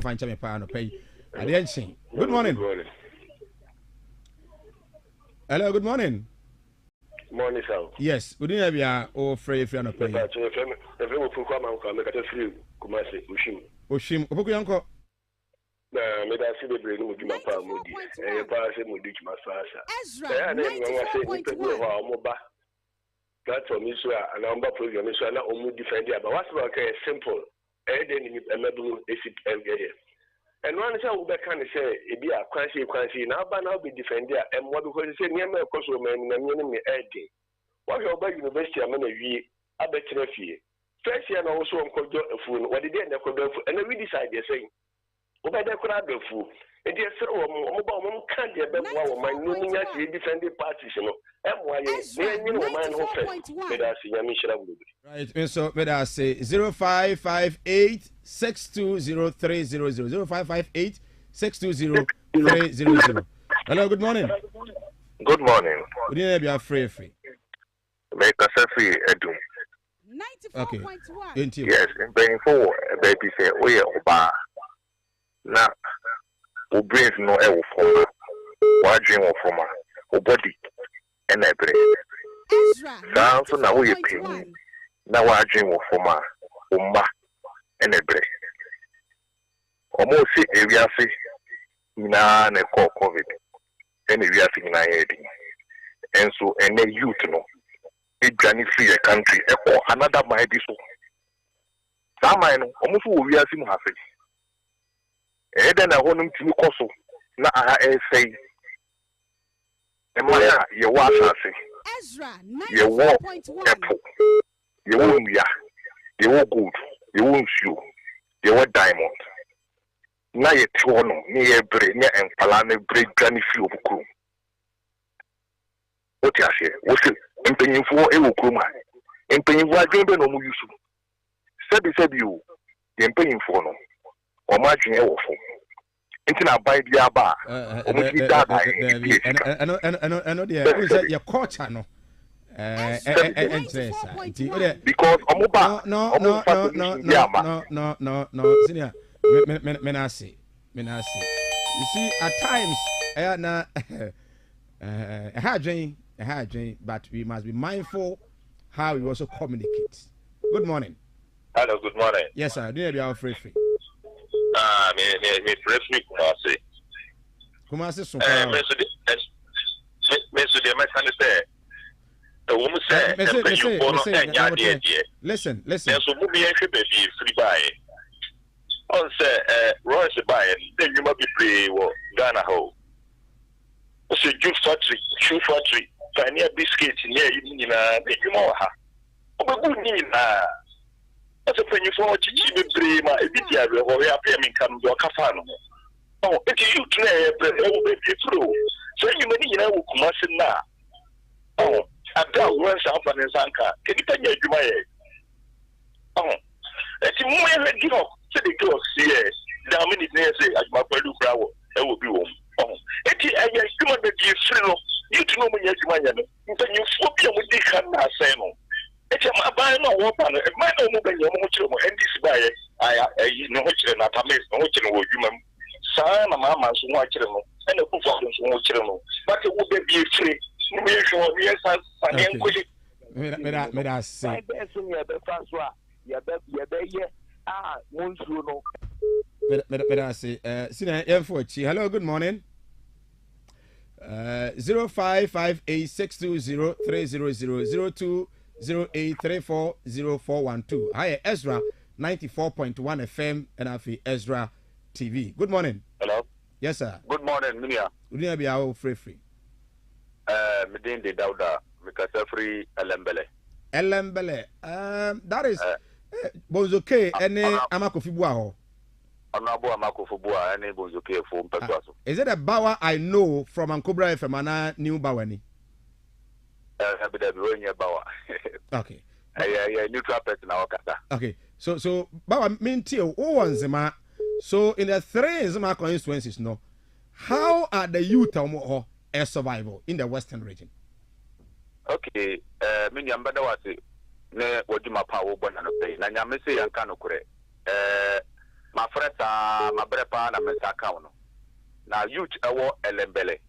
find me pa no pay. Adianchi. Good morning. Hello, good morning. Morning, sir. Yes, we didn't have your free no pay. Oshim, Obuku Yanko. Meda si bebre no muduma pa mudi. Pa se mudi chuma fasa. Ezra 94.1. Platform is where an number program is na omu defend but what's about simple. Then ni emebu esip every. And one say we can say e bi akwansi na ba na be defend there and what because say nyama e koso man na me ede. What your by university am na wie abetre fie. First year na also onkojo afu no what did they kodo afu and we decide they saying obeda kura afu e dey say o ba o kan dey be wa o man no nya see defend parties no right, and so let us say 0558 620 0558 620 Hello, good morning. Good morning. Good evening, be free. Make us free edum. 94.1. Yes, and paying for baby say we oba. Na o brains no e wo forma. Wa dream wo forma. O body enebre. Ezra so na we pay. Na wa dream wo forma. Umba enebre. Omo si area si na na call COVID. Any area si na yedi. And so any youth no it journey free a country e another mind so. Sa mind no omo so we area si mu hafe. E den na honum timi koso na aha e say Emaya ye wa asase. Ezra 94.1. Ye wo nwia. Ye wo gold. Ye wo nsuo. Ye wo diamond. Na ye ti wono ni ye bre ni empala na bre dwane fi obukru. Oti ase. Wo se empenyimfo e wo krum ha. Empenyimfo adwen be no mu yusu. Sebi o. Ye empenyimfo no. O ma adwen e wo fo. Intina buy the aba. I know your culture no. Because no. Senior, menasi. You see, at times, a hard drain, but we must be mindful how we also communicate. Good morning. Hello, good morning. Yes, sir. Do you have your free? Me free Kumasi so. Me so the message say. The woman say, listen. So we be free buy. On say Royce buy then you must be free Ghana ho. So shoe factory, pioneer biscuit near you na you know ha. Obagu ni na. What's a penny for chichi be ma e bitia be ho ya pay me come do kafa no. Oh, it you try be through. So you many na wo kumase na. Oh, ada won sa fa ne sanka. Kedi tanya adwuma ye. Oh. Eti mu e give up. Say the girl see da many say adwuma padu brawo e wo bi wo. Oh. Eti aya adwuma be di free no. You to know me adwuma ya no. Ntanyi fo bi am di kan na say no. Eti ma ba no wo pa no. E ma no mo be nyamo mo kire mo ndc ba ye. Aya no ho kire na tamis no ho kire wo adwuma mu. Sa na mama so ho kire no. E na ku fo so ho kire no. But wo be bi free. Me sure me san san ko me da say. Hello, good morning. 05586003000208340412. Hi, Ezra 94.1 FM and Afi Ezra TV. Good morning. Hello. Yes, sir. Good morning, Minia. Good morning, be our free. Medinde Dauda, Mikasa free Elembele. That is Bonzoke and Amakofibua ho. Honorable Amakofibua and Bonzoke for Mpekwaso. Is it a Bawa I know from Ankobra Femana New Bawani? Okay. Neutral person now. Okay. So Bawa Mintio Owanzema. So in the three Zema constituencies, no. How are the youth or a survival in the western region? Okay, mini ambada wasi ne wajuma power bona no pay. Na nyame se yanka no kure. my friends are my brepa na mesaka no. Now youth ewo elembele.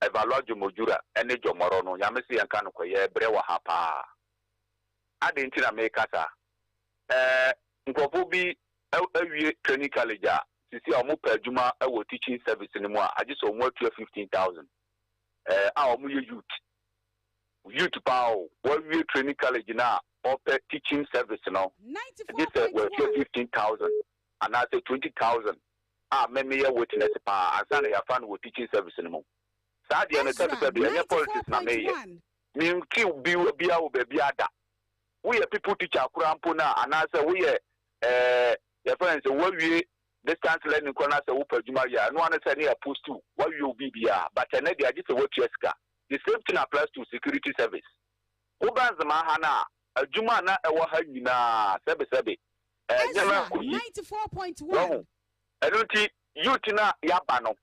Evaluate mojura ene jomoro no yamesi yanka no koye brewa hapa. Ade nti na make sa. Nkofo bi awie training college a sisi omo pa adwuma ewo teaching service ni mu a age so omo 15,000. Omo youth power we training college na open teaching service no this we 15,000 and I say 20,000 me witness pa asana ya fan wo teaching service no sa de na service be politics na me me ki bi a wo be ada we people teacher akura mpo na and I say we your friends we distance learning corner say wo paduma ya no an say na post 2 what you be bia but na de age say wo tieska. The same thing applies to security service. Ubanzama hana ajuma na ewa ha nyina sebe. Ezra 94.1. Edunti youth na yaba no.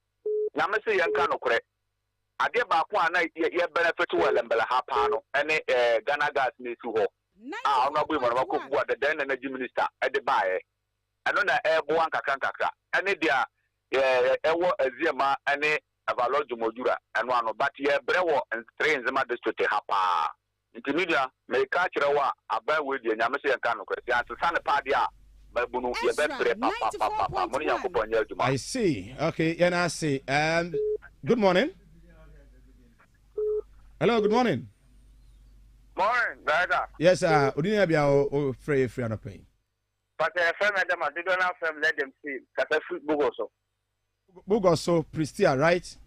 Na me say yanka no kore. Ade ba ko ana ye benefit well embele ha pa no ene Ghana gas na su ho. Ono bo mo ko bua the then energy minister e de bae. Eno na ebo an kakra. Ene dia ewo aziema ene Avalojo Mojura and one of but ye brewo and trains the district hapa. Intermedia may catch a about with the Yamasi and Kano Christian to Santa Padia by Bunu Papa. I see. Okay, and I see. Good morning. Hello, good morning. Morning, brother. Yes, Udina Bia free on a pain. But a friend of them, I don't have them let them see. Katafu Bugoso. Bugoso, Pristia, right?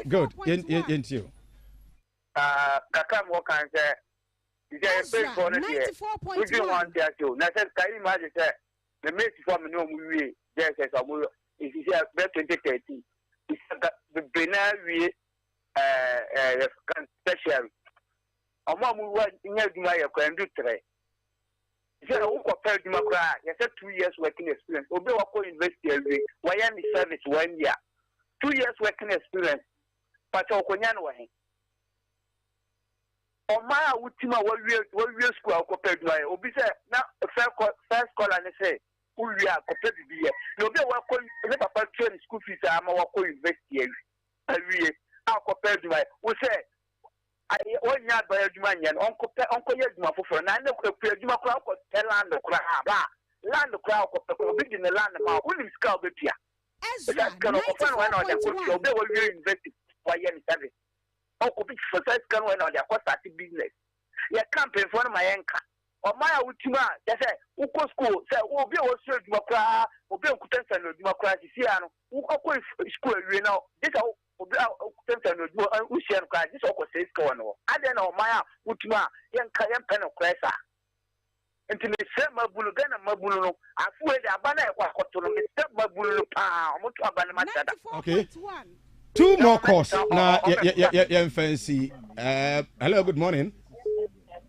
Good. Into you. Kakam walk and say, Ezra 94.1. Would you want to do? Now, can you imagine the mate from no movie? There's a movie. If you say 2030, it's the Benari special. A mom who was in your can do today. You compared to Macra, you said 2 years working experience. Obe wako university why any service 1 year. 2 years working experience. But Okonyan way. O my ultima what we school compared to my Obi say now first call and say who we are compared to be. No be wako papa train school fees am wako university every year. Compared to my we say I only had by a man and uncle Yedma for an annual Yedma crowd tell land the crowd big in the land of William Scout here. Ezra 94.1. They were very invested by any service. Uncle Big for such can win on their cost business. Your campaign for my anchor. Or my ultima, they say, Uko school, say, will be also Democrat, will be a potential democracy. Who school, you know, this this says going on. I don't know my ultima, young Kayan pen of Cressa. And to me, send my bulugana, Mabulo, I swear the Abana was to step my bulu pound. Okay. 2 more calls. Now, yeah, fancy. Hello, good morning.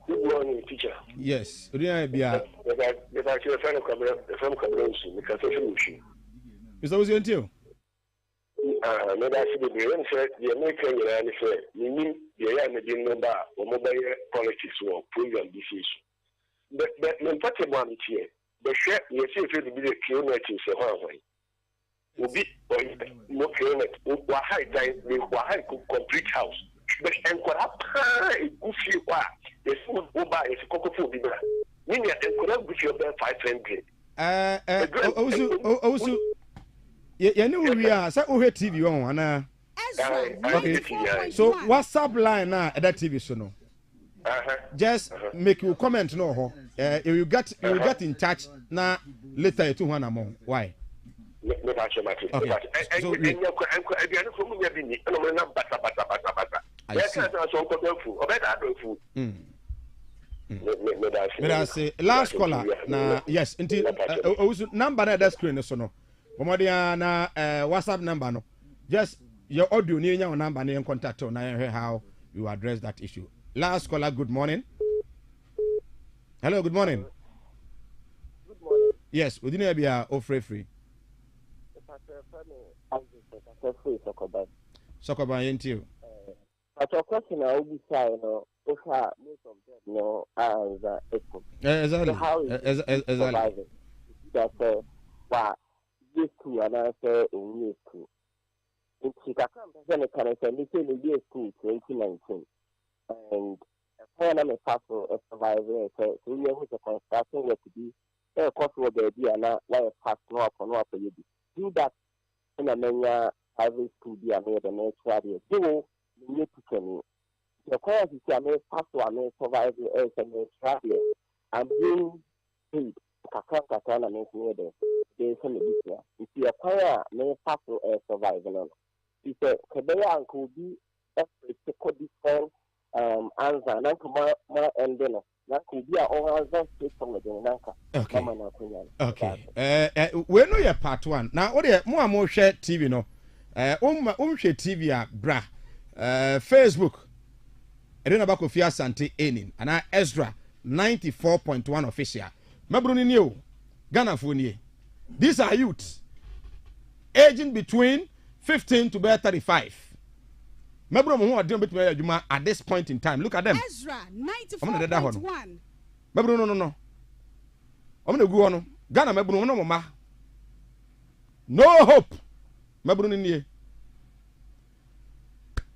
Good morning, teacher. Yes. Mr. Who's your too? Maybe I should be the American and say, you mean the American number or mobile politics or program decision. But when Pataman here, the share you see if it be the kilometers of Hawaii. Will be no kilometers, or high time, high complete house. But and what happened if you are the food over is a cocoa food. Meaning, and could have with your 500. Also, you know we are so TV on Ezra 94.1. So WhatsApp line now at that TV show no. Just make you comment no you get in touch na later to one amount. Why? Okay. So I say last caller na yes until number na that screen so no. Na WhatsApp number no. Just your audio near your number and contact on how you address that issue. Last caller, good morning. Hello, good morning. Good morning. Yes, we didn't be free. Sokoba into. But your question I will be saying no, most of them no as Exactly. how is surviving? That wa year 2 and I say in year 2. In Chicago, I can year 2 2019 and when I'm a pastor of survivor, so we are with a construction work to be a cost of the idea and why a pass no up for you. Do that in a mania private school be a made a natural do you to tell the cause is a made pastor and made survivor as a natural and being paid Kakana makes near there. There's some business. If you acquire made pastor as survivor, it's a Kabea and could be a different answer nanka ma endeno na kubia o answer from the nanka okay we know your part 1 now what dey mo share TV no share TV a bra Facebook edena ba Kofi Asante enin ana Ezra 94.1 official mabru ni o Ghana fo ni these are youths aging between 15 to 35. Mebro mo ho odin betima ya adwuma at this point in time. Look at them. Ezra 94.1. Mebro no. Omo na gu ho no. Ghana mebro no mo ma. No hope. Mebro ni nie.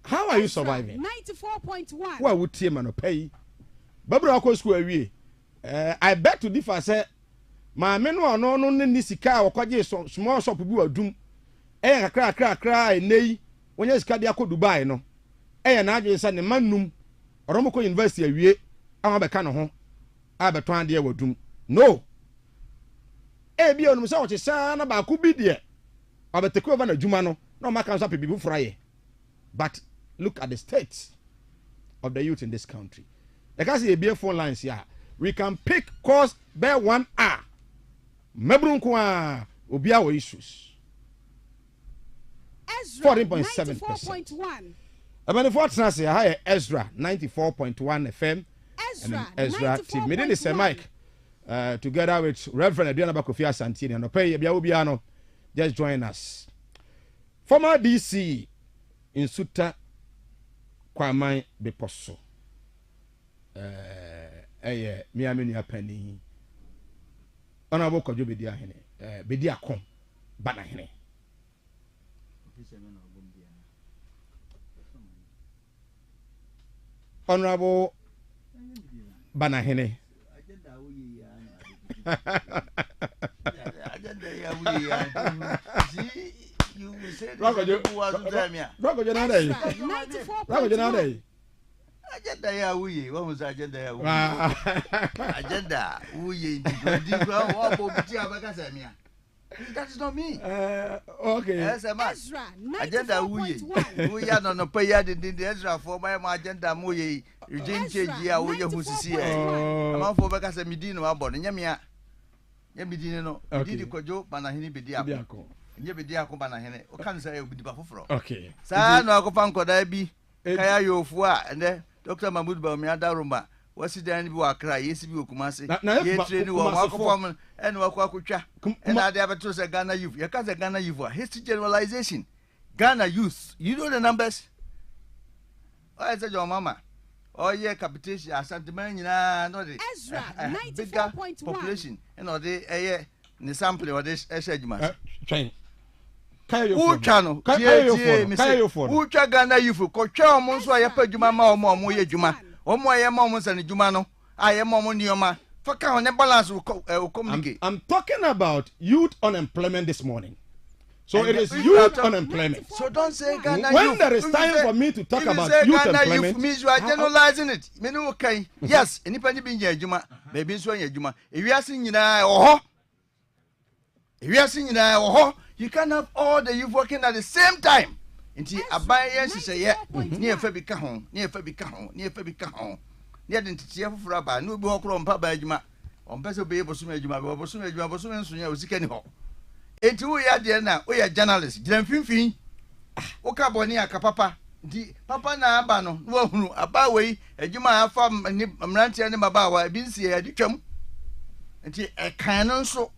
How are you surviving? 94.1. Wa wutie ma no pay. Mebro akọ school awie. I beg to differ say ma me no no ni sika okwaje small shop bi wadum. Kakra enei onye sika dia ko Dubai no na adwe sa ne manum oromo ko university awie awon beka no ho abeto ade wadum no bi onum se wo chesa na ba ku bi de abeteko over na juma no na ma kan so pebibu fraye but look at the state of the youth in this country. Like I say be phone lines here we can pick course by 1 hour mebrun ko a obi a wo issues 14.7%. About the say hi Ezra 94.1 FM. Ezra TV. Me dey say Mike together with Reverend Adriana Kofi Asante and Opey Biano just join us. Former DC in Suta Kwamai Beposo. Me amenu apani. Honorable Kojo Bedia hene. Bedia kom bana hene. Honorable Banahene. Agenda ya wuye wa musa agenda ya wuye agenda wuye ndi wa bo biti abaka samia. That is not me. Okay. Ezra agenda wuye wuya no pay ya the Ezra for my agenda moye regime change ya wuye husisi e ama for beka se midi no abo nyamia nya bidi no bidi kojo Banahene bidi akọ nya bidi akọ Banahene o kan say bidi ba foforo okay sa no akọfa nkoda bi kaya yofu a ende Dr. Mahmoud Bawumia Daruma wasi dan bi wa kra yesi bi okumase ye trade wo akọfam ene wakwa and I have to say Ghana youth. You can't say Ghana youth. History generalization. Ghana youth. You know the numbers? I said your mama. Oh yeah, capitation. I said the man, no the Ezra 94.1 population. And all the the sample of this Eshedmas. Train. Who channel? Who Ghana youth? Kocha Monso, I put Juma Momo Juma. Or more moments and Jumano. I am Momo Nioma. I'm talking about youth unemployment this morning. So and it is youth unemployment. So don't say Ghana when youth. There is time for me to talk about youth employment. Youth means you are generalizing it. Okay. Yes, anybody being your Juma, maybe so your Juma. If you are singing you can have all the youth working at the same time. Until a buyer say, yeah, near Fabica home, near Fabica home, near Fabica home. Near the Tia for Rabba, no walk on Papa Juma. On Peso Bay Bosumejuma, Bosumejuma, was Kenny Hall. It's who are there now, we are journalists, Jem Fin, Okabonia Papa, the Papa Nabano, no, a baway, a Juma farm, and Ranty and Mabawa, been see a dictum. Until a canon so,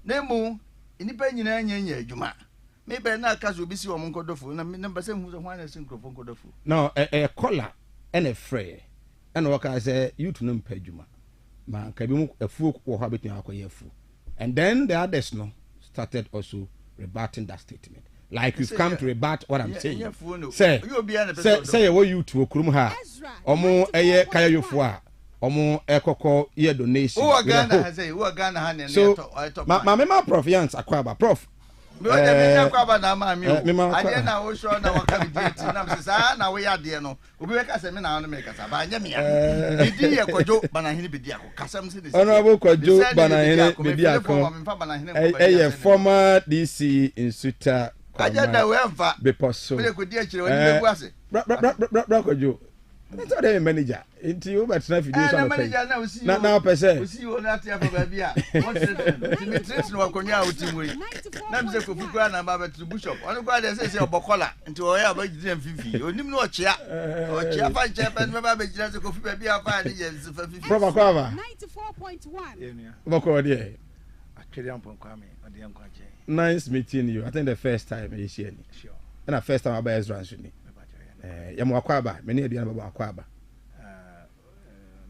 Nemo, independent Juma. Maybe not because we be see on Codofu, and number 7 who's a one and synchrophone Codofu. No, a collar and a fray. And what I say, you to name Pejuma. Man, Kabimu, a fool or habiting our fu. And then the others no. started also rebutting that statement. Like you've come to rebut what I'm saying. Say what you to Okurum ha. Omo eye kaya yofua. Omo ekoko ye donation. Who Ghana has who Ghana hand so my prof Yans Akwaba prof. Me Akwaba na ma mi o. Ade na wo show na waka date na me say na we ade no. Obi we ka say me na no me kasa ba nya me ya. Bidi ye Kwadwo Banahene bidi akọ. Kasam se dey. Honorable Kwadwo Banahene bidi akọ. Former DC in Suta. Ajada we mfa. Beposo. Me ko di akire wani bebu ase. Bra Kwadwo. That's what the manager. Into you but na video so na na person. We see you na tia for baby a. What say? Me trace no akonya utimuri. Na me say ko fikura na ba betu bishop. Onu kwa dey say obokola. Nti o ya ba gidi mfifi. Onim no ochia. Ochia fa chepe me ba be gidi say ko fi baby a fa ni je fifi. Proper cover. 94.1. Boko there. Actually am pon kwa me. Ode am kwa che. Nice meeting you. I think the first time you see any. Sure. And the first time about Ezra and yamu akwaba meni aduana baba akwaba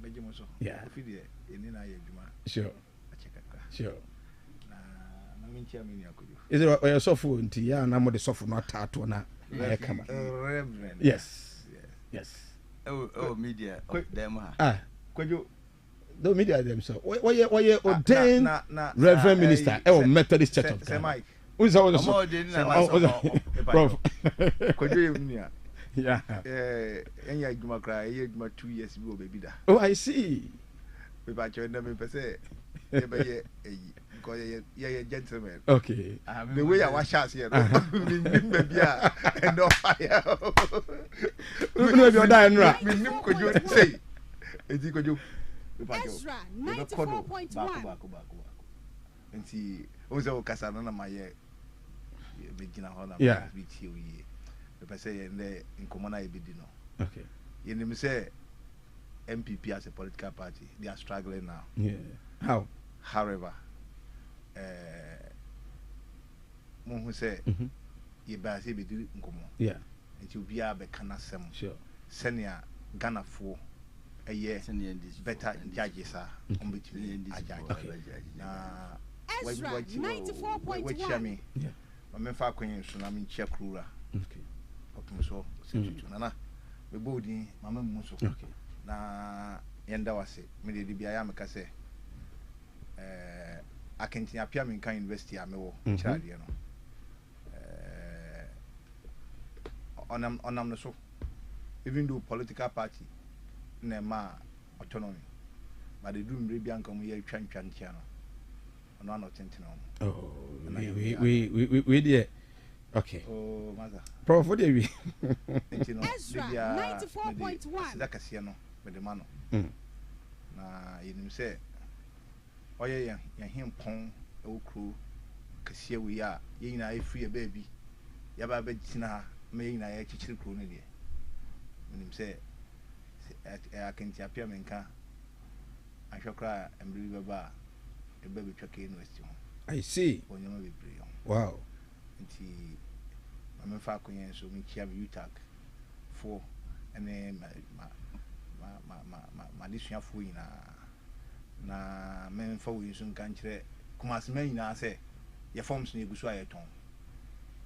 meji moso yeah ofidi eni na ye djuma sure sure na minchia mini akojo is it your sofu nti ya na mo de sofu no atato na e kama reverend yes oh media them kojo the media them so we ordained reverend minister Methodist Church of Ghana who's all prof kojo yemnia yeah enya adwuma kra ye adwuma 2 years bi o baby da oh I see we ba cho na me pese e be ye because ye gentleman okay the way I wash house here baby a and on fire no be oda nra me nim kojo say enti kojo Ezra 94.1 enti o se o kasa na ma ye be gina ho na bi tie o ye pe say ye nkomo na ye bi di no okay ye nim say MPP as a political party they are struggling now how however mo hu say ye ba say be di nkomo enti obi a be kana sem sure senia Ghana fo better judges are on between na Ezra 94.1 me fa kwen so na me chia krura okay opum so setutu na me bodi mama mu so okay na yenda wase me de bia ya me ka se akenti apia me kan university a me wo chade no onam no so even though political party na autonomy but they do mrebi anka mu ye twantwa ntia no no tentena oh we there okay oh maza prof what we Ezra 94.1 da kase no me de ma no na yenim se oye ya himpon okru kase we ya ye nyina efri e baby ya ba ba tina me nyina ya chichiri kru no de yenim se akenti apia menka ahwekra embri baba ebe betwa ke university ho I see onyama bebre wow nti mamefa akonye so mi chia UTAC for ene ma disua fo yina na memfa wo yinso nka nkire kuma se nyina se ye forms na eguso ayeton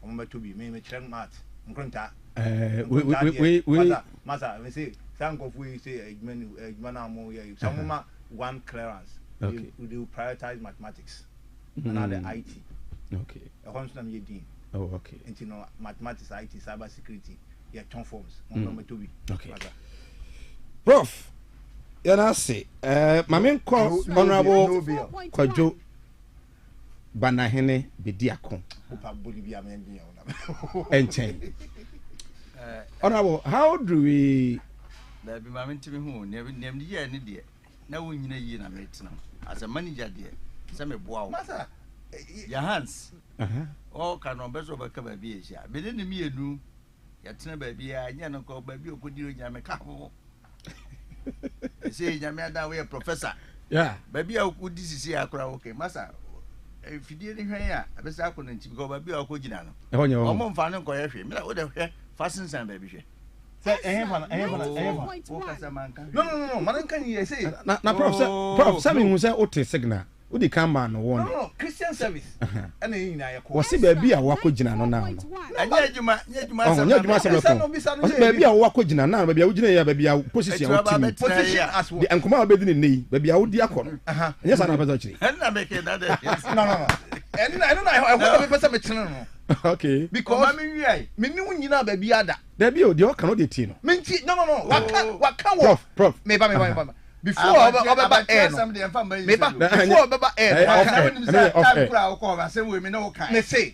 omobeto bi me kire mat nkronta we masa we say thank of we say ejmana mo ye some one clearance okay we do prioritize mathematics and other IT okay na me din oh okay and no mathematics IT cyber security ye ton forms mo to be okay prof yana say mamen ko honorable Kwadwo Banahene bedi akon opa body bi amendi enchen honorable how do we da bi mamen timi hu nem di ye ne de na wo nyina yi na metina as a manager de se me boa wo masa ya hands o ka no bezo ba ka ba bi esia be ne mi enu ya tena ba bi a nya no ko ba bi okodiro nya me ka ho say nya me ada we professor ba bi a okodi sisi akora okay masa fidie ni hwan ya abesa akona nti because ba bi a okogina no o mo mfa ne nko ye hwe me la wo de hwe fasten san ba bi hwe say no o kasa manka no man can you say na prof say hu say o te signal Udi kan man no one. No, Christian service. And in I call. Was it baby a wako jina no now? Anya juma Was baby a wako jina now? Baby a ujina ya baby a position as well. And come out baby ni baby a udi akon. Yes, I know better actually. na make that. No. And I don't know. I want to be person channel. Okay. Because me knew nyina baby ada. Baby o de cannot de tin. No. What can Prof. Me ba. Before Obaba air. Me ba before Obaba air.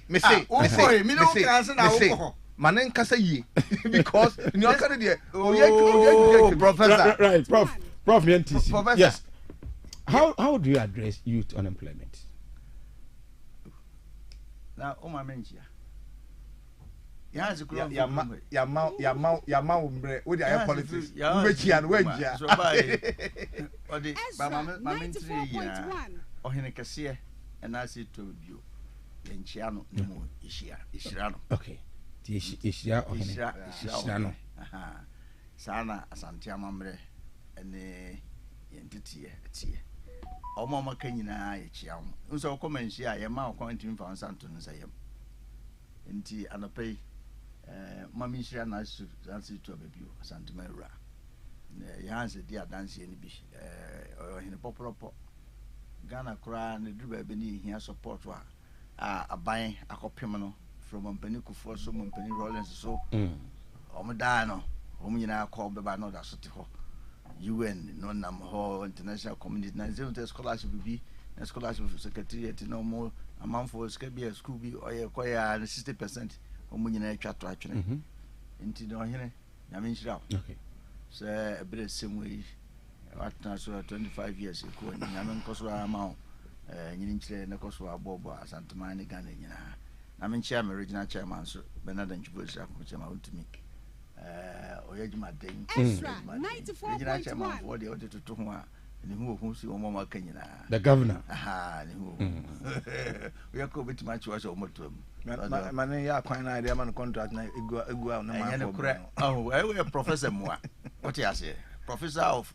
Me say. Manen kasa yi because you are carry there. Oh, professor. Right, Prof, NTC. Yes. How do you address youth unemployment? Now, my mentia. Ya umbre. What are politics? Wechian. So by my mentia. Or in a cassia, and I see to you. Yenchiano, no, Ishirano. Okay. Ishia or Ishirano. Sana, Santia Mamre, and the entity. O mama Kenyina, Chiam. So come and share your mouth pointing for Santon and say, Inti and a pay, Mammy Shana to answer to a baby, Santa Mera. Yans a dear dancing in the beach, or in a popular pot. Ghana cry and the dribble beneath here support a buying a copimano from Montpenico for some Montpenny Rollins so. Omedano, whom you now call the Bano da Sotiho. UN, no number whole international community, Nigerian scholarship will be a scholarship secretariat, no more a month for Scabia, Scooby, or a choir, and 60% of Munina chat to actually. Into the Hene, I mean, okay. So a bit of same way, what now, so 25 years ago, and I mean, Coswa amount, and Coswa Boba, Santa Mani Ghana. I mean, chairman, original chairman, so Bernard and Chibusa, which I'm out to me. Oyejuma ding. Ezra 94.1. What the order to Tuma, and who see Mama Kenya. The governor. Aha, we are going to match was almost to him. Man, ya quite an idea man contract. Oh, we are Professor Moa. What you say? Professor of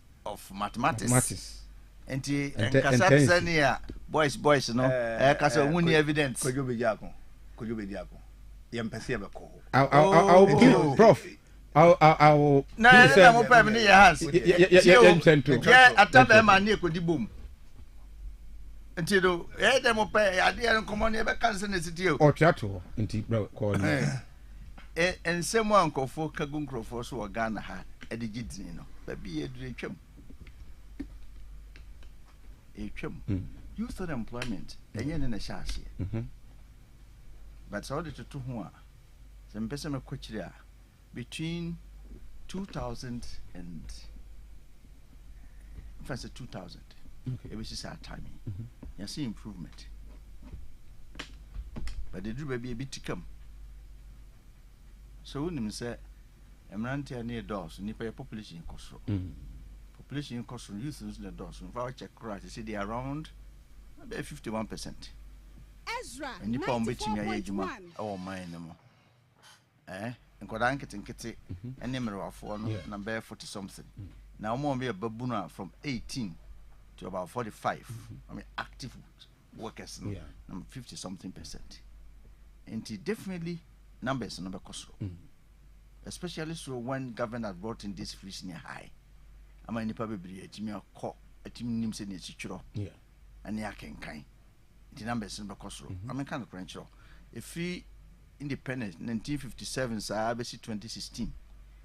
mathematics. And Casabsania, boys, no, Casa Winnie evidence. Could you be Jaco? Yam Pacific. I'll give Prof. I'll no, I'm open your hands. Yeah, I tell them I near could boom. Until them pay, I didn't come on ever cancel the city or chateau into call and someone called for Kagunkro for so a Ghana had a digit, but be a chum. A chum. Youth unemployment, a yen in a chassis. But so the two who some person of Cochia between 2000 and first 2000. It was just our timing. You see improvement. But the drew baby a bit to come. So when you say Emerante near doors, and you pay population cost. Population cost from youth in the doors. If I check right, you see they are around about 51%. Ezra, and you come with me, oh, mine, and Kodan Kitty, and number of 4 number 40 something. Now, more be a babuna from 18 to about 45. I mean, active workers, 50 something percent. And definitely numbers number cost, especially so when government had brought in this freeze near high. I mean, probably a team call a team names in its chiro, and ya can kind. The numbers in the cost. I mean, kind of crunch. If we independent 1957, so I see 2016.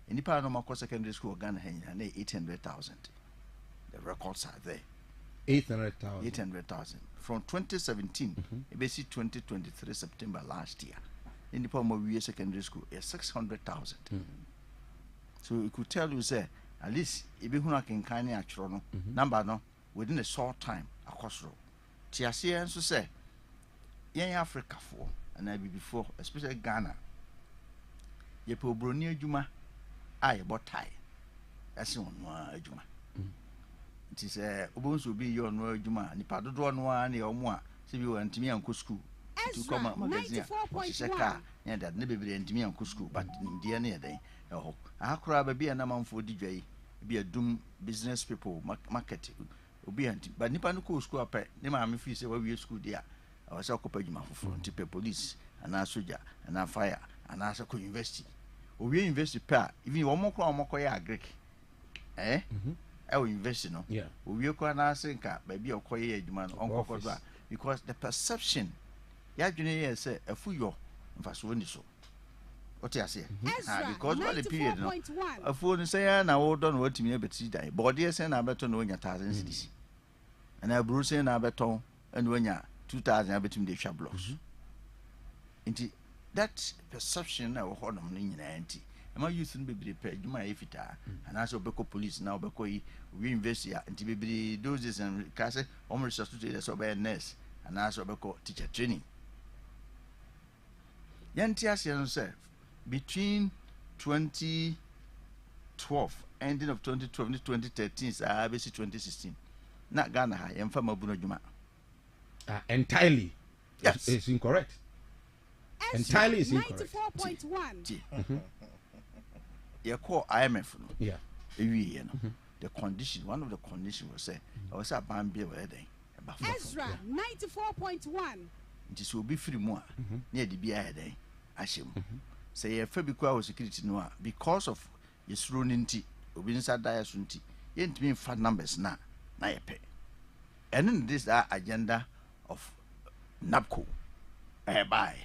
In the Paranormal Secondary School, Ghana, and 800,000. The records are there. 800,000. 800,000. From 2017, basically 2023 September last year, in the Paranormal Secondary School, is 600,000. So you could tell you, say, at least if you can kind of actual number no within a short time across road. Tiasia so say, young Africa for and I be before, especially Ghana. Ye po broni adwuma a ye botai. Ase onwa adwuma. It is obonso bi ye onwa adwuma nipa dodo onwa na omo a se bi wantimi anko school. To come magazine. Sheka, yeah that ne bebre antimi anko school but ndie na ye den. Akora ba bi na manfo di dwai. Be a doom business people market obi anti but nipa no ko school apɛ ne ma me fi say we school dia I was okopa adwuma foforo nti pe police ana soldier ana fire ana sa ko university owie university pa even wo mo kro mo koye agric university no owie ko na asenka ba bi okoye adwuma no onkoko do because the perception ya dwene ye say afuyo mfaso ni so what you say because what the period no afuo no say na wo do no watimi abeti dai but dey say na beto no onya 1000 cedis ana buru say na beto and onya 2000 abetimi dey sha blocks nti that perception na wo honom no nyina nti ama youth no bebere pa adwuma e fita ana so obeko police na obeko yi we invest ya nti bebere those days and ka say home resource to so be nurse ana so obeko teacher training yanti asian say between 2012 ending of 2012 2013 so basi 2016 na Ghana ha yemfa mabuno adwuma entirely yes. It's incorrect. Entirely is incorrect. 94.1. You call IMF no. Yeah. You know. The condition, one of the conditions was say, I was a bambi wedding. Ezra 94.1. It is will be free more near the BI day. Ashim. Say a Fabiqua security no because of his running obi inside diasunti. Yent mean fat numbers na ye pay. And in this agenda of NAPCO buy.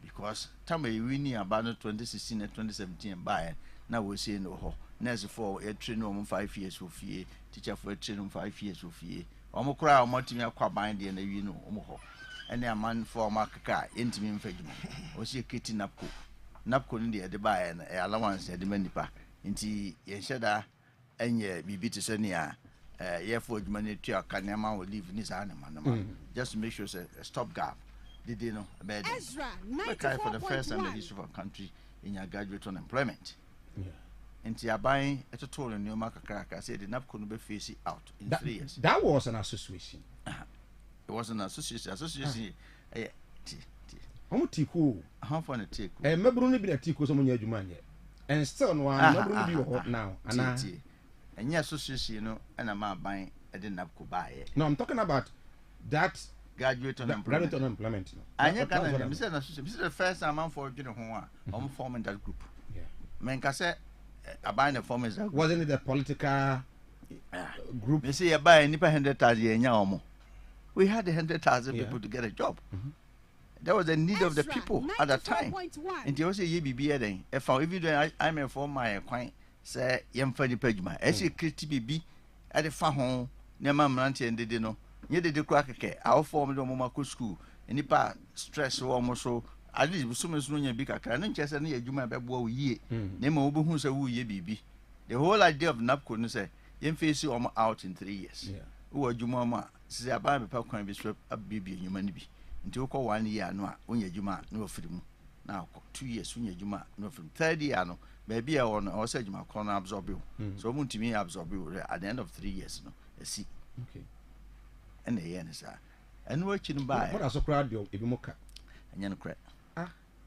Because time we winning about 2016 and 2017 buy now we say no next for a train 5 years of year teacher for a train 5 years of year omo kra omo timi akwa ban de na wi no omo ho ene aman for makaka entimi mfadwuma o se keti napco ni de buy na allowance de manipa nti ye hyeda enye bibi te se ne a ye for adwuma ne tua kanema wo leave ni sa na manama just to make sure say stop gap. Did you know about Ezra 94.1 for the first time in the history of our country in your graduate unemployment? Yeah. And you are buying a total in your market crack. I said the NAPCO will face it out in 3 years. That was an association. It was an association. How much tiku? How far it take? Maybe be a tiku some new human yet. And still one, maybe be hot now. And your association, you know, and I'm buying a NAPCO buy it. No, I'm talking about that. Graduate unemployment. No. This is the first time I'm for I'm forming that group. Yeah. Man, I said, I buy the form is wasn't it the political group? You see, I buy any 100,000. We had 100,000 people to get a job. There was a need of the people at that time. And they also ye be then. If I even I'm a form my acquaint, say, young funny page my essay critical be at the farm home near my auntie and they didn't know. Ye de crack our form the Momako school any part stress or almost so at least so much no big and just any you be ye name over who say woo ye be. The whole idea of NAPCO no say yen face you out in 3 years. Who are you mama say about the popcorn be swept up baby and human be until call 1 year no when you juma no film now 2 years when you juma no from 3rd year no maybe I want or say you corner absorb you so won't to me absorb you at the end of 3 years no see okay. And the yen is and watching by what a crowd of Ibimoka and yan crack.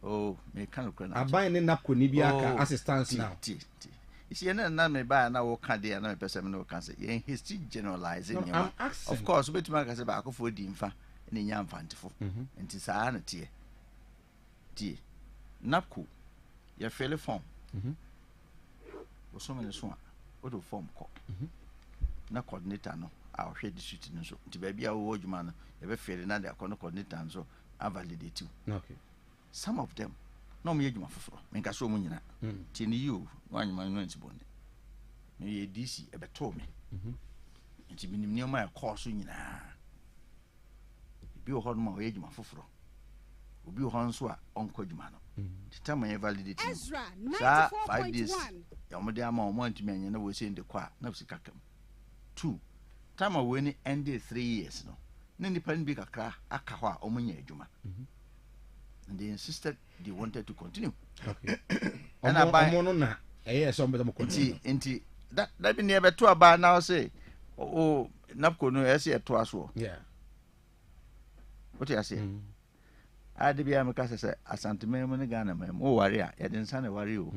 Oh, me can't crack. I buy an NAPCO Nibiaka assistance now. You see, and then may buy now can't be another person no cancer. In history generalizing, of course, but to make us back for Dimfa and in Yam Fantiful and Tisanity. Tea NAPCO, your fairly form was so many swan. What do form call? Na coordinator no. Our head district so to baby our word man ever fail another coordinator and so I validate you. Okay. Some of them no me you for make us so much tin you one man no bone. Me DC ebe told me. Nti bi nim my course nyina. Bi o hodma o yedwuma foforo. Obi o hon so a onko dwuma no. Tita man validate. Ezra 94.1. 5 days. Ya mo dey ama o mo ntimi anya na we say the kwa na bi kakam. 2 time when ended 3 years no nani pan bi kakra aka ho a omunya adwuma and they insisted they wanted to continue. Okay. And I buy no na some better continue nti that be near to aba now say oh NAPCO no ese to aso. Yeah. What you say? I de bia me ka say asante mem ne Ghana mem o ware a ye de nsa ne ware o.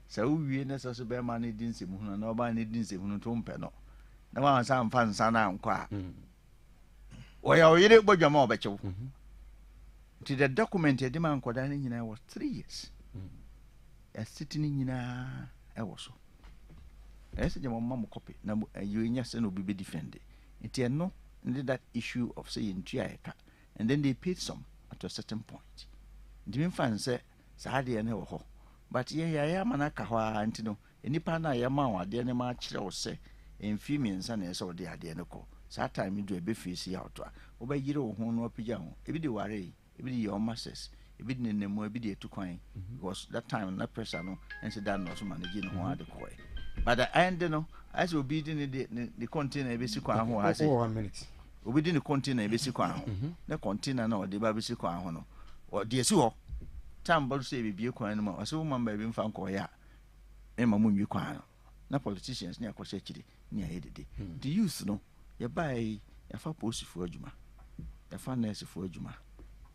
Sa wo wie na so be ma ne din nsem hu na oba ne din nsem hu to mpe no na wa san fan sana nkwa oya oyire bodwama obechewo ti the document e de man koda ni nyina was 3 years sitting nyina e wo so ese je mo copy na you nya se no be defend it no that issue of say ntua eka and then they paid some at a certain point ndimi fan say sa de ne wo ho but ya mana ka ho anti no enipa na ya ma wade ne ma kire wo se emfi mi nsa na ese wo de ade ne ko sa time do e be face ya oto a wo ba yire wo ho no apija ho ebi de ware ebi de your masses ebi de nemu ebi de etukwan because that time na pressure no and say that no so manage no ho ade ko but the end no as obi di the container e be si kwa ho ase 1 minute obi di the container e be si kwa ho the container na o de ba be si kwa ho no o de si ho tambo say be bie kwan no ma so man ba bi mfa nko ya e ma mu nwi kwan na politicians ni akose chiri ni ayedede the youth no ye bai ya fa post fu adwuma ya fa nurse fu adwuma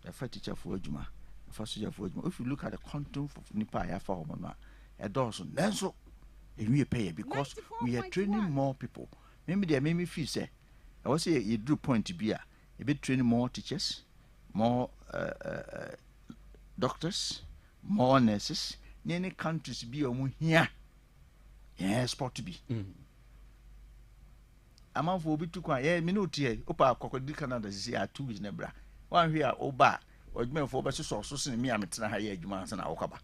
ya fa teacher fu adwuma ya fa soldier fu adwuma if you look at the content of nipa ya fa homo no e doso nenso e we pay because we are training more people maybe they make me feel say I was say you do point to be a bit training more teachers more doctors, more nurses, any countries be omu here. Yeah, sport to be. Among for be too quiet, minute here, Opa Cocody Canada is here 2 weeks nebra. One here, Oba, or me for better sources in me, I'm at higher Jumans and Okaba.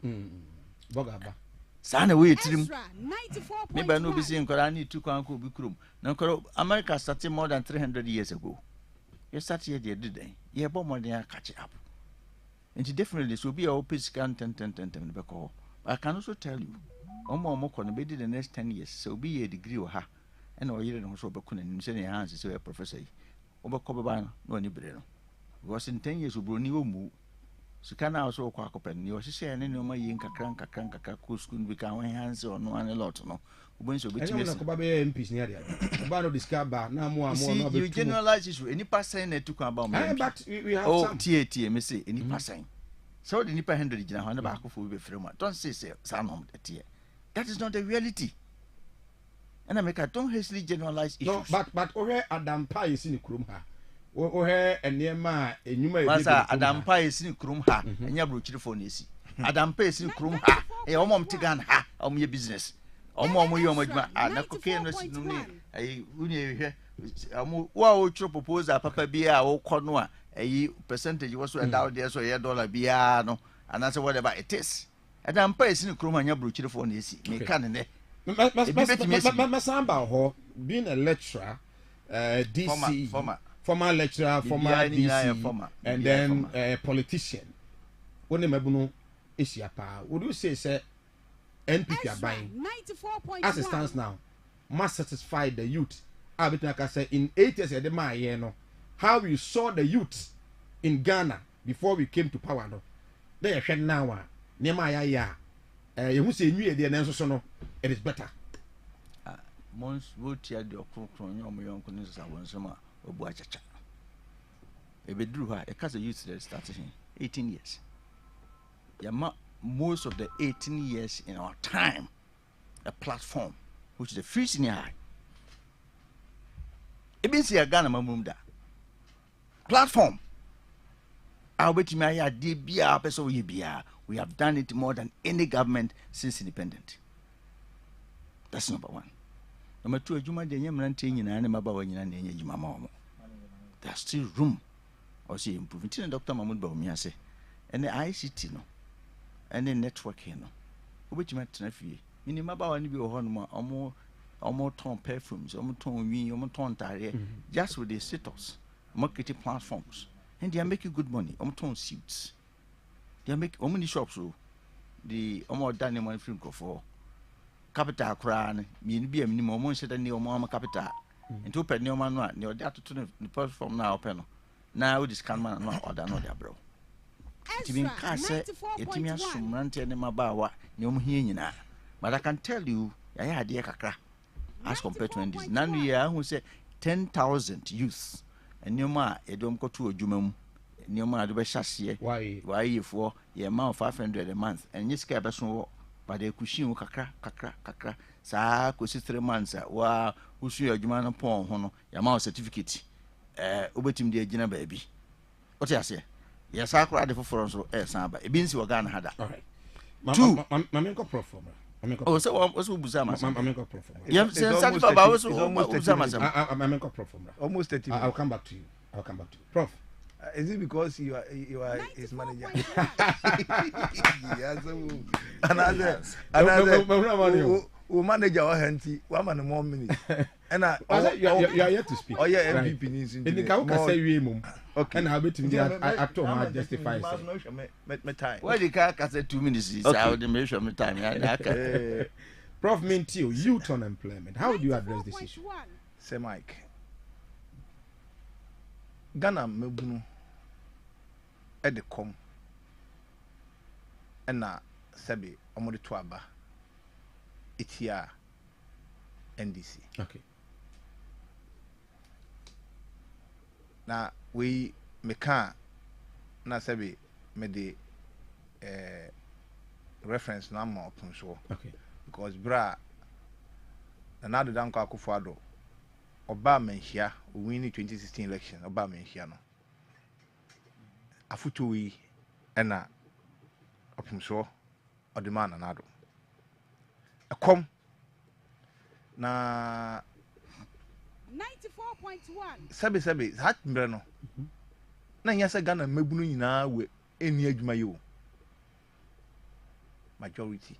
Bogaba. Sana we trim. Ezra 94.1. Maybe I know be saying Korani took Uncle Bikrum. No, America started more than 300 years ago. You start here, dear, did they? Yeah, but more than catch up. And definitely so be our pitch can 10 but I can also tell you more can be the next 10 years so be a degree or her and or you also bakun and sending hands to a professor over cover no any breno because in 10 years we will new move so can also quack up and you say and no my yinka cranka school become hands or no one a lot no when so be MPs near there about discover now more you generalize issue any person that took about me but we have TAT me say any person so the nipa 100 gina ho na ba ko fo be free ma don't say sanom that is not the reality and I make I don't hastily generalize issues no but ohe Adam Pa is in krum ha ohe enema enyuma masa Adam Pa is in krum ha enya brochiri fo na esi Adam Pa is in krum ha e omom tigan ha omye business omo yo maduma na koke no sinu ni ai uni ehwe omo wa o tro proposal papa bia wo kɔ no a ai percentage was so down there so $1 bia no and that's whatever it is Adam Pa is in krum anya brochiri fo na esi me kan ne Masamba ho being a lecturer DC former lecturer former DC and then a politician when mebuno isiapa would you say NPP are buying as it stands now must satisfy the youth like I said in 8 years the no how we saw the youth in Ghana before we came to power no they are now nema ya you who say new idea so no it is better mons vote ya de okronkron nyom yonko ni sa wonsoma obu achacha e bedru ha e kasa youth that started 18 years most of the 18 years in our time a platform which is a free senior high e bin see Ghana mamumda platform I bet me ya de bia person we bia we have done it more than any government since independent. That's number one. Number two, adwuma de nyamrante nyina ne maba wa nyina na enye adwuma ma omo. There's still room or see improvement. Dr. Mahmoud Bawumia say and the ICT no and the networking no obetuma tena fie ni maba wa ni bi ho no omo ton perfumes omo ton wi omo ton tare just with the status marketing platforms and they are making good money omo ton suits they are making omo ni shops so the omo dane money free go for capital kra na mi ni bi am ni omo nse dane omo capital into open ni omo no a ni odi atoto ni platform na open no na we discount man no order no dia bro Timin kase etimi asumrante ne mabawa ne omhie nyina but I can tell you ya ade kakra as compared to this now we are who say 10,000 youth and nyoma edom koto adwuma mu nyoma ade be hyase why for ye amount 500 a month and yes ka be so but they cushion kakra saa ko 3 months wa usu adwuma no pon ho no ya ma certificate obetim de agina baabi what you say yes akura de foforo so san ba ebi nsi waga na hada all right mamenko perform oh so buza ma mamenko perform yeah sense baba so buza ma mamenko perform almost 30 I'll come back to you prof is it because you are his manager? Yes, another manager or handy 1 more minute. And you are yet to speak. Oh yeah, MVP needs in the can say we mum. Okay, and how bit I told her justify my time. Why the car can say 2 minutes is how the measure my time. Prof Mintio, youth unemployment. How do you address this issue? Say Mike. Ghana mebunu e de kom na sabi omode to aba etia NDC. Okay. Na we meka na sabi me de reference na ma open so. Okay. Because bra na do dan kwa Akufo-Addo oba menhia win 2016 election oba menhia no afuto wi na opumso odema na nado ekom na 94.1 sabi hat mbre no na nya se Ghana mabunu nyina we eni adwuma yo majority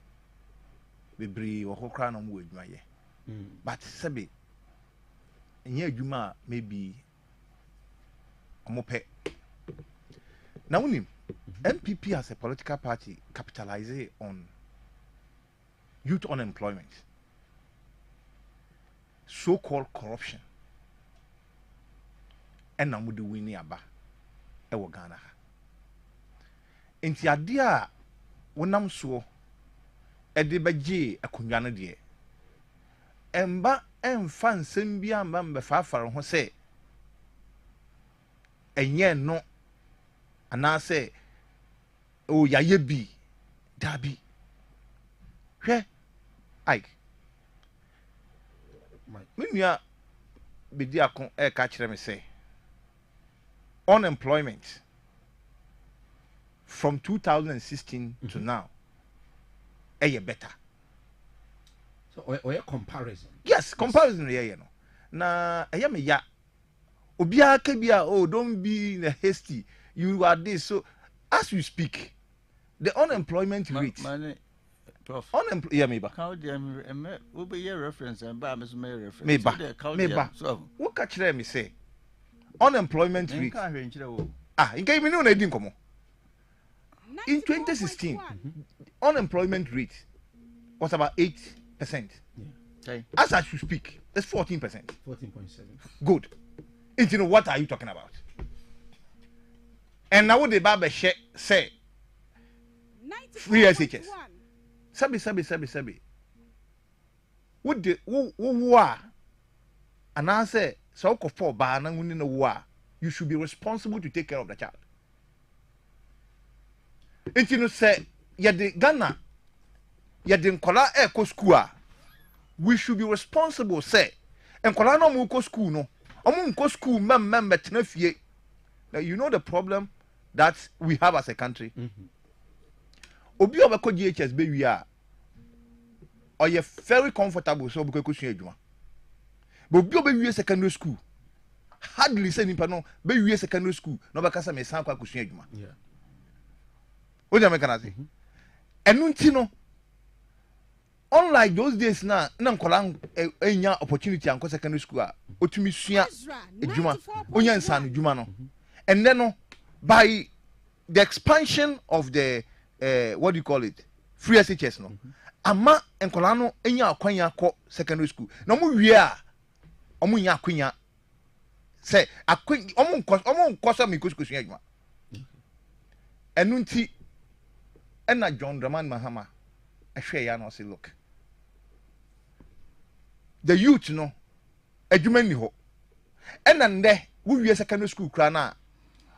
bebre wo kokra no mo adwuma ye but sabi nye adwuma maybe omope na unim MPP as a political party capitalizes on youth unemployment, so-called corruption, and na mudi wini aba ewo Ghana ha enti ade a wonam so ede beje akonwa no de emba emfa nsem bia mba mbefafare ho se enye no anase o yaye bi dabi hwe Ike menua bedi akon e ka kire me say unemployment from 2016 to now better. So or comparison. Yes, comparison yeah no. Na me ya obia ka bia oh don't be in a hasty. You are this so as we speak the unemployment rate Prof. Yeah, me ba. How dem we be your reference and ba me so me reference. Me ba. So what ka kire me say unemployment rate. In case me no na di nkomo. In 2016 unemployment rate was about 8%. Yeah. Okay. As I should speak, it's 14%. 14.7. Good. And you know what are you talking about? And now the Baba say free SHS. Sabi. What the wa and I say so for ba na wuni na wa you should be responsible to take care of the child. And you know say ya de Ghana ya de nkola ko school we should be responsible say nkola no mu ko school no omu nko school mem betena fie. Now you know the problem that we have as a country. Obi obeko GHS be wi a or you very comfortable so because you adwuma. But obi obe secondary school hardly say nipa no be wi secondary school no be kasa me san kwa kusua adwuma. Yeah. What am I gonna say? Enunti no unlike those days na nkola enya opportunity anko secondary school a otumi sua adwuma onya nsan adwuma no. And then no by the expansion of the what do you call it? Free SHS no. Ama nkola no enya akwanya akọ secondary school. Na mo wie a omo nya akwanya say omo nkoso me kusua adwuma. Enunti ena John Dramani Mahama ahwe ya no say look. The youth no adwuma ni ho. Ena nde wo wie secondary school kra na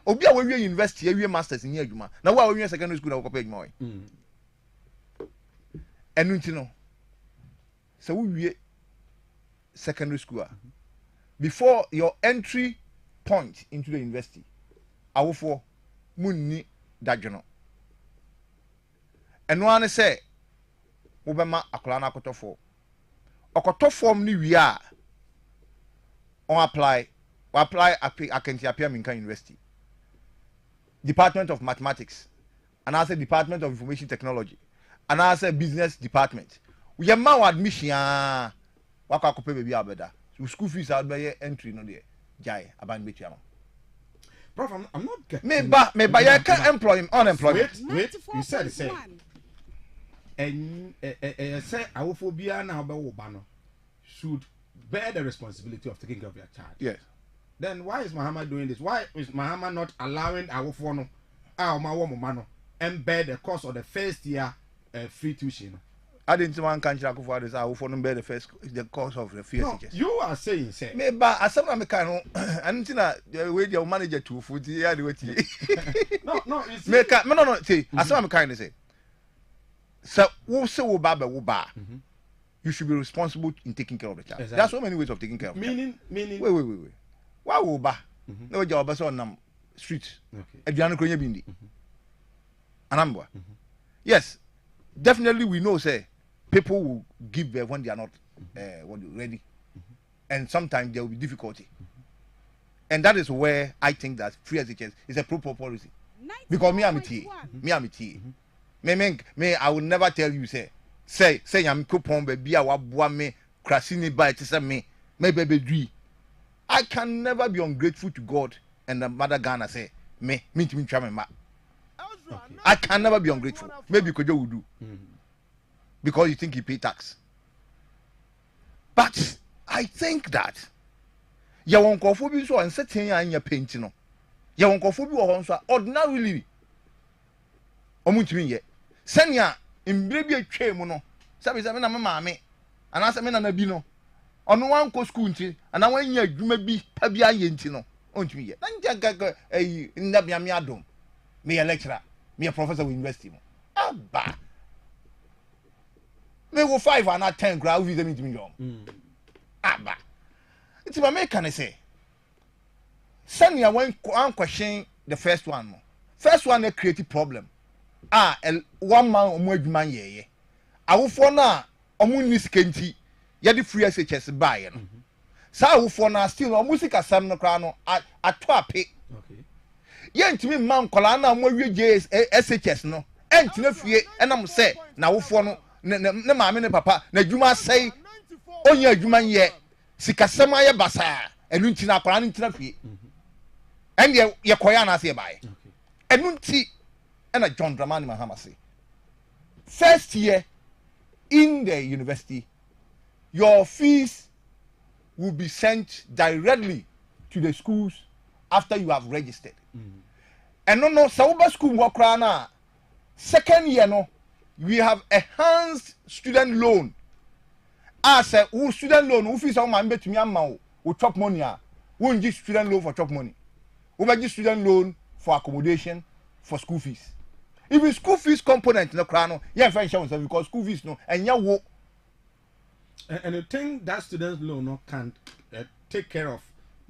obi a wo wie university e wie masters ni adwuma na wo a wo wie secondary school na wo kopa adwuma we. Enunti so we secondary school before your entry point into the university awofo munni dadwono eno ane say wobema akola na akotofo okoto form ni wi a on apply akenti apia minka university department of mathematics and I say department of information technology and I say business department we ma admission waka akope baby abeda school fees out by entry no there jai aban betua. Prof, I'm not getting me ba you can employ him unemployment. Wait, you said say and say awophobia na obewo ba no should bear the responsibility of taking care of their child. Yes. Then why is Muhammad doing this? Why is Muhammad not allowing awofo no and bear the cost of the first year free tuition? I didn't want country akufo this awofo no bear the cost of the first teachers. You are saying say me ba asem me kan no anti na we dey manager to food ya dey wati. No, it's me ka me no say asem me kan say so wo say wo ba you should be responsible in taking care of the child. Exactly. There are so many ways of taking care of the child. Meaning wait. Why wo ba no job person on street aduane kro nya bindi anambwa. Yes, definitely we know say people will give birth when they are not ready, and sometimes there will be difficulty, and that is where I think that free education is a proper policy. Because me I'm me I will never tell you say I'm coupon baby I wa me crashini by to say me baby dui. I can never be ungrateful to God and the mother Ghana say me try my ma. I can never be ungrateful. Maybe Kojo will do. Because you think he pay tax. But I think that ya won kofo bi so an certain ya anya paint no. Ya won kofo bi wo ho so ordinarily omuntimi ye. Senya imbre bi atwa mu no. Sabi na maame anasa me na bi no. Ono wan ko school nti ana wan nya adwuma bi pa bi aye nti no. Ontimi ye. Na nja gaga ndabia me adom. Me a lecturer, me a professor with university. Abba. Me go 5 and not 10 crowd visa me to me young. Abba. It's my make can I say. Send ya one question the first one. First one a creative problem. One man omo adwuma ye. Awofo na omo ni skenti ya di free SHS buy no. Sa awofo na still omo sika sam no kra no ato ape. Okay. Yentimi man kola na mo wie SHS no entina fie enam se na wofo no ne maame ne papa na adwuma sei onya adwuma ye sikasem aye basa enu ntina kola ntina fie en ye koya na se bae enu nti na John Dramani Mahama say first year in the university your fees will be sent directly to the schools after you have registered. And no Sauba school wakra na second year no we have enhanced student loan. As a student loan who fees on my betumi ama o chop money who give student loan for chop money. We give student loan for accommodation for school fees. Even school fees component no kra no yeah find show because school fees no and ya wo and you think that student loan no can take care of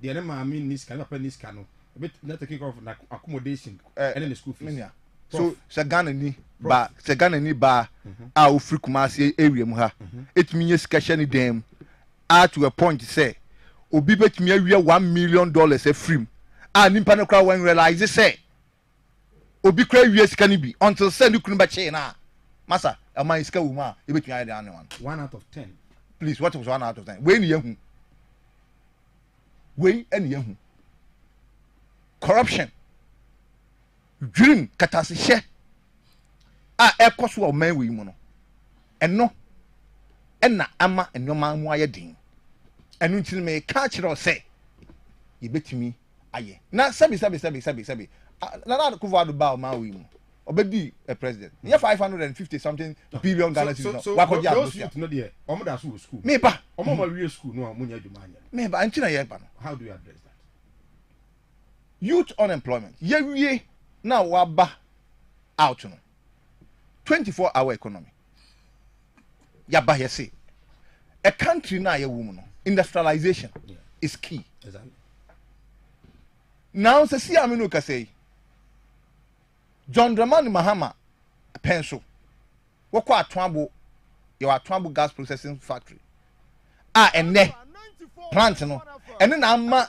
the enema I mean this kind of this kind of bit not taking care of accommodation and then the school fees. So Sagana ni ba a free Kumasi area mu ha it means sketching them to a point say obi betumi awia $1 million a free nimpa no kra when realize say obi kra wie sika ni bi until say nu kunu ba che na masa am sika wo ma e betumi ade ane 1 out of 10. Please, what was 1 out of 10? We ni yehu corruption dream katasihye ekoso o man we mu no eno na ama enoma mu aye din enu ntini me ka kire say ye betimi aye na sabi na kuvo adu ba o man we mu obedi a president ye 550 something billion Ghana cedis no wakoja those youth no there omo da so school me ba omo ma wie school no amunya adwuma anya me ba ntina ye ba no. How do you address that? Youth unemployment ye wie na waba out no 24-hour economy yaba yesi. A country na ye woman industrialization is key. Exactly. Now se si aminu ka say John Dramani Mahama pencil. Woko atwabo your atwabo gas processing factory. Ene plant no. Ene na ama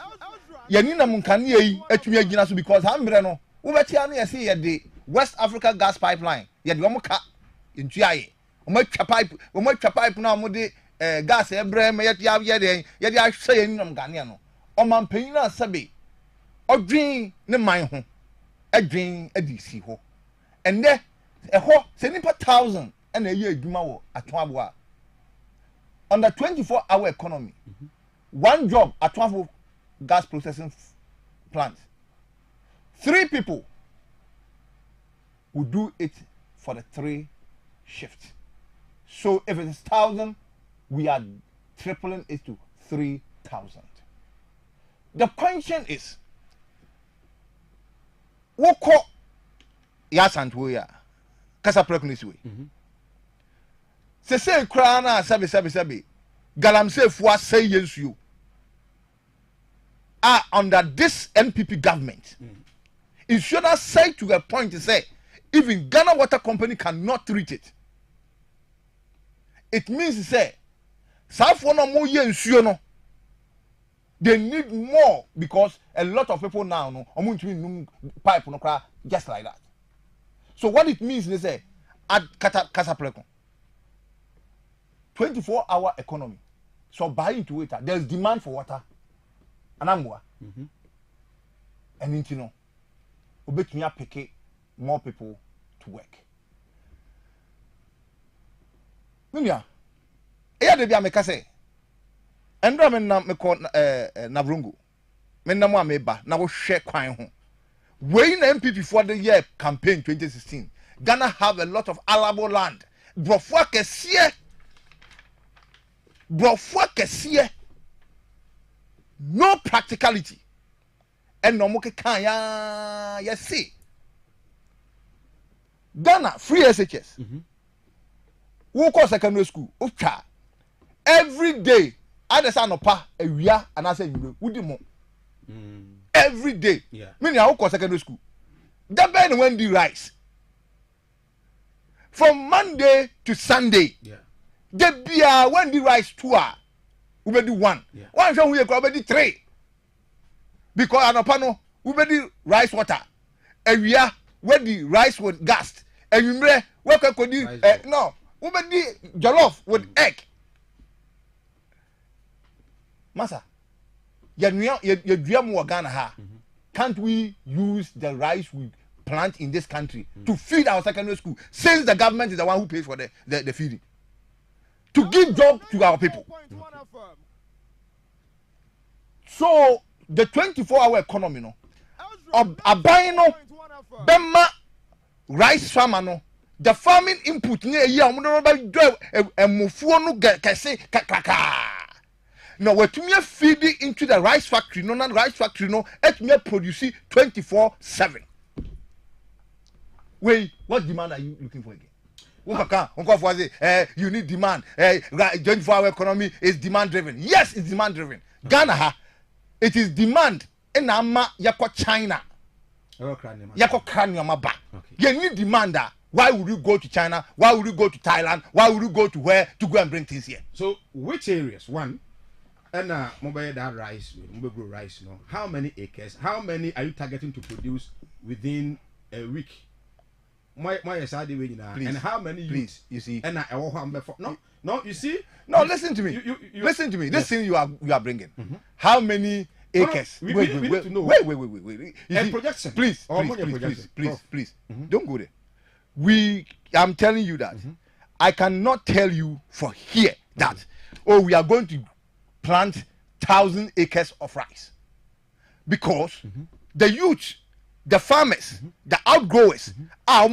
yani na munkani yi atumi agina so because hambre no. Wo beti anu ye say ye the West Africa gas pipeline. Ye de omo ka ntuaye. Omo twa pipe na omo de gas ebre me ye de ahwe ye ni nam gane no. Oman panyin na sabe odwin ne man ho. Adwin adisi ho. Ende ho se nipa 1000 and a year adwuma wo atwabo on the 24-hour economy. One job at 12 gas processing plant. 3 people will do it for the 3 shifts. So if it is 1,000, we are tripling it to 3,000. The question is, what call Yasantuya? Kasa prekunisiwe. Se kra na sabi galamse fwa say yensu are under this NPP government. It should not say to a point to say even Ghana Water Company cannot treat it. It means to say safo no mo yensu no they need more because a lot of people now no omuntumi pipe no kra just like that. So what it means they say at kasa prekun 24-hour economy. So buy into it. There's demand for water. Anamwa. And you know, obetumi apeke more people to work. Minya. Eya de bia meka say. Endra me na me ko Navrungu. Me na mo ameba na wo hwe kwan ho. We na MPP for the year campaign 2016. Ghana have a lot of arable land. Brofo kesiye. No practicality. And no more can ya see. Ghana free SHS. Who call secondary school? Ucha. Every day, I just no pa a year and I say you would every day. Yeah. Meaning I call secondary school. That ben when the rice. From Monday to Sunday. Yeah. The beer when the rice 2 we be do 1. Yeah. One show we go be 3. Because anopano we be the rice water. And we are when the rice with gas. And you may work no, we be the jollof with egg. Masa, you dream more Ghana ha. Can't we use the rice we plant in this country to feed our secondary school since the government is the one who pays for the feeding? To give job to our people. So the 24-hour economy no abayin no bema rice farmer no the farming input near year omo ba do emufuo no kese kakaka. Now we to feed it into the rice factory no rice factory no et me produce 24/7. Wait, what demand are you looking for again? You need demand. 24-hour economy is demand driven. Yes, it's demand driven. Ghana, it is demand. In Ama yako China. Yako Kranyama. You need demand. Why would you go to China? Why would you go to Thailand? Why would you go to where to go and bring things here? So, which areas? One, and mobile that rice, mobile rice. No, how many acres? How many are you targeting to produce within a week? My and how many please you see and no you see listen to me listen to me this yes. thing you are bringing how many acres we need to know. Wait and projection please don't go there. I'm telling you that I cannot tell you for here that we are going to plant 1,000 acres of rice because the youth, the farmers, the outgrowers are I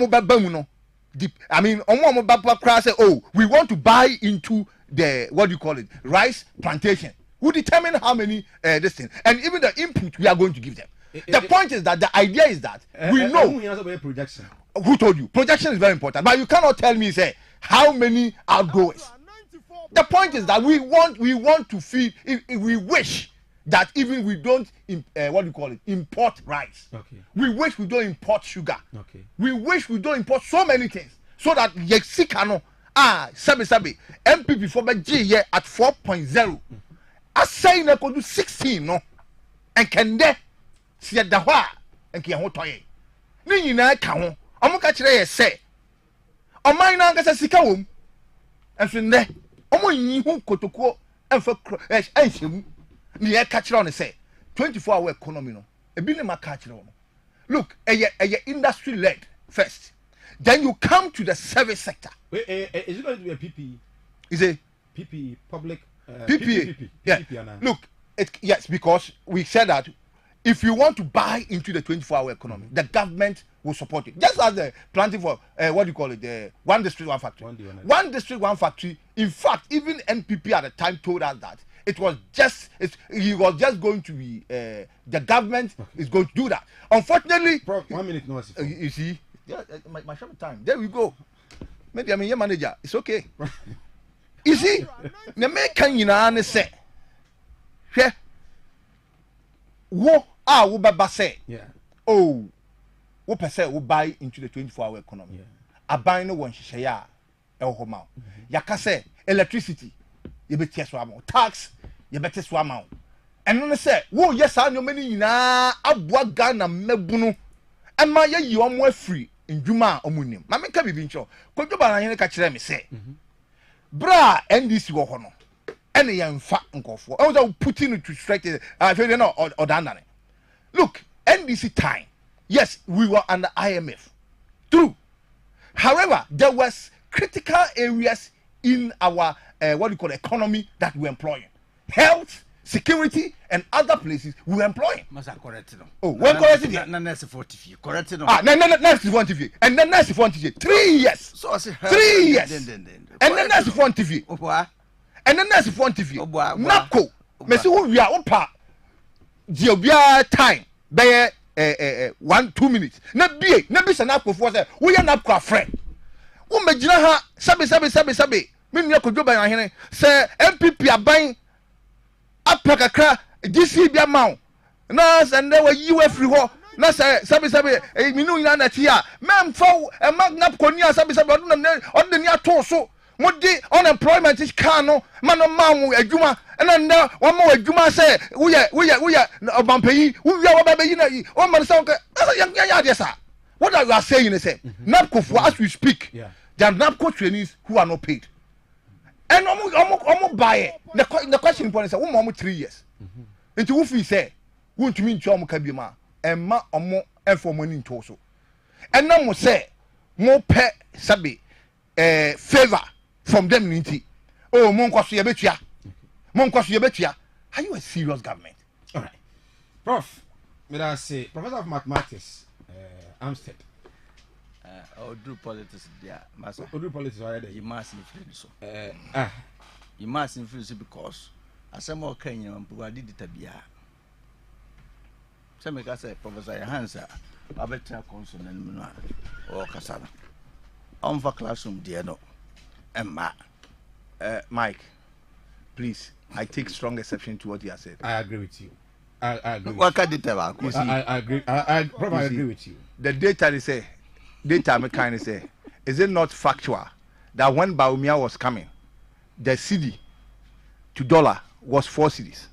mean, we want to buy into the what do you call it, rice plantation. Who determine how many this thing and even the input we are going to give them. The point is that the idea is that we know. Projection. Who told you? Projection is very important, but you cannot tell me say how many outgoers. The point is that we want to feel. If we wish that even we don't import rice. Okay. We wish we don't import sugar. Okay. We wish we don't import so many things so that yexikano sabi MPP for G at 4.0. I say na could do 16 no and can de see the hwa and ki ho toye. Ni nyina ka ho. Omo ka kire ye say. Oman na ngasa sika wom. Enso ne omo yin hu kotokuo emfa enhyemu. Ni e ka kire on say 24-hour economy no. E bi ne ma ka kire on. Look, a industry led first. Then you come to the service sector. Wait, is it going to be a PPE? Is it PPE, public PPE? Yeah. PPE, look, yes, because we said that if you want to buy into the 24-hour economy, the government will support it. Just as the planting for the one district, one factory. One district, one factory. In fact, even NPP at the time told us that it was just going to be the government is going to do that. Unfortunately, 1 minute no. You see, yeah, my show time. There we go. Maybe I'm a manager. It's okay. You see, the man can say, yeah, wo baba say, yeah. Oh, what percent will buy into the 24-hour economy? Yeah. I buy no one share el homa. Yaka say electricity, you better swam tax, you better swam out. And when I say, whoa, yes, I know many na abwa Ghana mebunu, and my you are more free in Juma or Munim. Mamma can be vincho. Could you buy a catcher me say? Bra, and this go hono. Any young fat uncle for. I was putting it to straight. I feel you know or done. Look, NDC time. Yes, we were under IMF. True. However, there was critical areas in our economy that we employing. Health, security, and other places we employing. Must I correct it? Oh, when correct it? Nurse 40. Correct it. Nurse 40. And then nurse 40. 3 years. So I say 3 years. And then nurse 40. And then nurse 40. Nako. Messi we are opa. Diobia time. Be 1-2 minutes. Na be sanako for say we are not kwa friend. Wo magina ha sabe. Me nua ko joba yan hene say MPP aban apakakra DC bia maw na sande wa yiwe free ho na say sabe minu ina na ti a memfa e magnap koni a sabe odde ni ato so modi unemployment is can no man maw adwuma na nda wo ma adwuma say wo ye obampeyi wo wi wo ba yi na yi o man say ya de sa. What are you saying is say napco for as we speak, there are napco trainees who are not paid. And almost buy the question point is say wo 3 years. Into wo fi say wo ntumi ntu omo ka bi ma emma omo enfo money nto so. And now mo say mo pe sabe favor from them nti. Oh mo nkwaso ye betua. Are you a serious government? All right. Prof, may I say Professor of Mathematics Amstead. Or do politics, yeah, master. Or do politics already. You must influence so. You must influence because as some more Kenyan who are did it a beer. Some make us say, Professor Hansa, I better console and or Cassava. On for classroom, dear no. Emma, Mike, please, I take strong exception to what you have said. I agree with you. I agree. What can you tell? I agree. I probably agree with you. The data they say. Data me kind of say, is it not factual that when Baumia was coming, the CD to dollar was 4 cedis?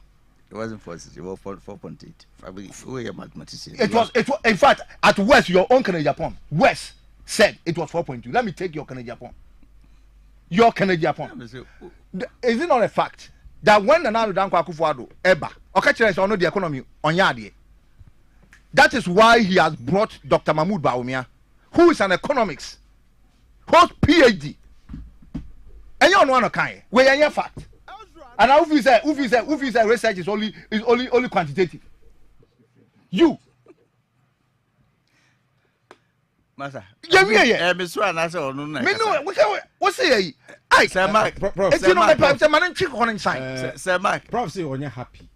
It wasn't 4 cedis, it was 4.8. We are mathematicians. It was, in fact, at West, your own Canadian Japan, West said it was 4.2. Let me take your Canadian Japan. Your Canadian Japan. Is it not a fact that when the Nano Danko Akufuado, Eba, Okachira is on the economy on Yadi? That is why he has brought Dr. Mahmoud Baumia, who is an economics, who's PhD. And you know kind. We are fact. And now if you say research is only quantitative. You. Master. Yeah. Miss Wan, I said, no, what's it? I say, Mike, it's you know the man and chick on sign. Sir Mike, Prof, say when you're happy.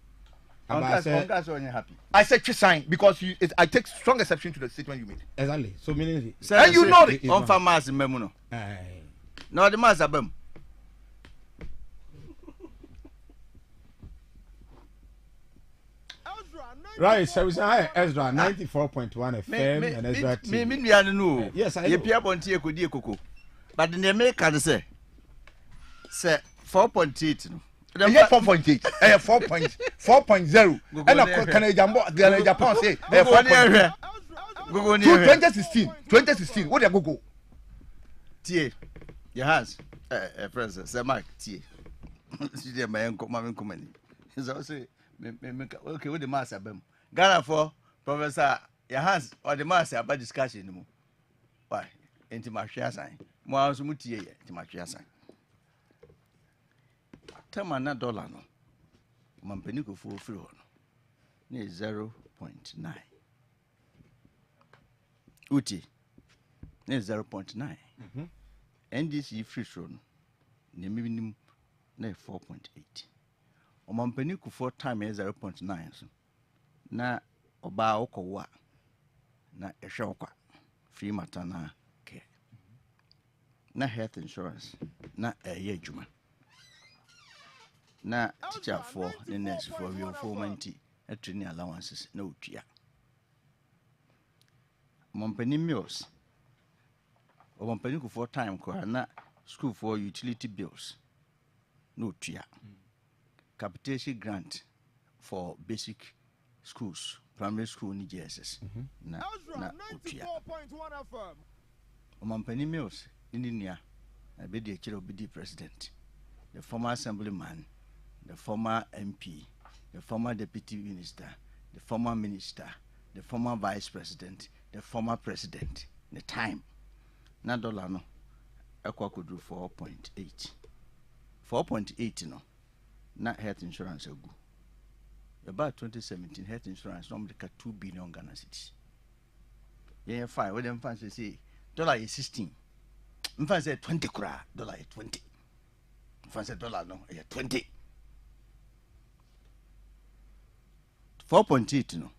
I said sign because I take strong exception to the statement you made. Exactly. So meaning and you know it. On farmers in Memuno. No, the master bem. Right, so we say Ezra 94.1 FM and Ezra TV. Me no. Yes, I know. know. You pia bonti ekodi ekoko. But in America they say 4.8 no. They get 4.8. 4.0. And can Jambo the Japan say 4.8. Go near 2016. What you go? Tie. Your hands. President, say Mark tie. See them my uncle mama come. So say okay with the master bem. Ghana for Professor your hands or the master about discussion no. Why? Enti ma hwe asan. Mo anso mutie ye, enti ma hwe asan. Tama na dollar no. Mampani ko fo free ho no. Ne 0.9. Uti. Ne 0.9. NDC free show no. Ne minimum na 4.8. O mampani ko for time 0.9 so. Na oba okowa na ehwe okwa free matana care. Na health insurance na eye adwuma. Na teacher for the nurse for your formanty training allowances na otua. Mampani meals. O mampani ko for time ko na school for utility bills na otua. Capitation grant for basic schools, primary school ni JSS. Na otua. O mampani meals in nia na be the chair of the president, the former assemblyman, the former MP, the former deputy minister, the former minister, the former vice president, the former president. The time na dollar no ekwa could do 4.8. 4.8 no na health insurance agu. About 2017 health insurance normally cut 2 billion Ghana cedis. Yeah, fine. What them fans say dollar is 16. Mfan say 20 kura, dollar is 20. Mfan say dollar no, 20. 4.8 no.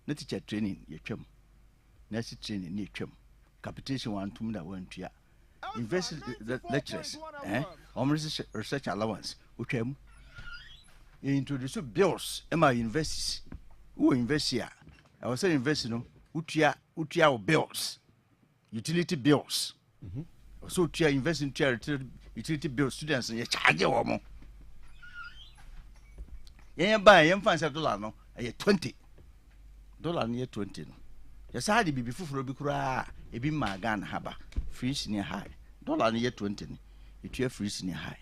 Na teacher training ye twem. Nurse training ye twem. Capitation one tum da one tua. Invest lecturers, research allowance utwem. You introduce bills ema universities. Who invest here? I was saying invest no utia bills. Utility bills. So to invest in utility bill students and you charge them. You buy you find $20 no, $20 near 20 no. Yes, I did before for bikura e be my gun haba free senior high $near 20 it you free senior high.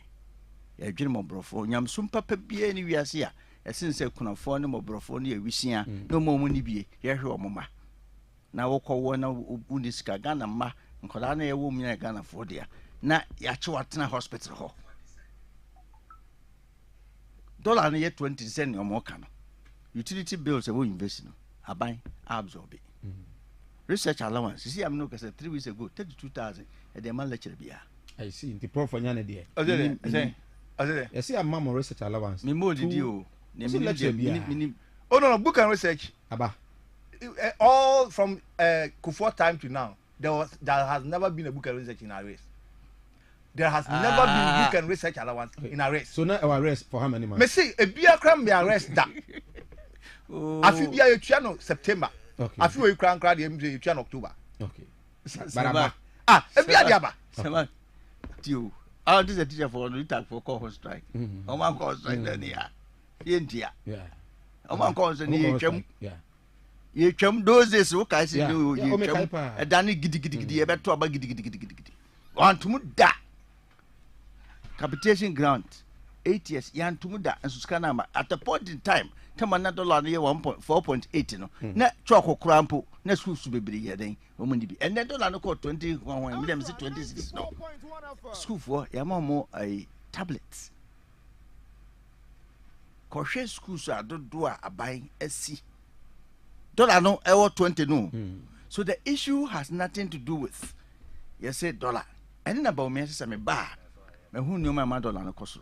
You dream of brofo nyam sum papa bia ni wiase a esin se kunafo ne mobrofo ne awisia no mo mu ni bie ye hwe omoma na wokwo na unisika Ghana ma nkola na ye wo mu Ghana for dia na ya che watena hospital ho $ne ye 20 cent o mo ka no utility bills e wo invest no aban absorb it. Research allowance see am no ka 3 weeks ago 32,000 e dey man lecture bia. I see the prof nyane there. You see a mama research allowance. Me more did you. Oh no, book and research. Aba. All from Kufuor time to now, there has never been a book and research in our race. There has never been book and research allowance in our race. So now our arrest for how many months? Me say a beer cram be arrest that. I feel be a channel September. Okay. I feel you cram the channel October. Okay. But a beer diaba. Sama. Tio. This is a teacher for the tag for call strike. O man call strike then ya. Yentia. Yeah. O man call say ni twem. Yeah. Ye twem those days wo kai say do ye twem. E E dani gidigidi e beto aba gidigidi. Wantum da. Capitation grant 8 years yantum da enso sika na ma at a point in time tama na dollar ne 4.8 no na choko krampo na school su bebere ye den o mo bi and then dollar no ko 20 1 million say 26 no school for ya mo a tablets ko hwe school su adodo a aban asi dollar no e 20 no so the issue has nothing to do with you say dollar and na ba o me say me ba me hu ni o ma dollar no koso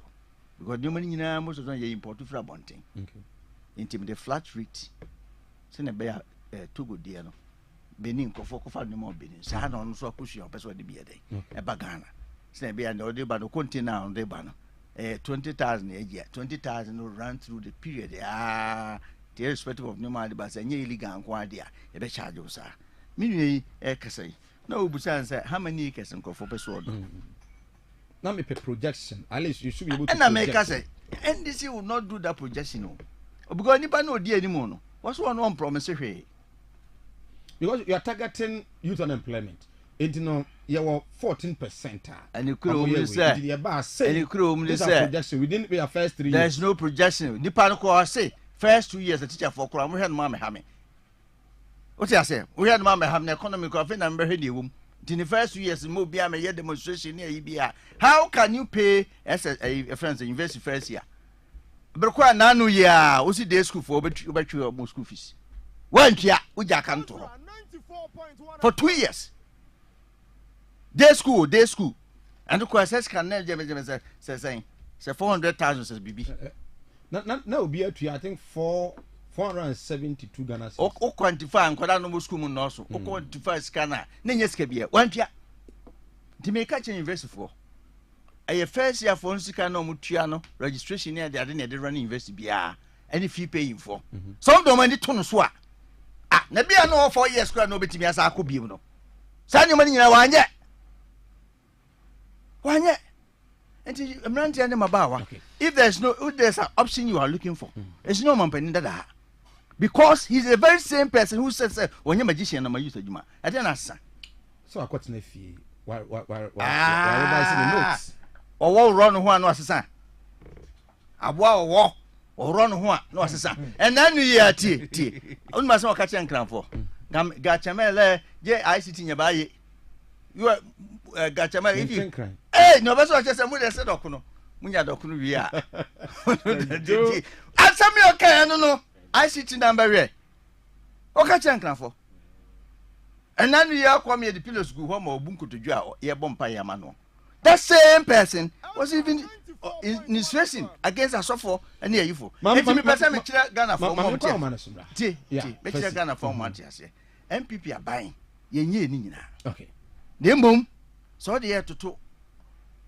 because the money nyina most of them ye import from Bonting. Okay. Intim the flat rate se na be Togo dia no Benin kofa no mo Benin sa na no so akosu o person de bi eden e ba Ghana se na be ya no de ba no container on de ba no 20,000 a year 20,000 no run through the period irrespective of no matter but any illegal and quadia, a charge of sir. Meaning, say, no, but say, how many acres and for person? Now, make a projection. At least you should be able to. And I make us say, NDC will not do that projection. Because anybody no dear anymore. What's one promise? Because you are targeting youth unemployment. It you were 14%. And you could only say, and you could only say, projection. We didn't pay our first 3 years. There's no projection. The Panaco say, first 2 years, the teacher for Kram, we had Mamma Hammy. What I say? We had Mamma Ham, the economic of an umbrella room. In the first 2 years, move beyond a demonstration near EBA. How can you pay as a friend invest first year? But quite none year, what's the day school for? But you are more school fees. 1 year, we can to for 2 years. Day school. And the course can never say 400,000 says BB. No, be at I think 472 Ghana. O quantify and Kodano school also. O quantify scanner. Nenyes Kabia. 1 year. To make catch an investor for a first year for Nsicano Mutiano registration near the other running investor BR. Any fee paying for. Some don't mind it to swap. Ah, Nabia no 4 years, nobody me as I could be. No, send your money in a 1 year. 1 year. And I'm not telling them about if there's an option you are looking for, there's no man penny that. Because he's the very same person who says, when you're magician, I'm a user, you I don't answer. So I got no fee. Why, the notes? Or what run one was a son? A walk. Or run one, no assassin. And then you are tea. On my son catch and cram for. Gachamele, I sit in your body. You are Gachamele. If you cry. Eh, no, that's what I said, Ocuno. Munya Docunu, we are. Answer me, okay, no. I sit in number. O catch and cram for. And then you are coming at the pillows go home or bunko to jail, your bumpire mano. That same person was even in his facing against a sofa and near you for. Ghana for Ghana for Montias. MPP are buying. Ye okay. The boom. So the air to talk.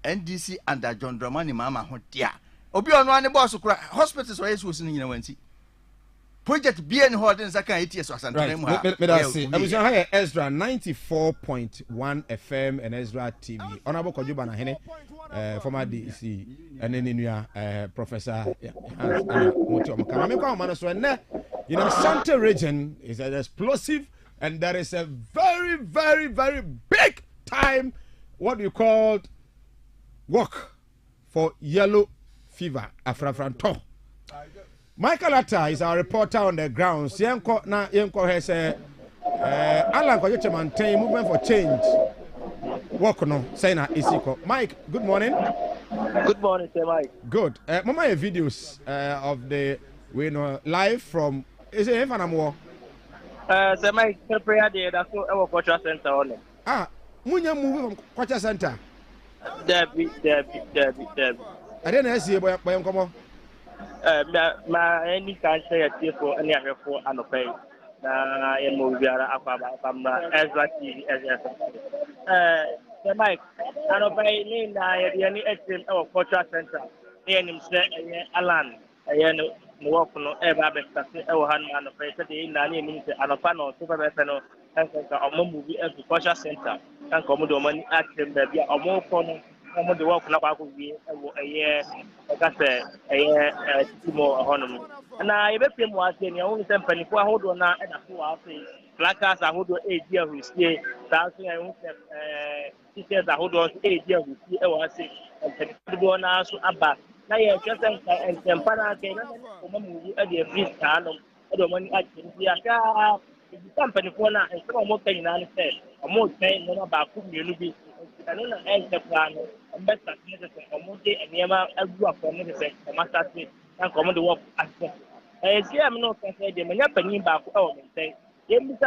NDC under John Dramani Mama Hontia. Obi on one boss hospitals where he was in Wensi. Project BN Hordens, I can't eat yes or something. I was here Ezra 94.1 FM and Ezra TV. Honorable Kojubana Hene, former DC, and then in Professor in the Santa region is an explosive, and there is a very, very, very big time what you call work for yellow fever, AFRIFA. Michael Atta is our reporter on the ground. Yenko has Alan Koyeche maintain movement for change. Work no, say na isiko. Mike, good morning. Good morning, sir Mike. Good. Mama, videos of the live from. Is it Efanamo? Sir Mike, prayer day. That's our culture center on. Ah, munya move from culture center. Debbie. I didn't see boy come on. My any can't say a tear for any other for an pay. Na movie from Ezra TV. Sir Mike, and pay me any extreme our culture center. Near him, Alan. Work no ever best our handman of face the Nani Minister and a panel supervisor and a movie at the culture center and commodore money at them there be a more corner. The work now could be a year, a year, more economy. And I bet him was in your own company for hold on now and a few hours. Blackers are hold on 8 years who stay, 1,000 teachers are hold on 8 years who stay. I was saying, and go now so about. Now you're just and Tempana came at the free stand of the money at the company for now and some more thing I said, a more thing about community. I don't know the plan. I'm better a Monday and Yama grew up from a master and common the work as well. I see I'm not saying them and happening back home and say, again,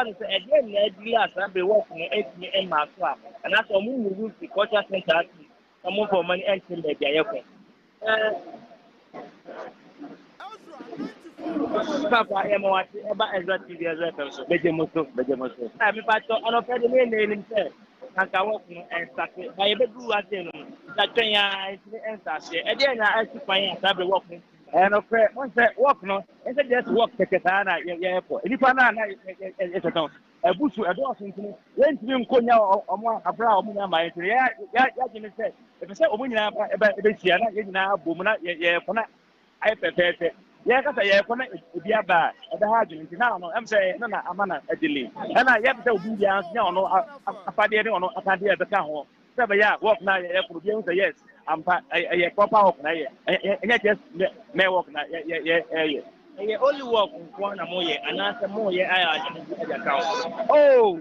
I'll be working 8 and my class, and that's a move the culture center. Come for money and send the airport. Papa, I am watching about Ezra TV as well. Bejemoso. I'm about to unoffer the main name himself. And I work and start by a bedroom at them. That train is the answer. Again, I actually find out I'll be working. And of course, once that work, no, and just work the Katana, airport. If I know, it's a don't. A bush, a door, when you come out or more a brown, my yeah, Jimmy said. If I say, oh, about the Siena, you now, Bumana, I prepare it. Yeah, that's a year for me. Be a bad at the hard now. I'm saying, no, I'm on a delay. And I have to be down, no, a party on a party at the town. So, yeah, walk now, yes. I'm a proper walk now, and just may walk now, yeah. Only walk one more year, and answer more year. Oh,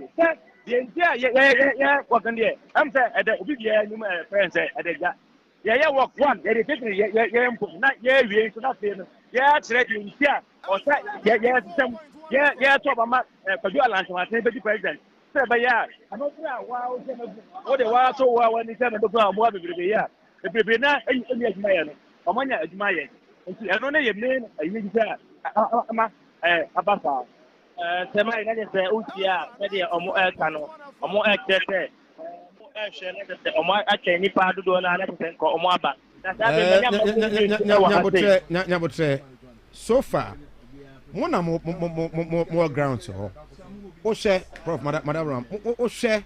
yeah, walking there. I'm saying, at the big year, you my friends at the yeah, walk one, yeah, not yeah, so not famous. Yeah, it's ready, yeah, or yeah, talk about you are lunch, my president. But yeah, I'm not sure wow, what the wild so well when he said the ground, what will be here. The baby not any man, or money is my end. I don't know your name, I mean, Abasa. Semi, that is the Utia, maybe a more Elcano, or more actor, or more actually, any part of the one, or more back. Nyabotre, so far, more ground so. O share, Prof. Madam, o share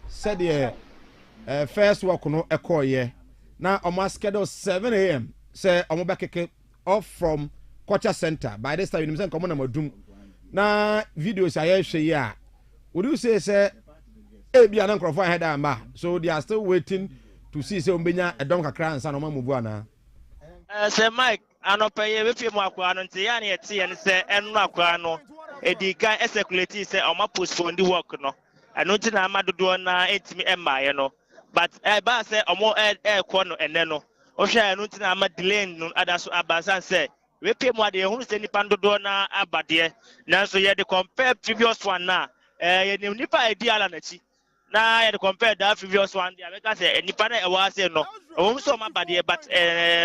said the first walk no echo now on my schedule 7 a.m. Say I'm back off from Culture Center. By this time, you know, come on, I'm doom. Now videos I share ya. Would you say be an uncle for head so they are still waiting to see say umbenya a donka cran san oma mubwana say Mike anopaye we fi mu akwa no nti ya na yeti ye say enu akwa no edikan executive say oma postpone the work no anu nti na amadodo na etimi emaye no but ba say omo ekwo no ene no o hwe anu nti na ama delay no adaso abansan say we fi mu ade ehunu say nipa dodo na abade na so ye the compare previous one na ye nipa edi ala na chi na you compare that previous one there make say nipa na e wa say no o so ma bade but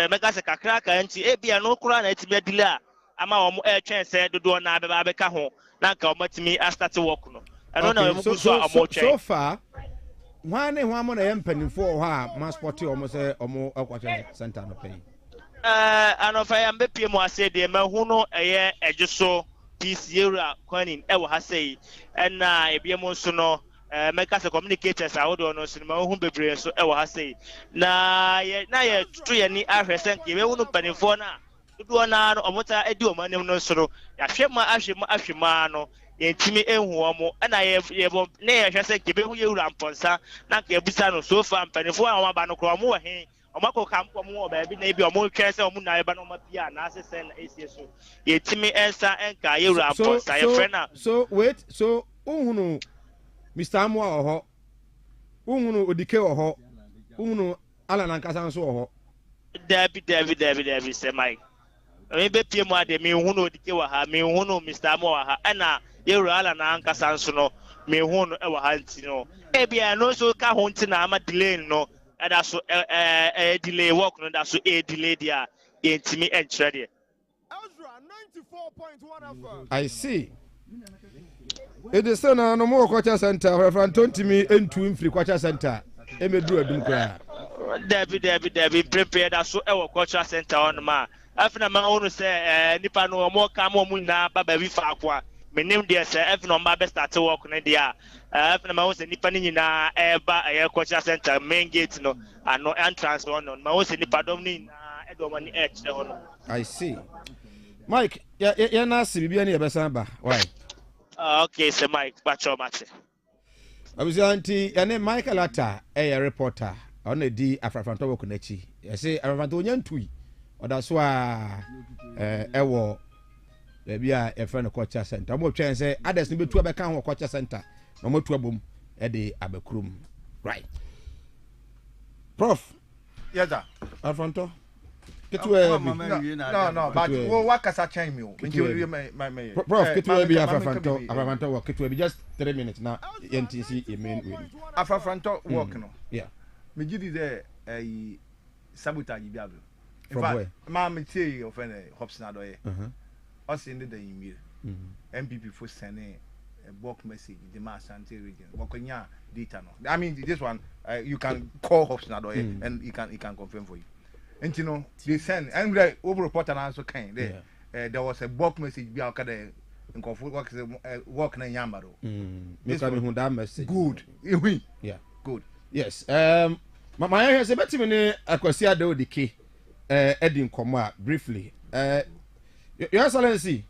make say kakra ka nti e bia no kura na etime delay ama o mo twen say dodo na be ka ho na ka o matimi start work no eno na mo so o mo twen so far one mo na empanifo ho a ma sport o mo say o mo akwache center no pay anofa ya mbepie mo ase de ma hu no eye ejuso peace yera kwanin e wo ha sei na ebie mo so no make us communicators I would no cinema who be brave so e ha say na ye to ye ni ahwesen ke we unu panifo na do na no omota edi o manem no soro ya hwema no ye ntimi ehu omo na ye bo na ye hwese ke be hu ye wura mponsa na ka ebusa no so fa panifo a wa ba no kro omo he omako kampo mo ba bi na ebi omo twa se omo na ye ba no ma bia na asese na esie so ye ntimi ensa enka ye wura mponsa ye frena so wait so uhunu Mr. Amwa oho uhunu odike oho uhunu ala na nkasa nso oho David say Mike me be pie mu ade me uhunu odike wa ha me uhunu Mr. Amwa wa ha na yero ala na nkasa nso no me uhunu e wa ha nti no e bia no so ka ho nti na ama delay no ada so delay work no da so delay dia ye ntimi enchre de Ezra 94.1 I see. It is still no more Culture Center. Reverend Tontimi into him free Culture Center. Emedu adum kra. David prepared as so our Culture Center on ma. After ma onu say nipa no more come on na baba wi fa akwa. Me nim dey say after no ma be start work na dia. After ma say nipa ni na eba Culture Center main gate no ano entrance on no. Ma say nipa dom ni na edo mani edge no. I see. Mike, ya na si bibia ni ebesan ba. Why? Okay, so Mike, Pacho Mate. I was auntie, and then Michael Atta, a reporter, on a D. AFRIFA Konechi. I say, I want to young tweet, or that's why Ewo, maybe a friend of Culture Center. I'm more trying to say, others need to a account of Culture Center, no more trouble, Eddie Abekrum. Right. Prof. Yes, sir. Alfonso. No, but what can I change me? Prof, AFRIFA Kitwe, just 3 minutes now. NTC, you mean AFRIFA work, no? Yeah. Me give you there a sabotage. From where? Mamma, tell you of any Hobson. Us in the day, MPP for sending a bulk message, the mass anti region. Wakonya data. I mean, this one, you can call Hobson and he can confirm for you. And you know, they send and like over reporter also kind there. There was a bulk message be out there in comfort work na yamba do. This one that message. Good. Yeah. Good. Yes. My hear say beti me ne akwasi ade odike Edin Komwa briefly. Your Excellency.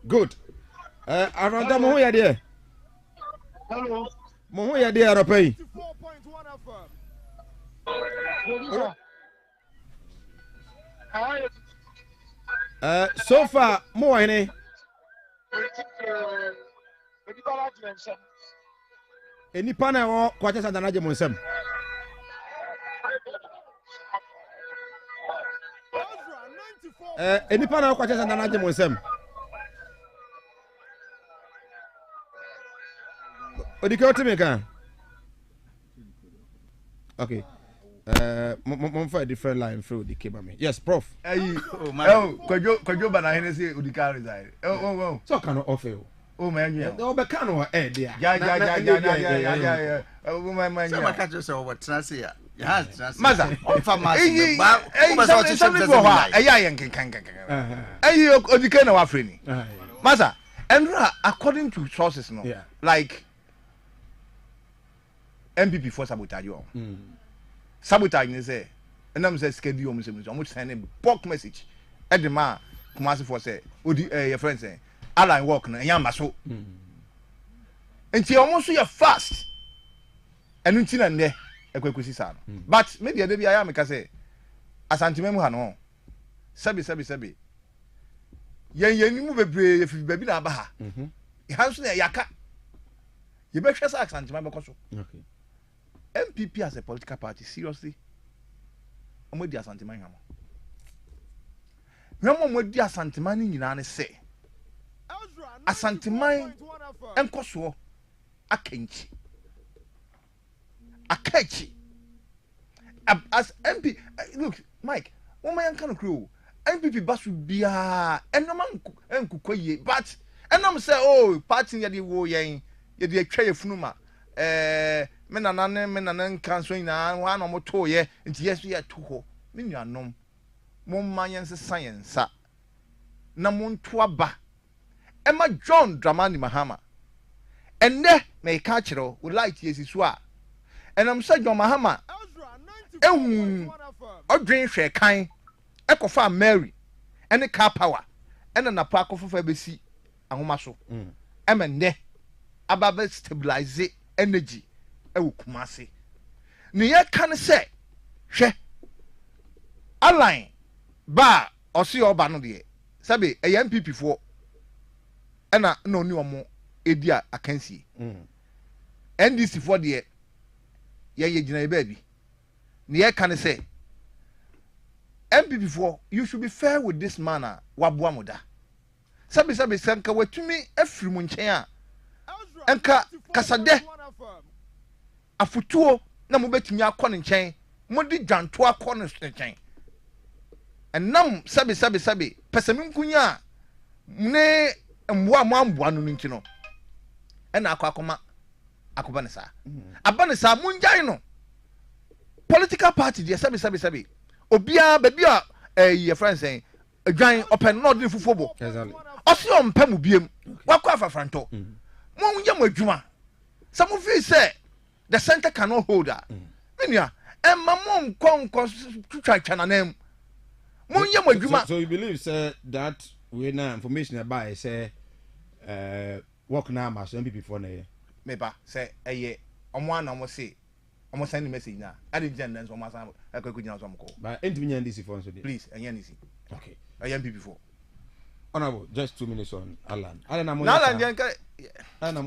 Good. Around mo ho ya there. Hello. Mo ho ya there aropai. 94.1 FM. So far mo wa ni. Enipa na wo kwacha sa danaje mo nsam. Enipa na wo kwacha sa danaje mo nsam. Odike otime kan. Okay. Mom for a different line through the cable. Yes, Prof. Kwajo bana hene say Odika reside. Oh. So can offer. Oh man, yeah. No be can o eh there. Yeah. Oh man. So catch yourself what translate ya. Yeah, translate. Maza, on pharmacy. Ba, something go ha. Yan kan. Odika na wa free ni. Maza, and according to sources no. Like MPP for sabotage. Sabotage ni say enam say schedule omo say omo send a bulk message e de ma Kumasi for say odi your friend say align work na yamba so enti omo so ya fast enu nti na nne ekwekwesi sa no but maybe ade bia ya meka say asantime mu ha no sabi yen ni mu bebre efi baby na aba ha hanso na yaka ye be hwesa asantime be koso okay. MPP as a political party, seriously, I'm with the Asantiman. Remember what the Asantiman in United say. Asantiman and Kosovo, a kenchi. As MP, look, Mike, one man can crew. MPP bus would be and no man and Kukoye, but and I'm say, oh, party at the war, ye the tray of Funuma. Menanan cancel na one or motor ye, and yes, we are two ho. Min ya nom. Mon man's science, sir. Namun twaba. Emma John Dramani Mahama. And there may catch it would like yes is wa. And I'm saying John Mahama. Or drain share kind. Echo farm Mary. And the car power. And an apack of FBC. And Maso. Emma ne. Ababa stabilize energy. Ewu Kumasi. Ni ye kan say hwe align ba osi oba no de sabe e MPP fo e na oni omo edi akansi NDC fo de ye gina e baby ni ye kan say MPP fo you should be fair with this man wabo amoda sabe sanka watumi afiri mu nchen a enka kasade afutuo na mo betumi akọ ne nchen mo di dwanto akọ ne nchen enam sabe pesemi nkunya ne mboa mo amboa no nti no ena akọ akoba ne sa aba ne sa munjai no political party de sabe obia baby a your friend saying adwan open no de fufobo osi o mpa mu biem wakọ afafranto mo unye mo adwuma some feel say the center cannot hold her. Minya, and my mom to try China. So you believe, sir, that we now information about say work now my MPP for na maybe say a one almost say almost send message now. I didn't gender so much I could go some call. But NTV this phone so please and Yanisi. Okay. I am MPP for. Honorable, just 2 minutes on Alan. Alan, I'm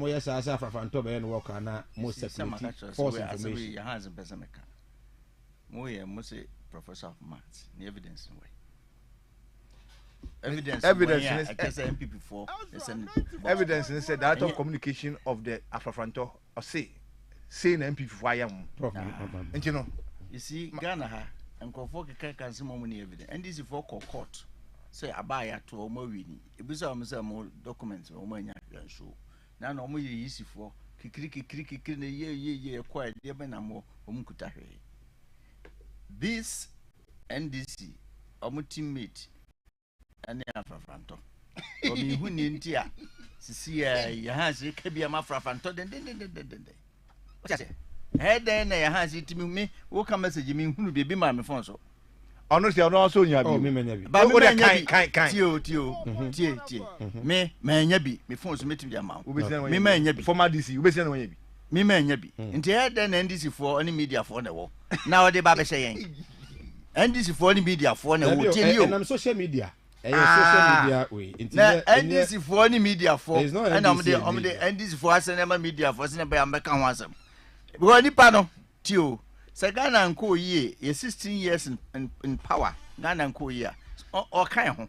yes, as AFRIFA to be and work on most security false information. Your hands in Besameka. Moya must say professor of maths, the evidence evidence I can say MPP for evidence and said that of communication of the AFRIFA or say MPP for I am. And you know, you see, Ghana and Kofoka can see more money evidence, and this is for court. Say abaya to omo wini ebisa amsa mo documents omo anya show na na omo ye yisifo kikiri na ye kwa de be na mo omo kuta hwe. This NDC omo teammate ane afrafanto omi hu ni ntia sisi ya hansi kabia mafrafanto den o cha se head na ya hansi timi me wo ka message mi hunu bebi ma me phone so ono se ono so nya bi me menya bi ba o de kan tie me menya bi me phone so metim dia ma me menya bi former DC ubesi na wanya bi me menya bi nti head na NDC for any media for na wo na wo de ba be hye yen NDC for any media for na wo tie ni o na social media social media we na NDC for any media for and am de NDC for asenema media for se na be am be ka ho asem because nipa no tio se Ghana nko yie ye 16 years in power Ghana nko yie o kan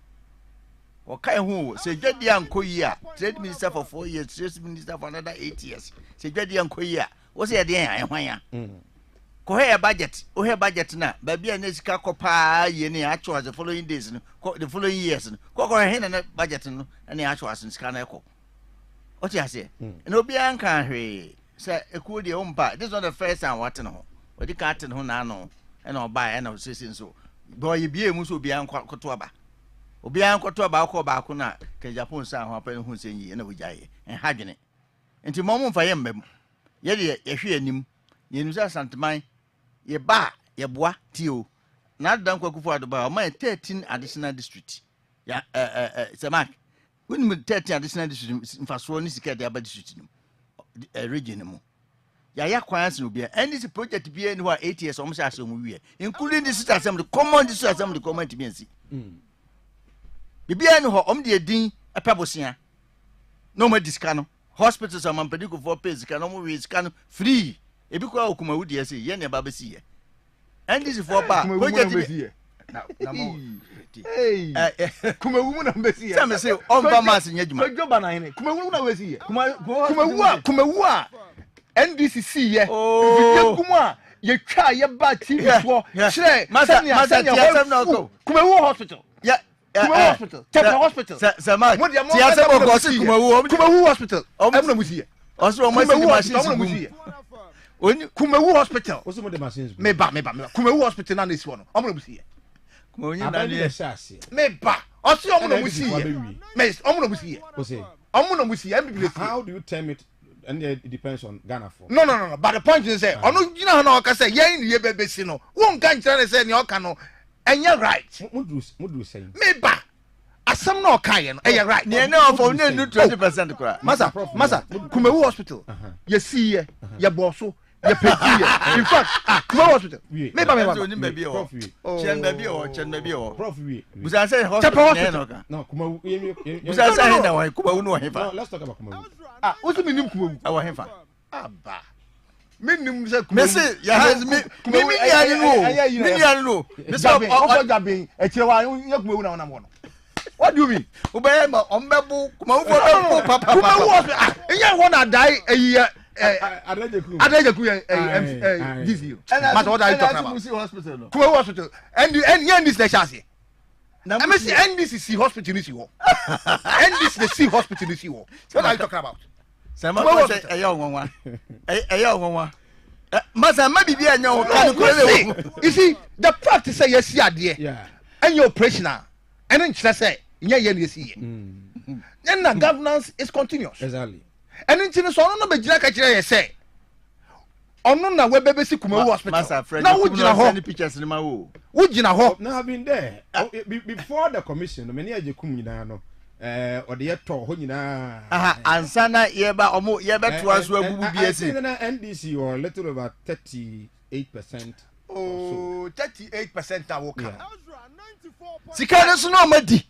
ho se dwade anko yie trade minister for 4 years trade minister for another 8 years se dwade anko yie wo se ye de an hwan ko he budget o he budget na ba bia na sika kopa ye ne actual the following days no the following years no ko he na budget no na actual sika na ekọ o ti ase na obi an kan hwe say ekuo de umpa this is not the first time what no we di ka ten ho na no e na oba e na sisi so boy bie mu so obi an kwato aba ko ba ko na ke Japan sa ho apa hu senyi na wojaye en hadwene enti mo mfa ye mbem ye de ye hwe anim ye nu sa santman ye ba ye boa tio na dan kwakufu adoba o ma 13 additional district ya Semak when 13 additional district mfaso ni sika de aba district no region mu ya kwans no bia and this project bia ni wa 8 years almost as mu wie including the city assembly common district assembly common TBNC bibia ni ho de din epabosia no ma diska no hospitals am pediko for pay diska no mo we diska no free ebi kwa okuma wudi ese ye ne ba besi ye and this for ba project besi na mo kuma wu na besi ye say me say on ba mas nya juma joba na hene kuma wu na besi ye kuma wu a NDCC ye video kuma ye twa ye ba TV for chere kuma wu hospital kuma hospital Tepa hospital Sama ti asebo go si kuma wu hospital amuna musiye oso o machine machine oni Kumewu hospital oso mo de machines me ba Kumewu hospital na nesi wono omuna musiye kuma onyi na ne me ba oso omuna musiye me omuna musiye ose omuna musiye mbibile how do you term it and it depends on Ghana for no but the point is say ono gina na o ka say yen ye bebesi no won kan kire say ne o ka no enye right mudu say me ba asam na o ka ye no enye right ne na for ne 20% kura masa Kumewu hospital ye see ye boso ye peki in fact Kumewu hospital me ba so ni baby o chen baby o prof we busa say hospital no Kumewu busa say na wa Kumewu no hefa no let's talk about Kumewu what's the meaning Kumewu awa hefa aba minimum say Kumewu me say ya has me no me say o gabe e kire wa ye Kumewu na mo no what do you mean ubeye ma ombebu Kumewu for papa Kumewu enye won na die Adejeku this you matter what are you talking about Kumewu hospital and this the chance MSC NDCC hospital is you NDCC hospital is you what are you talking about Sama say eya onwa masa ma bibia nya o kan ko le you see the practice say yes ade and your operational and then say nya ye na see and the governance is continuous exactly and then so no be gina ka kire ye say onu na we bebesi Kumewu hospital na wo gina ho pictures ni ma wo gina ho now have been there before the commission no many aje kum nyina no o de yeto ho nyina ansana ye ba omo ye beto aso abubu biese na NDC or little over 38%. Oh, 38% awoka. Sikane so no madi.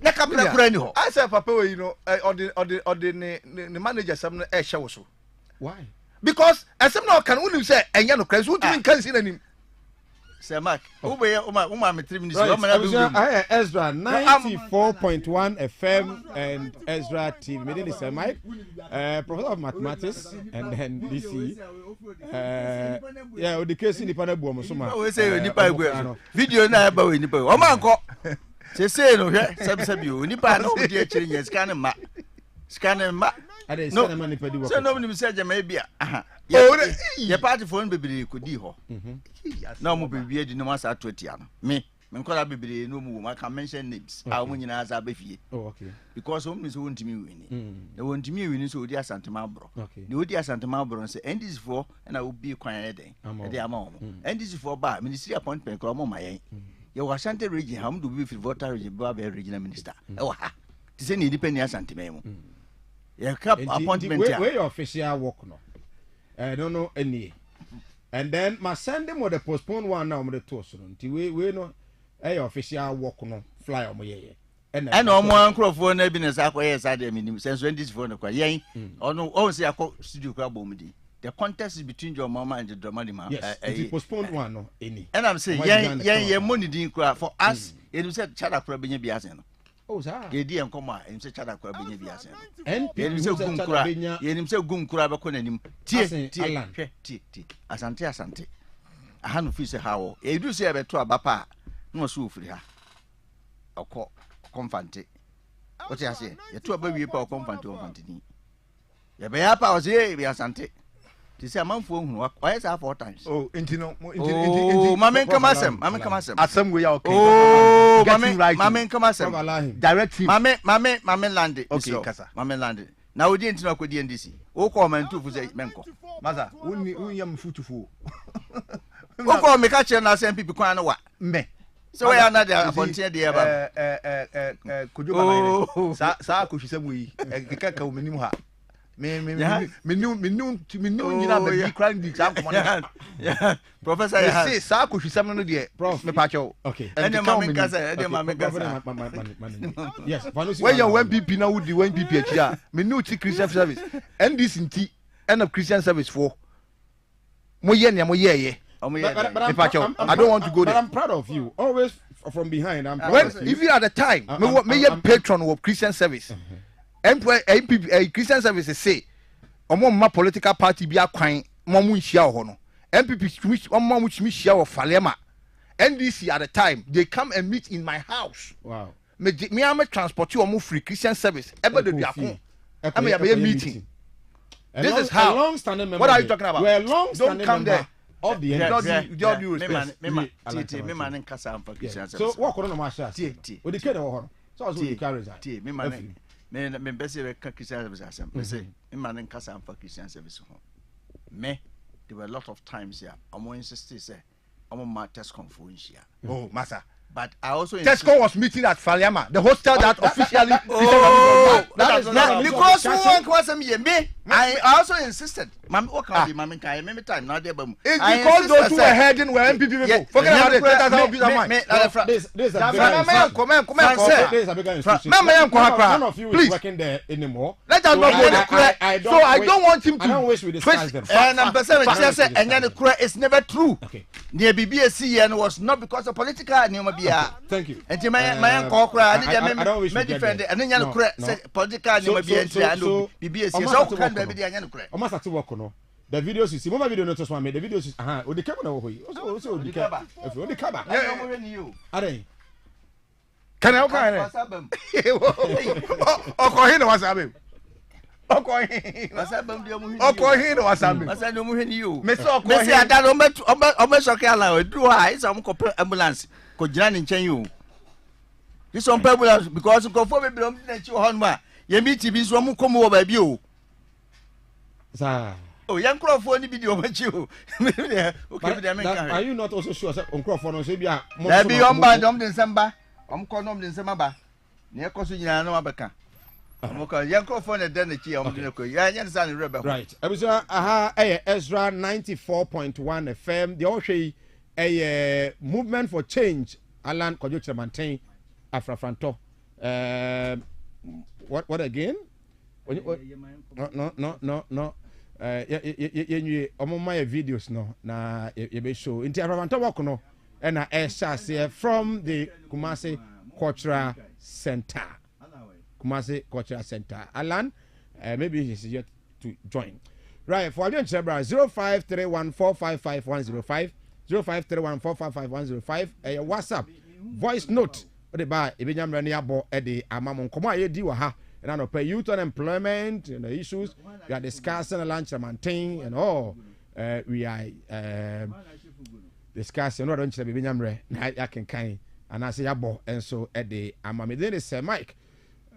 Na kapra kura ni ho. I say papa we you know or the manager some no e hye wo so. Why? Because asem na kan unim say enya no kran so utimi kan si nanim. Semak, ubeye uma me 3 minutes. I Ezra 94.1 FM and Ezra TV. My name is Mike, professor of mathematics, and then DC. Yeah, the case in the panel boom. So much. We say nipa egwe. Video na eba we nipa. O man ko. Say no hwe sabi o nipa na o di akiri nya scan ma. No, so no me say jama bia. Your party for baby could be ho. No more baby, no more at 20. Me, Menkola baby, no more. I can mention names. I won't as I be. Oh, okay. Because home is won't me winning. They want me winning, so dear Santa Marbro. Okay. The dear Santa Marbro and say, and this is for, and I will be quiet day. The amount. And this is for bar, ministry appointment, come on my. Your Ashanti region, how do we feel voter region, Barbara regional minister? Oh, ha. To send independent Santimemo. Yeah, cup appointment. Where your official work no? I don't know any. And then my send them with the postponed one now with the toast. We know a official work no fly on my and no more microphone evidence. I mean, since when this phone acquired, or no, all say I call studio club. The contest is between your mama and the Dramalima. Yes, postponed one no any. And I'm saying, yeah, money didn't cry for us. It said, Chada Crabin Biasen. Oh, sir. Ye dear and come and say Chada Crabin Biasen. And himself Gun Crabacon. Tea, Asante. I hadn't fish a how. A do say about 2 bapa. No soup for her. Or call confante. What I say? You're 2 baby power confant to Fantini. Ya be apa was here, be Asante. This a man for why is 4 times? Oh, intino, Mamma Camasem, Asem we are okay. Oh, Mamma Camasem, direct him. Mamma landed. Okay, Casa, Mamma landed. Now we didn't know with the NDC. Oh, come and 2 for Menko. Mother, we am foot to fool. Oh, call me catch and I send people crying what? Me. So I am not there upon dear. Could you? Sa could she say we can't come minimum. Me Professor, say, Saku, she's someone dear. Prof, me pacho. Okay. And the mamma yes, when you're 1 PP now would the 1 PP here. Me new Christian service. And this in tea, end of Christian service for. Moyen, yeah. I don't want to go there. But I'm proud of you. Always from behind. I'm proud of you. If you at the time, me a patron of Christian service. MPP Christian services say my political party be a crime mamu nshia ho no MPP mamu nshia wo Falema NDC at the time they come and meet in my house. Wow. Me am transport you omo free Christian service ebe de biako am ya be meeting. This is how long standing member. What are you talking about? We're long standing member of the NDC. Me man nkasa am for Christian service. So what kono no ma sha. We dey care ho. So also we carry that. Me man me bese we Christian service asem. Me say me man nkasa am for Christian service ho. Me there were a lot of times here I'm insisting say I'm on my test conference here. Oh, master. But I also Tesco was meeting at Faliama, the hostel that officially that is not because one was me. I also insisted. Mami, what can be Mami Kai? Many time not there, but it's because those who were heading were MPP people. Forget about it. Let us help you. This None of you is working there anymore. Let us not go there. So I don't want him to. I don't wish we discuss them. And I'm saying, and then the it's never true. Okay. The BBSC and was not because of political. Thank you. And my uncle cried. I don't wish to defend it. And then you political. BBSC. I must have to work on the videos you see. Mama video not just one made the videos. Oh, the camera over here. Also, the camera. If you the camera, are they? Can I open it? Oh, Kohino was happening. Oh, Kohino was happening. I said, no more than you. Miss Okohi, I don't almost okay. I do I some ambulance. Could Jan in Chen this on purpose because you go for me, belong to your home. You meet to be some come over you. Oh, young Crawford video with you. Okay, are you not also sure on Crawford on Sabia? There be on by Dom December. I'm calling them December. Near Cosina, no Abaca. Okay, young Crawford and then the key on the young rebel. Right. I was Ezra 94.1 FM. The Oshay a movement for change. Alan Kojucha maintain AFRIFA. What again? No. My videos no na be show. Inti AFRIFA work no and na from the Kumasi Cultural Center. Kumasi Cultural Center. Alan, maybe he's yet to join. Right, for Adrian Chebra 0531455105 0531455105 WhatsApp voice note. What about Ibinyam Rania Bo Eddie Amamon Koma Yedi Waha And I know pay youth unemployment and the issues we are discussing lunch maintain and all. We are discussing. No, don't you be nyamre? I can kind and I say abo and so at the amamide is Mike.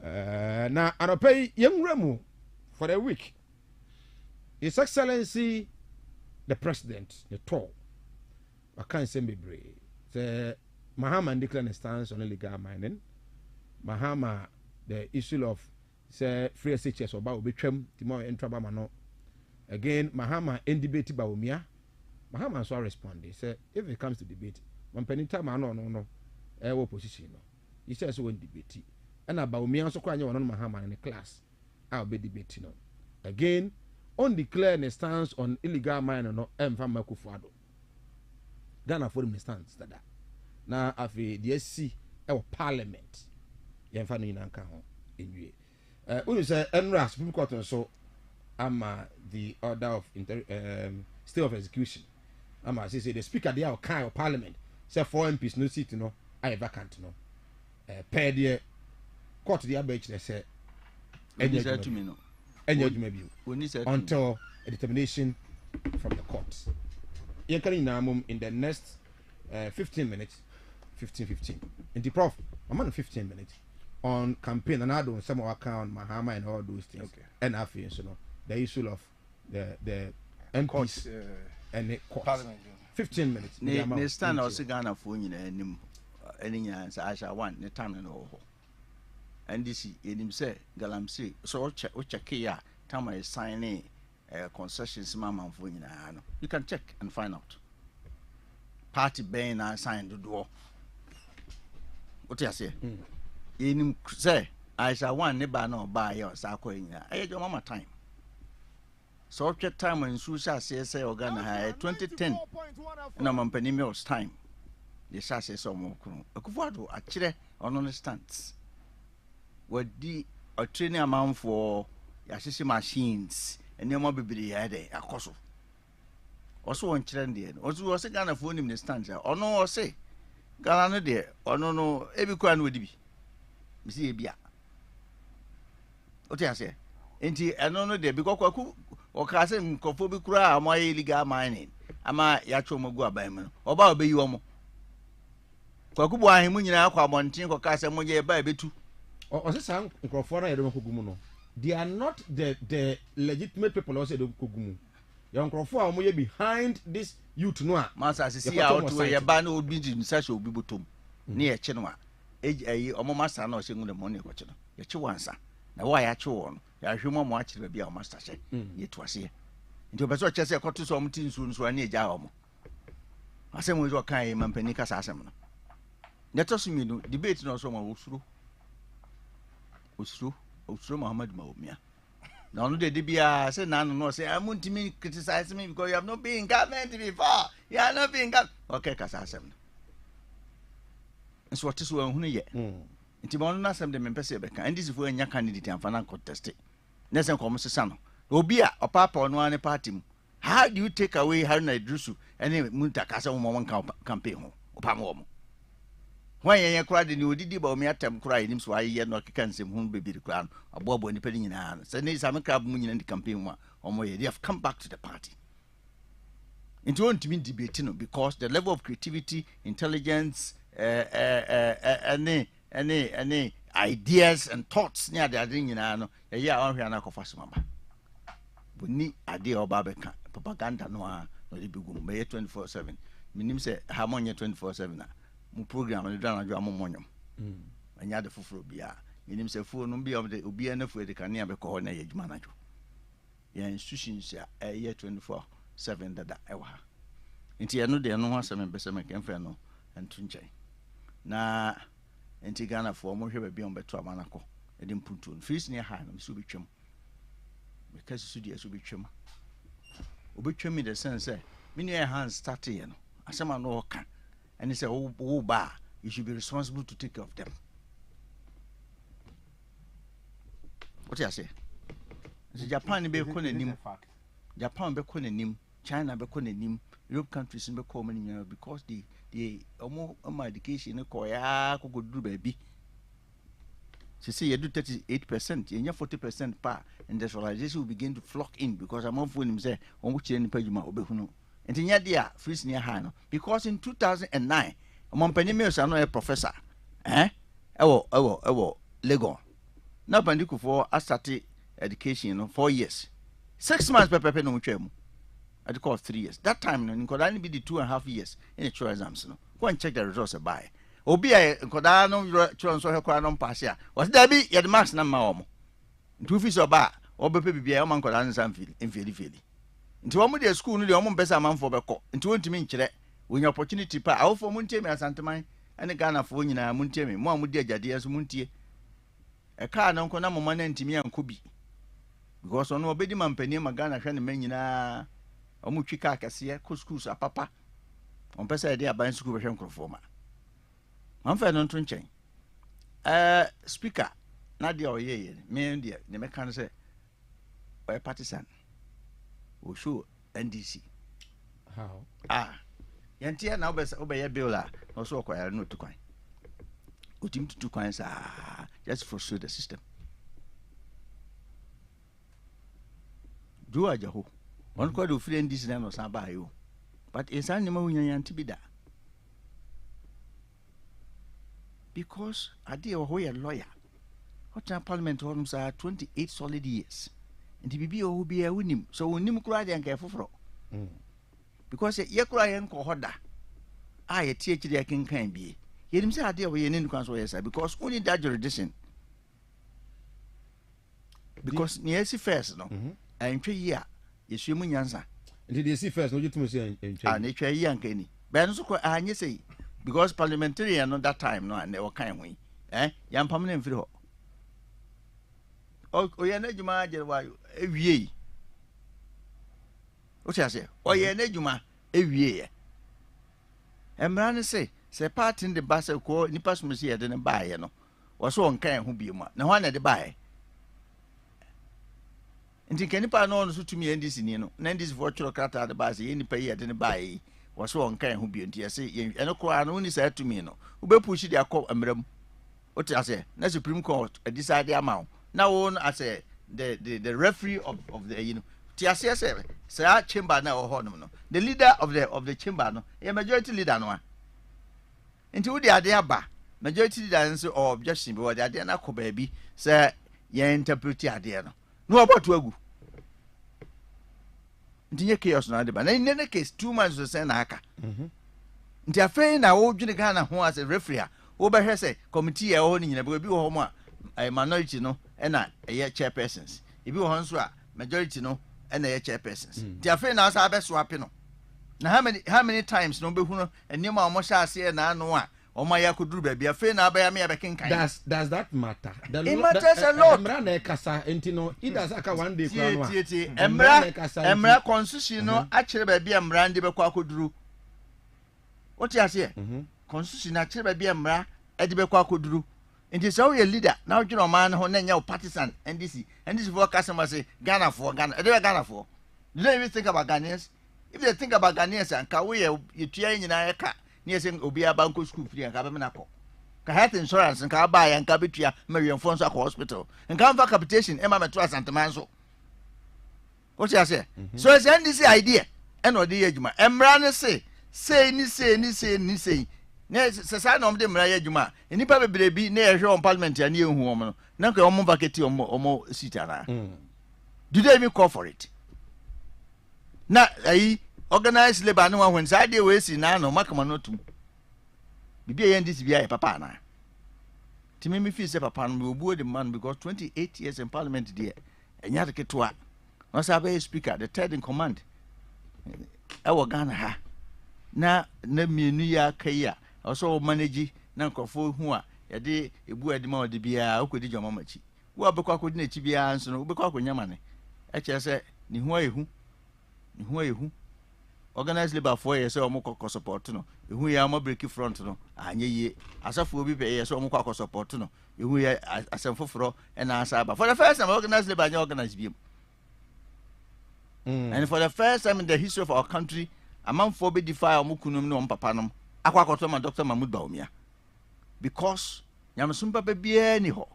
Now I know pay young Remu for the week. His Excellency the President, the tour. I can't say me brave. The Mahama declared a stance on illegal mining. Mahama, the issue of say free SHS about Obitram, Timor and Trabamano. Again, Mahama in debate by Umia. Mahama so responded. Say if it comes to debate, one penny time no, opposition. He says so in debate. And about Umia so quite on Mahama in the class. I'll be debating. Again, on declare a stance on illegal mining no Mfama Kufuado. Ghana for him stance that. Now after the SC Parliament. Yemfa no nyina nka ho enwie unu say Enra Supreme Court so ama the order of state of execution ama say the speaker there kind of parliament say 4 MPs no seat no I vacant no per the court the bench say until a determination from the court yenkani na mum in the next 15 minutes 15 in the prof I'm on 15 minutes on campaign and I don't some account Mahama and all those things. Okay. And I feel so the issue of the MPs and the courts. 15 minutes. Ne stand also Ghana for you any answer I want the time and all. And this in him say Galamsey so check here time I sign concessions mama for you can check and find out. Party ban I signed the door. What you say? In say I shall one neighbor no buy your sako in your mama time. So check time when Susa says Ghana 2010 and I'm on Penimil's time. The Sassi so more a Kuvado actually on understands. What the a training amount for Yasisi machines and your mobile had a coso. Also one children also was a Ghana phone in the stanza or no or say Ghana there or no every coin would be. Missy Bia. What I say? Ain't he? I don't know there because or Cassim Cofobicra, my illegal mining. Am I Yacho Mogua Bayman? Or about be you almost. Quacuba, Munia, Quamontin, or Casamoya by two. Or this song, Crawford, I don't know. They are not the legitimate people also don't Kugumu. Young Crawford, are behind this youth noir. Master, see out to a ban would be in such a bibutum near Chenua. Omo master no se ngune money ko chino ye chi wansa na wa ya chi won ya hwemo mo achire bia o master che ye to ase nti obeso che se koto so mti nsu nsu ani eja omo asem wo zo kan e mampani kasa asem no neto so mi no debate no so ma osuro Muhammad Maumia na ono de bia se na no say amuntimi criticize me because you have not been in government before you have not been in government okay kasa asem no so what is one here? Inti mo na sem de mempese be kan ndisi fo anya candidate amfana contest. Nesen ko mo sesa no. Obi a opapa ono ane party mu. How do you take away Haruna Idrisu ene munta kasa mo won campaign ho? Opa mo mo. Wan yen kura de ni odidi ba o mi atem kura enim so aye no keka nsem hu bebiri kura no. Abobo ni pedi nyina no. Se ne same crab mu nyina di campaign mu a omo ye they have come back to the party. Into want to be debating no because the level of creativity, intelligence any ideas and thoughts near the adin no ya onhwe na kofa somaba boni ade obabeka propaganda no a no de bigum be 24/7 minim se ha monye 24/7 na mu program no dana jo amomonyom anya de foforo bia minim se fuo no bia obi na fuo de kanea be ko na ye djuma na jo ya institutions ya 24/7 dada ewa ha nti ya no de no ho asem be se me kemfe no entu nchen na enti Ghana for mo hwe ba bi on beto amanako e de mpuntu fees ne ha na so betwam because so dia so betwam obetwam in the sense say me ne hands start here no asema no oka and say wo ba you should be responsible to take care of them. What you say? Japan be ko nanim, Japan be ko nanim, China be ko nanim, Europe countries be ko many because the education ko ya ko go do baby. She say you do 38%, you 40% pa industrialization will begin to flock in because I'm of him say on which any pajuma obehuno. And in yadia freeze near Hano. Because in 2009, among Penimils are not a professor. Lego. Now Pandiku for I started education 4 years. 6 months per paper no chemu. I call 3 years. That time no could only be the 2.5 years in the trial exams no. Go and check the results by. Obi I koda no children so he no pass here. Was there be the marks na ma omo. Ntu fi so ba obepe bibia o man koda nsam feel infeli. Nti omo dey school no dey omo mpesa amanfo beko. Nti wontimi nkire. When opportunity pa awofo muntie me asanteman ene Ghana fo nyina muntie me. Mo amudi agade so muntie. E car no nkona mama na ntimi anko bi. Because ono obedi mampani ma Ghana hwe ne manyina omo twi car kase ko schools apapa. On pesa dey aban school hwe nkrofo ma. Manfa no nchen. Speaker na dia oyeye me dia ne meka no say oy partisan. O show NDC. How? Yantia na obey bill la no so kwaya no to kwan. Utim to kwan sa just frustrate the system. Do ajaho. One ko do free NDC na no san ba yo. But insan nyama wunya yanti bi da. Because I did a lawyer. What parliament homes are 28 solid years. And the BB will be a winning. So we need cry and care for. Because ye cry and call hoda. I a THD I can be. Ye himself idea we in council because only that jurisdiction. Because near see first no. And 3 year. You see mun answer. Did you see first no you to say and nature yan kenny. Ben so I say. Because parliamentarian at that time no and they were kind we yan permanent free ho o ye na juma je wa ewie o tia se o ye na juma ewie emran say part in the bus ko nipa so se ye de ne baaye no wo so on kan ho bi mu na ho na de baaye nti kanipa no no so tumi NDC ni no na NDC for churo krata de baaye ye nipa ye de ne baaye was one kind who be until I say, and a crown only said to me, no, who push their call a madam. What I say, na Supreme Court decide the amount. Now on, I say, the referee of the, TSS, Sir Chamber now, Hornum, the leader of the chamber, no, a majority leader, no. Into the idea, ba, majority leader or objection, but the idea, no, baby, sir, ye interpret the idea, no, about to go. Nti chaos na de ba na in any case 2 months to send aka nti afei na wo dwene Ghana ho as a referee a wo be hwe say committee e ho ni nyina bi wo ho mo a minority no e na e chairpersons e bi wo ho nso a majority no e na e chairpersons nti afei na asa be swap no na how many times no be hu no enima o mo sha ase na anu a o ma ya koduru ba bi afei na ba ya me ya be kenkan does that matter it matters a lot emra na kasa enti no it does aka one day kwa no emra constitution no a kire ba bi emra ndi be kwa koduru what you say constitution a kire ba bi emra e di be kwa koduru enti so we leader na o dwene o man ho na nya o partisan NDC for customer say Ghana for Ghana e dey Ghana for do they even think about Ghanaians if they think about Ghanaians and ka we you tua nyina e ka near saying Obia Banco School free and Cabaminaco. Health insurance and car buy and Cabitia, Marian Fonsa Hospital, and come for capitation, Emma Matras and Tamanso. What I say? So it's NDC idea. And what the Ejuma. Emran say, ni. Yes, I know them Rayajuma. And you probably be near your parliament and you woman. Nanka omo vacati or more sitana. Do they even call for it? Now, organized labor no when side we see na no makama no tum bibia yen this bia papa na timi me feel say papa no obuo the man because 28 years in parliament there enya de ketwa no sabe speaker the third in command e wo Ghana ha na mienu ya kai a also manage na nkofo hu a ye de ebu adima ode bia okodi joma machi wo abekwa kodi na chi bia nso no obekwa akonyama ne e kire se ni hu ayehu organized labor for years or more support no who ya mo break front no anye ye asafo bi be years or more support no who ya asemfoforo and answer for the first time organized labor anye organized bi and for the first time in the history of our country a man for be defy o mukunum no papa no akwakoto ma Dr. Mahmoud Bawumia because nyamsum papa bia ni ho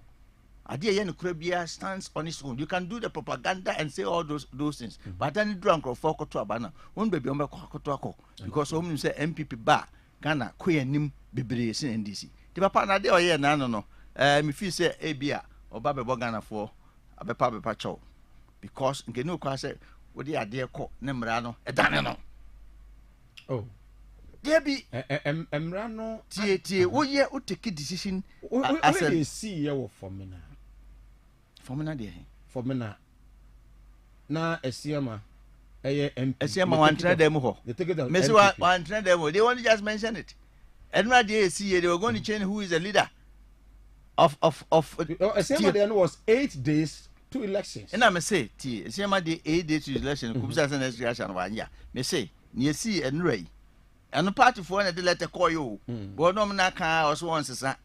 Idea yen krabia stands on its own. You can do the propaganda and say all those things. But then drunk or four to abana. One baby onako because home say MPP bar Ghana queer nim bebre sin NDC. The papa na de oye na no. Me feel say ebia or babe Ghana for abepa be pacho. Because nke no kwa say we dey ade ko ne mra no e dane no. Oh. There be emra no tie wo ye o take decision as a see ye wo Formina de Formina na esiama eye MP esiama wan trade dem ho me say wan trade dem ho they want to just mention it and na dey see they were going to change who is the leader of esiama there was 8 days to elections and I me say tie esiama dey 8 days to election kubisa say next election wan ya me say ne see enrai and party for na dey let call you but no na kan also wan sesa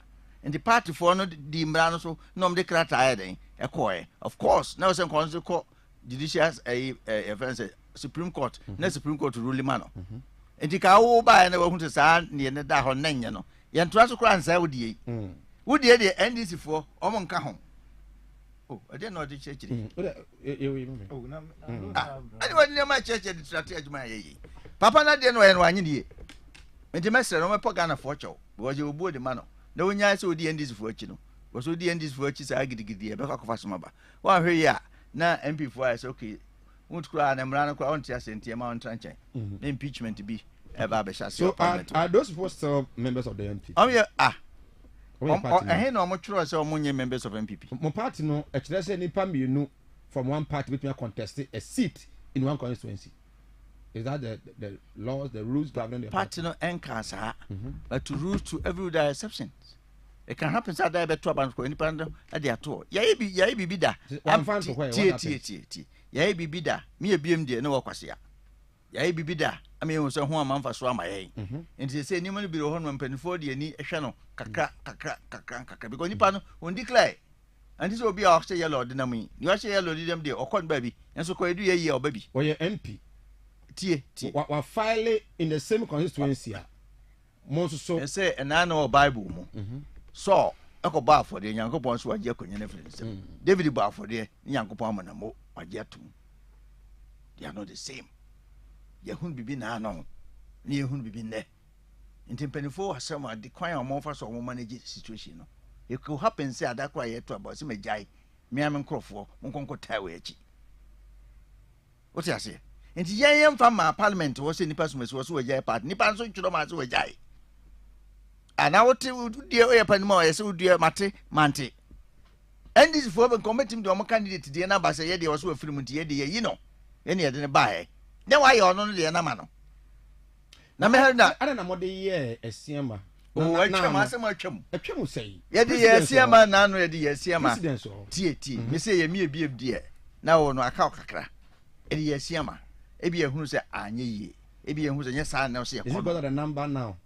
and the party for no di mra no so no de krata aye of course now say constitutional judicial Supreme Court na Supreme Court ruling man and the ka wo ba na wo hu sa ne ne da ho nan no ye ntoa so kra nsa wodie wodie de NDC for omo nka ho oh I didn't know the church oh na anyway ne ma church the strategy ma ye papa na de no ye no anyi die enti mesere no me pogana for chow because you obo de man na wonya se odi NDC for achi no was odi NDC for achi sa gidigidi e be ka kofa soma ba wa hwe ya na MP for is okay won't kura na mra no kura on tia sentie ma on tranchen impeachment bi e ba be shase so are those supposed to members of the MP I no mo churo se mo nye members of MPP mo party no e kire se nipa mienu from one party between contest a seat in one constituency. Is that the laws, the rules governing the party? No enkasa, but to rules to every there are exceptions. It can happen that there be two about independent at the ato. Yai be da. I'm fine for where. Yai be da. Me a BMD no kwasia. Yai be da. I mean so ho am fa so am yai. And they say ni man be ho no mpanifo de ni ehwe no kakra because nipa no on declare. And this will be our say yellow de na mu. You say yellow de dem de okon ba bi. Enso ko edu ye obabi. Oye MP. Tie wa file in the same constituency most so say and I know Bible mo so ekoba for the Yankopon so agye akonya na frɛ David ba for the Yankopon amana mo agye atum they are not the same ye hun bibi na no ne ye hun bibi ne ntimpanifo asɛm ade kwan a mo fa so mo manage situation no it could happen say adakwa ye to about say megyae me am nkrofo mo konko tai we achi what you say nti yen fa ma parliament wo se nipa sumesi wo so wajai part nipa so twuro ma so wajai ana wote udie o ye panima o ye se udie mate mante and this for the committee de o candidate de na ba se ye de wo so afiri mu nti ye de ye yi no ye ne ye de ne ba he ne wa ye ono no de na ma no na me ha na ana na mo de ye esiama o atwam asem atwam sei ye de ye esiama na no ye de ye esiama tie me se ye mi ebie de na wo no aka kakra e de ye esiama ebi ehunu se anye yi ebi ehunu se nye sa na se is it because of the number now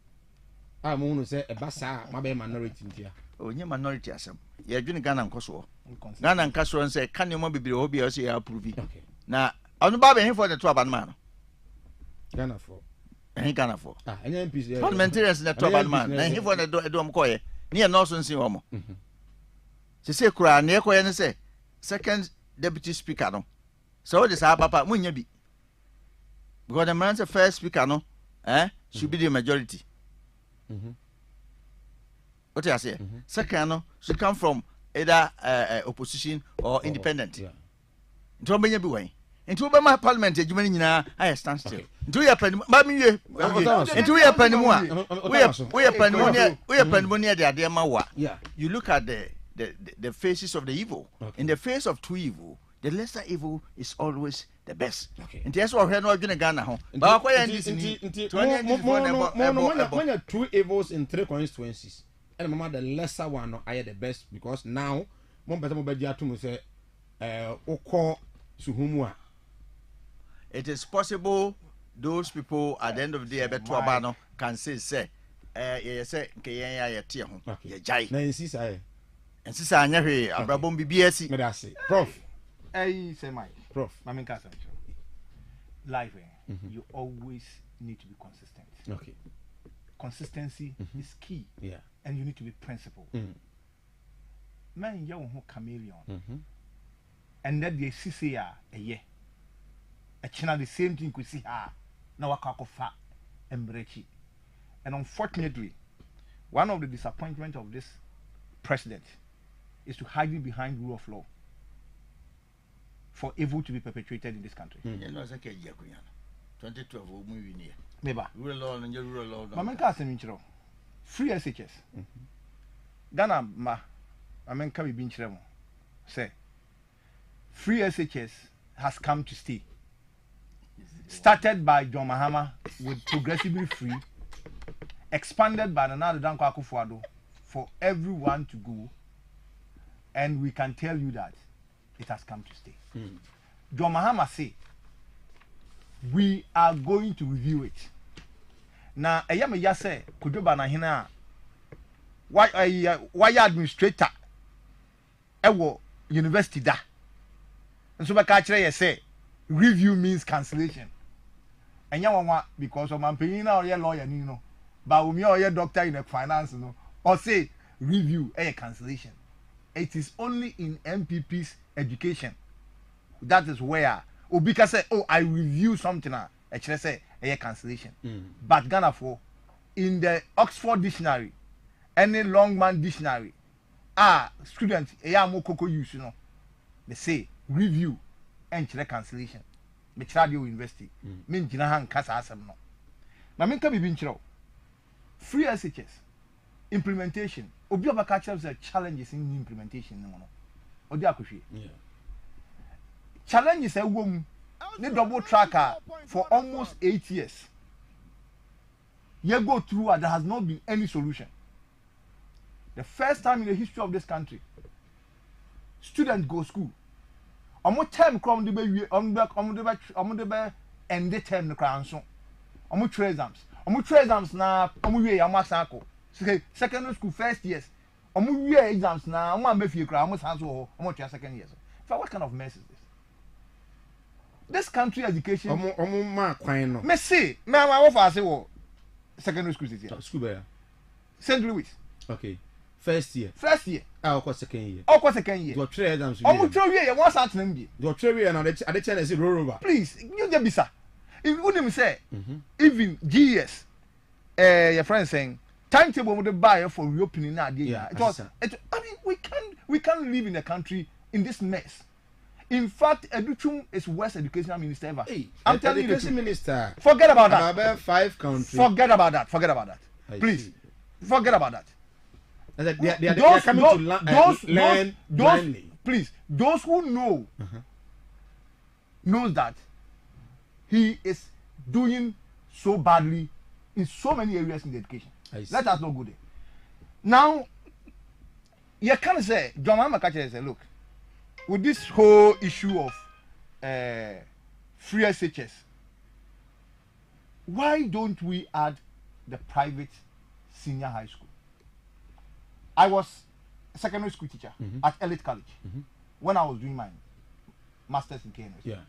I'm ehunu se e ba sa ma be minority ntia o nye minority asem ye dwene Ghana nkoso Ghana nkaso nse ka ne mo bibire ho bia o se ya approve na onu ba be hin for the two abanma no Ghana for Ghana for anya MPs parliamentarians na two abanma na hin for the do mo koye ne ye no so nsin wo mo se kura ne koye ne se second deputy speaker no so this papa munya bi because the man's first speaker no should be the majority what I say second no should come from either opposition or independent nto benya bi wan nto be ma parliament adwuma nyina I stand still nto ya pani ba mi wie nto ya pani mu a we ya pani mu ne de ade ma wa you look at the faces of the evil in the face of true evil the lesser evil is always the best. And that's what we're not doing Ghana home. But when you two evils in 3 constituencies, and mama the lesser one are the best because now one better to say oko suhumua. It is possible those people at the end of the day better abano can say say jai. Na insisa and sister anya abrabom BBS. Me say prof say my prof mama kasa life you always need to be consistent. Okay, consistency is key. Yeah, and you need to be principled. man young chameleon. And that the CCA a year. A channel the same thing could see her. Now a cock of fat and breachy. And unfortunately, one of the disappointments of this president is to hide behind rule of law for evil to be perpetrated in this country. 2012 movie near. Beba. Rule law. Mamenka Seminchero. Free SHS. Ghana ma. Mamenka be binchero. Say. Free SHS has come to stay. Started by John Mahama with progressively free. Expanded by Nana Danko Akufo-Addo for everyone to go. And we can tell you that it has come to stay. John Mahama say, we are going to review it. Now, I am a yase, Kudoba na hina. Why administrator? Ewo university da. And so I say, review means cancellation. And you want because of my opinion or your lawyer, you know, but we or your doctor in the finance, you know, or say review a cancellation. It is only in MPP's education. That is where Obika say, oh, I review something. Actually say a cancellation. But Ghana for in the Oxford dictionary, any Longman dictionary, students Koko use, you know, they say review and cancellation. Metradio University. Min Jinahan Casa Asam no. Mamin can be binchro. Free SHS. Implementation. Obi Obakacha said challenges in implementation. No. Odiakushi. Challenges a woman. The double tracker for almost 8 years. You go through and there has not been any solution. The first time in the history of this country, students go school. Omo term come the be end the term the crown so. Omo three exams. Omo three exams na omo wie ya masako. Secondary school first years. Omo wie exams na omo ambefie kra omo san so omo three second years. So what kind of mess is this? This country education omo ma kwan no. Me say, me offer say wo secondary school this year. School be St. Louis. Okay. First year. Second year. Second year. Do three exams. Omo three year one start na be. Do three year na the chance is roll over. Please, you just bisa. If you them say even GS your friend saying timetable with the buyer for reopening now it was I mean we can't live in a country in this mess. In fact, Educhum is West Educational Minister ever. Hey, I'm telling you, Education Minister. Forget about that. About 5 countries. Forget about that. Please, forget about that. They are coming to learn blindly. Please, those who know knows that he is doing so badly in so many areas in the education. Let us not go there. Now, you can say, John Makache say, look, with this whole issue of free SHS, why don't we add the private senior high school? I was a secondary school teacher at Elite College when I was doing my master's in KNS. Yeah.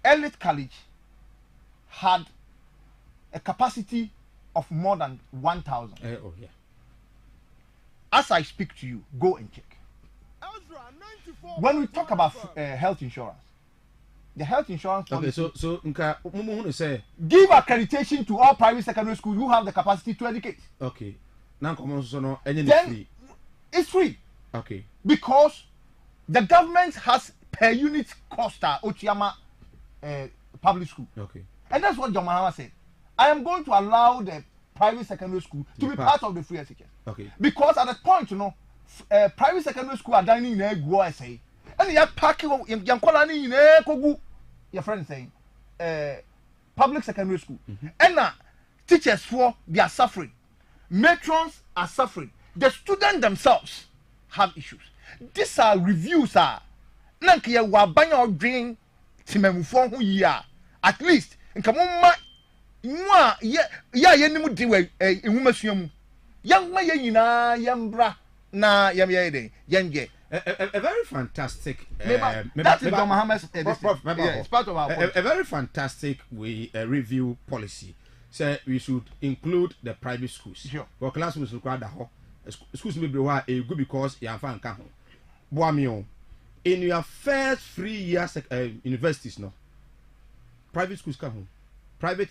Elite College had a capacity of more than 1,000. Oh yeah. As I speak to you, go and check. Ezra 94.1 When we talk about health insurance, the health insurance policy, okay, so nka say give accreditation to all private secondary schools who have the capacity to educate. Okay. Now come so no any free. It's free. Okay. Because the government has per unit cost Ochiama public school. Okay. And that's what John Mahama said. I am going to allow the private secondary school to be part of the free SHS. Okay. Because at that point, you know, private secondary school are dining in a go say. And you are packing in a kogu. Your friend saying public secondary school. And teachers they are suffering. Matrons are suffering. The students themselves have issues. These are reviews. Nankiya wabanya drain timemufo hu ya. At least nkamuma nwa ya yenimu diwe enwumasuamu. Yangma yina yambra na yamye yenge. A very fantastic that's about Muhammad's it's part of our a very fantastic review policy. Say we should include the private schools. Sure. Because classrooms require that schools be why a good because you fan ka ho boa me on in your first 3 years universities no private schools ka ho private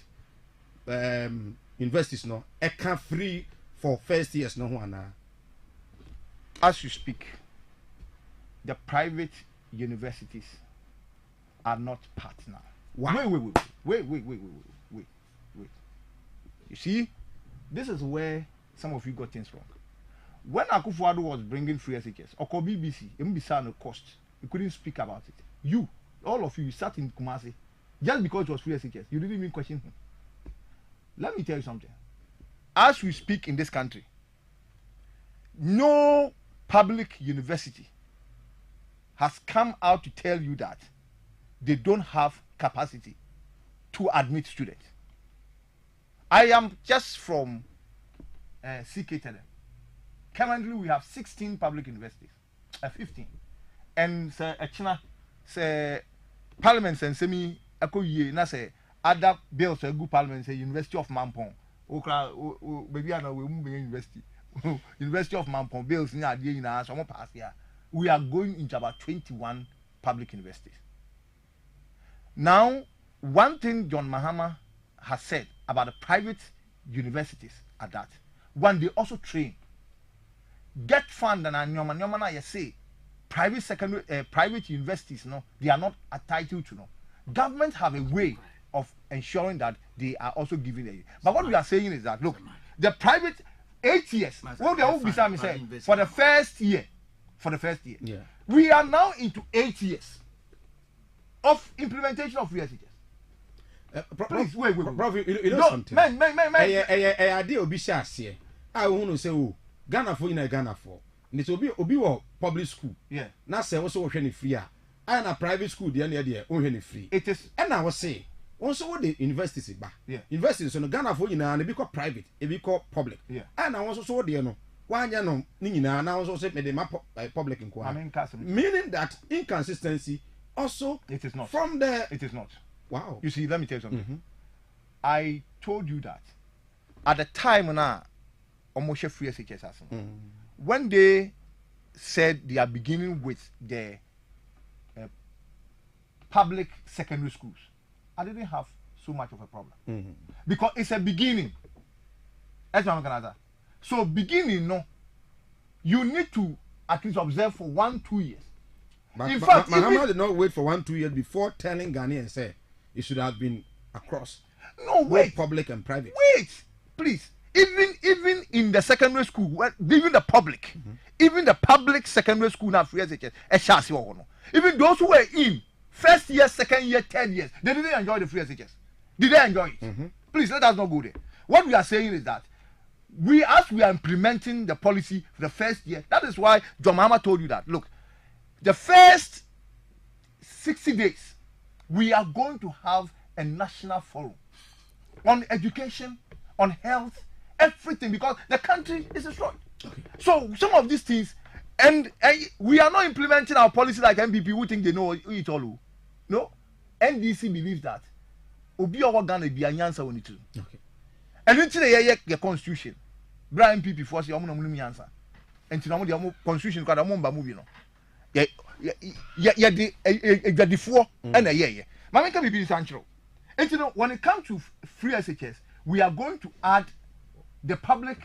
universities no e can free for first years no ho ana. As you speak, the private universities are not partner. Why? Wait. You see, this is where some of you got things wrong. When Akufo-Addo was bringing free SHS, or BBC, MBSA no cost, you couldn't speak about it. You, all of you sat in Kumasi, just because it was free SHS, you didn't even question him. Let me tell you something. As we speak in this country, no public university has come out to tell you that they don't have capacity to admit students. I am just from CKTLM. Currently, we have 16 public universities, 15. And China, parliament and semi akoye na say other bills a good parliament say University of Mampong. Okra baby ana we mu university. University of Mampong bills ni ade na so mo pass here. We are going into about 21 public universities. Now, one thing John Mahama has said about the private universities are that when they also train, get fund and nyoma na you say private secondary private universities no they are not entitled to no. Government have a way of ensuring that they are also giving it. But what we are saying is that look, the private 8 years, what they will be saying for the first year, yeah. We are now into 8 years of implementation of free SHS. Please wait. Prof, you know something. Man. I did obi share. I want to say, oh, Ghana for in Ghana for. It obi wo public school. Yeah. Na say also wo hwe free a. I na private school there wo hwe free. It is. And I was say, also what the universities ba. Yeah. Universities so no Ghana for nyina na be called private, e be called public. Yeah. And I also so there no. Wanya no ni nyina na also say me the map public in kwa. Meaning that inconsistency also it is not from the it is not. Wow. You see, let me tell you something. I told you that at the time when almost free SHS when they said they are beginning with the public secondary schools, I didn't have so much of a problem because it's a beginning. So beginning, no, you need to at least observe for 1-2 years. In fact, Mahama did not wait for 1-2 years before telling Ghanaians say it should have been across. No, wait. Public and private. Wait, please. Even in the secondary school, even the public, even the public secondary school now free SHS, even those who were in first year, second year, third years, they didn't enjoy the free SHS. Did they enjoy it? Please let us not go there. What we are saying is that as we are implementing the policy for the first year, that is why John Mahama told you that. Look, the first 60 days, we are going to have a national forum on education, on health, everything, because the country is destroyed. Okay. So some of these things, and we are not implementing our policy like MPP who think they know it all. No, NDC believes that Obi Ghana be an answer when it is. Okay. And until the constitution, Brian MPP for us, you answer. And to the constitution, because I'm moving on. The four and a year. Mama can be essential. And you know, when it comes to free SHS, we are going to add the public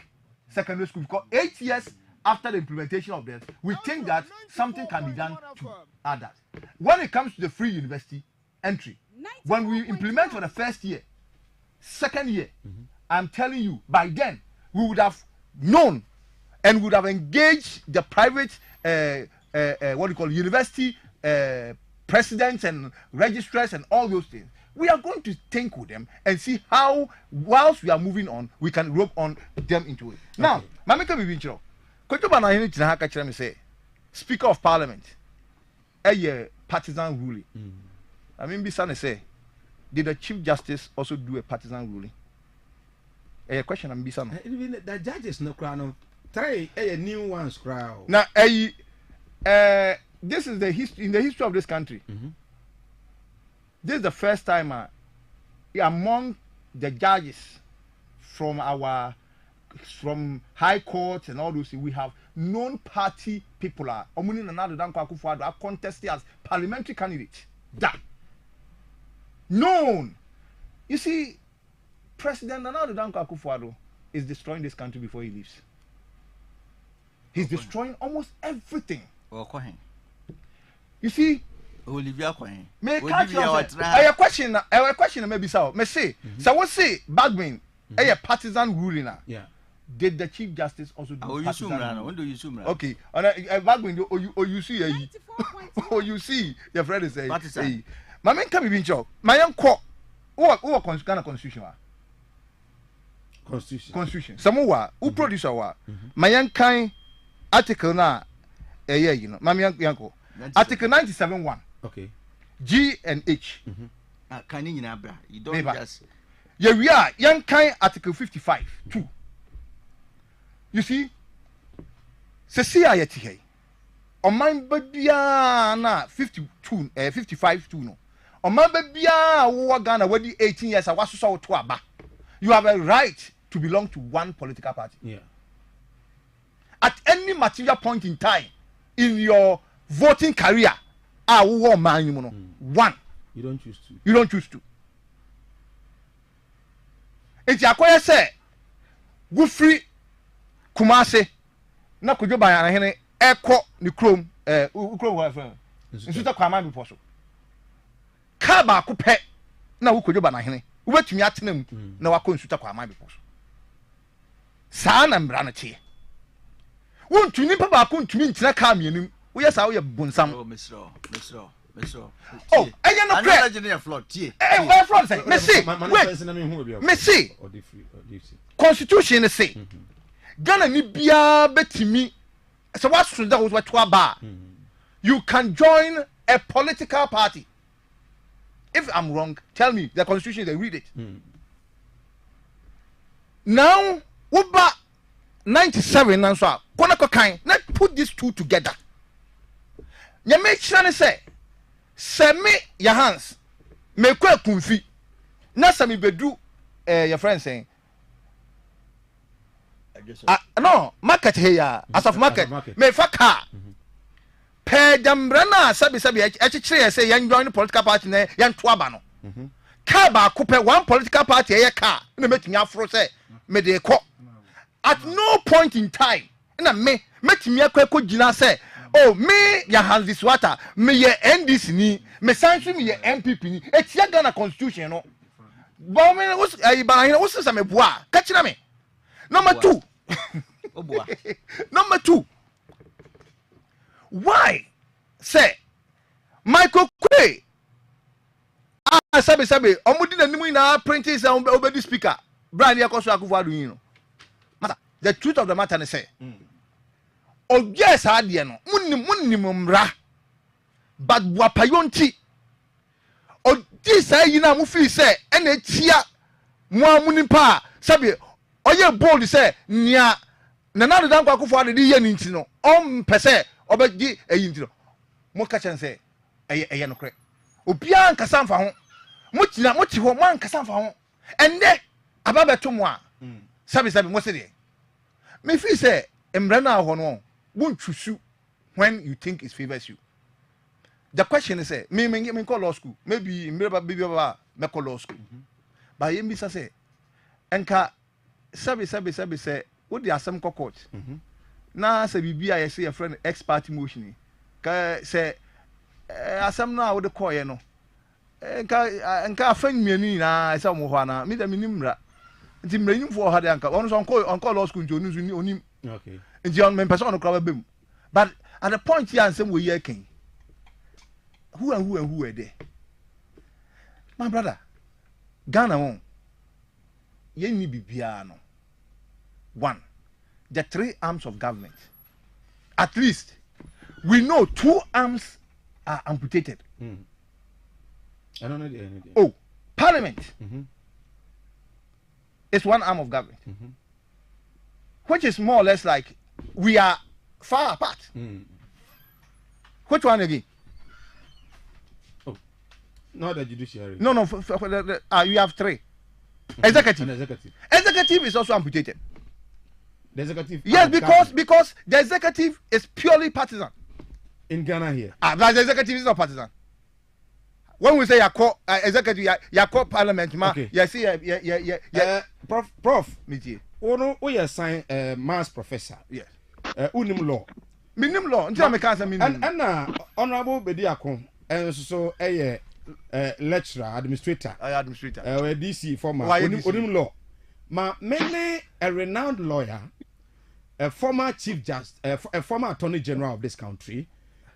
secondary school because 8 years after the implementation of that, we think that something can be done to add that. When it comes to the free university entry, when we implement for the first year, second year, I'm telling you, by then we would have known and would have engaged the private university presidents and registrars and all those things. We are going to think with them and see how, whilst we are moving on, we can rope on them into it. Now, Mamika Bibincho, Kotoba say, Speaker of Parliament, a partisan ruling. I mean, Bisane say, did the Chief Justice also do a partisan ruling? A question I'm Bisane. The judges no crown. Try a new one's crowd. Now, this is the history in the history of this country. This is the first time among the judges from our from high court and all those, we have known party people are Omuni Nana Danko Akufo-Addo are contested as parliamentary candidate. That known. You see, President Nana Danko Akufo-Addo is destroying this country before he leaves. He's destroying almost everything. You see, Olivia Coin. May I question maybe so. May say, so what say Bagman a partisan ruling? Yeah. Did the Chief Justice also do partisan? When do you assume? Okay, Bagman, you see, you see, your friend is a my man can be in job. My young court, what kind of constitution? Constitution. Samoa, who produce our my young kind article now, you know, my young Article 97.1. Okay. G and H. You don't just. Yeah, we are. Young kind Article 55. 2. You see? Sesia yeti. On my babia na 52, 55 2 no. On my babia wo Ghana wedi 18 years I was so to aba. You have a right to belong to one political party. Yeah. At any material point in time in your voting career, one. You don't choose to. You don't choose to. It's a say, go free Kumase, na kujo ba na hene eko ni krom krom wa fa. Nsuta kwa ma bi poso. Ka ba ko pe na wo kujo ba na hene. Wo betumi atenam na wako nsuta kwa ma bi poso. Saa na mbra na tie. Wo ntuni pa ba ko ntumi ntina ka mienum. We yes, how you bunsam. Oh, Mister. Oh, I am not clear. Where from say? Messi. Constitution say. Ghana ni bia betimi. So what's that was what bar? You can join a political party. If I'm wrong, tell me. The constitution they read it. Now, Uba 97 and so. Konako kind. Let's put these two together. You make sure say, send me your hands. Me kwa kumfi. Na sami bedu your friend saying. No, market here as of market. Me faka. Pe jambrana sabi echichire say yan join the political party na yan twaba no. Ka ba ko pe one political party e ka na metimi afro say me de ko. At no point in time na me metimi akwa gina say oh, me ya hands this water, me ye NDC ni, me sansu me ye MPP ni. Etia Ghana constitution no. Ba me what's what's some boa? Catch na me. Number 2. Number 2. Why? Say Michael Kwe. Sabe omudi na nimu na printing say obedi speaker. Brand yakoso Akufo-Addo yin no. Matter. The truth of the matter is say oh yes adie no munnim mra but buapayonti o di say yina mu fi say ena tia mu amunipa sabe oye bold say nia Nana Danko Akufo-Addo di ye ni nti no on pese obegi eyi nti no mo ka chen say eye no kre obia nkasa mfa ho mo ti ho man nkasa mfa ho ende ababeto mo a sabe mo se de me fi say emra na ho no won't choose when you think it favors you. The question is, me call law school. Maybe me call law school. But you miss say, enka sabi say, what the assam court. Na say bibi I say a friend ex party motion. Ka say assam na what the call you know. Enka friend me ni na say mo ho na me da minimra. Nti mrenyim for ha de anka. On call law school nti onu onim. Okay. And John men person on the but at the point here and some way here king. Who were there? My brother, Ghana won. Ye ni bibiano. 1. The 3 arms of government. At least we know 2 arms are amputated. I don't know. Oh, Parliament. It's 1 arm of government. Which is more or less like we are far apart. Which one again? Oh, not the judiciary. No. You have 3. Executive. Executive. Executive is also amputated. The executive. Yes, because the executive is purely partisan. In Ghana here. But the executive is not partisan. When we say executive, you parliament, okay. You see, Prof. Ono we assign mass professor. Yes. Unim law. Minim law. Until I can't say minim. And honorable Bediakon, and so a lecturer, administrator. DC former. Unim law. Many a renowned lawyer, a former chief justice, a former attorney general of this country,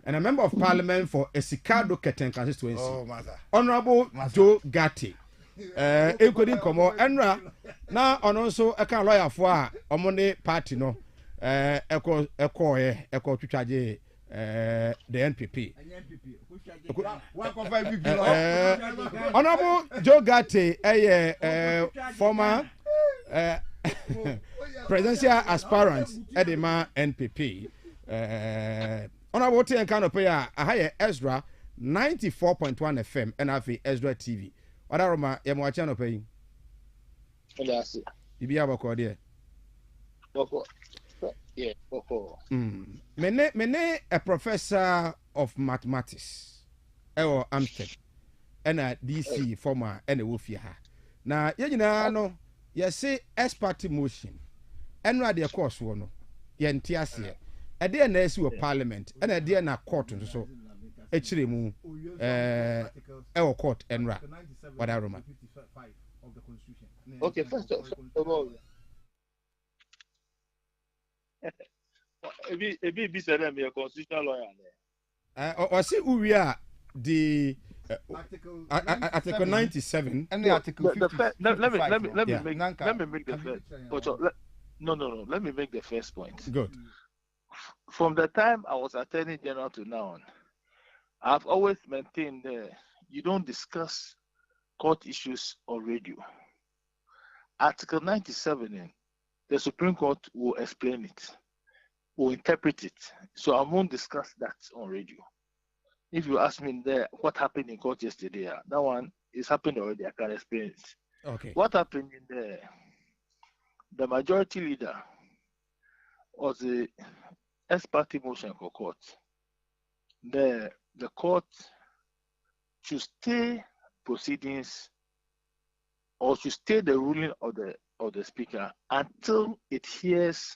and a member of parliament for Esikado Keten constituency. Oh, mother. Honorable Joe Gatti. Including Komo Enra. Now, on also a kind of lawyer for a Monday party, no. Echo to charge the NPP. Honorable Joe Gatti, a former presidential aspirant at the NPP. Honorable T and Canopia, a higher Ezra 94.1 FM and Afi Ezra TV. What are my channel paying? Yes. You be able to there. Yeah, Mene a professor of mathematics. Ewo Amstead. And a DC former and a wolf ya. Now, you know, you say as party motion. And rather a course one. Yen tiasia. A dear nurse of parliament and a dear na court and so. Actually, our court and rap. What I remember. Okay, first of all, be said I'm a constitutional lawyer. Or see who we are the Article 97 and the Article 55. Let me make the first. Let me make the first point. Good. From the time I was Attorney General to now, I've always maintained you don't discuss court issues on radio. Article 97, the Supreme Court will explain it, will interpret it. So I won't discuss that on radio. If you ask me there what happened in court yesterday, that one is happened already. I can explain it. Okay. What happened in the majority leader was the ex-party motion for court. The court should stay proceedings or should stay the ruling of the speaker until it hears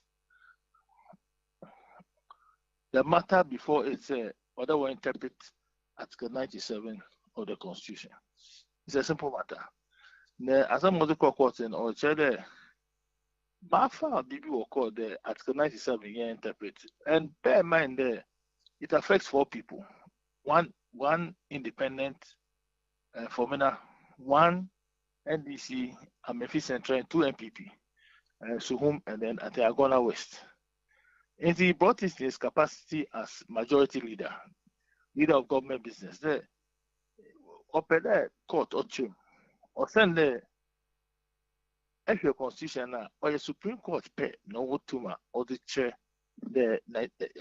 the matter before it's otherwise interpret Article 97 of the Constitution. It's a simple matter. As I'm going to court in or chair Bafa BB will call the Article 97 here interpret. And bear in mind there, it affects 4 people. One independent formula, 1 NDC, Amefi Central, and 2 MPP, Suhum, and then at the Agona West. And he brought it in his capacity as majority leader of government business. There, open there, court or chim, or send the actual constitution or the Supreme Court pay no tuma or the chair. The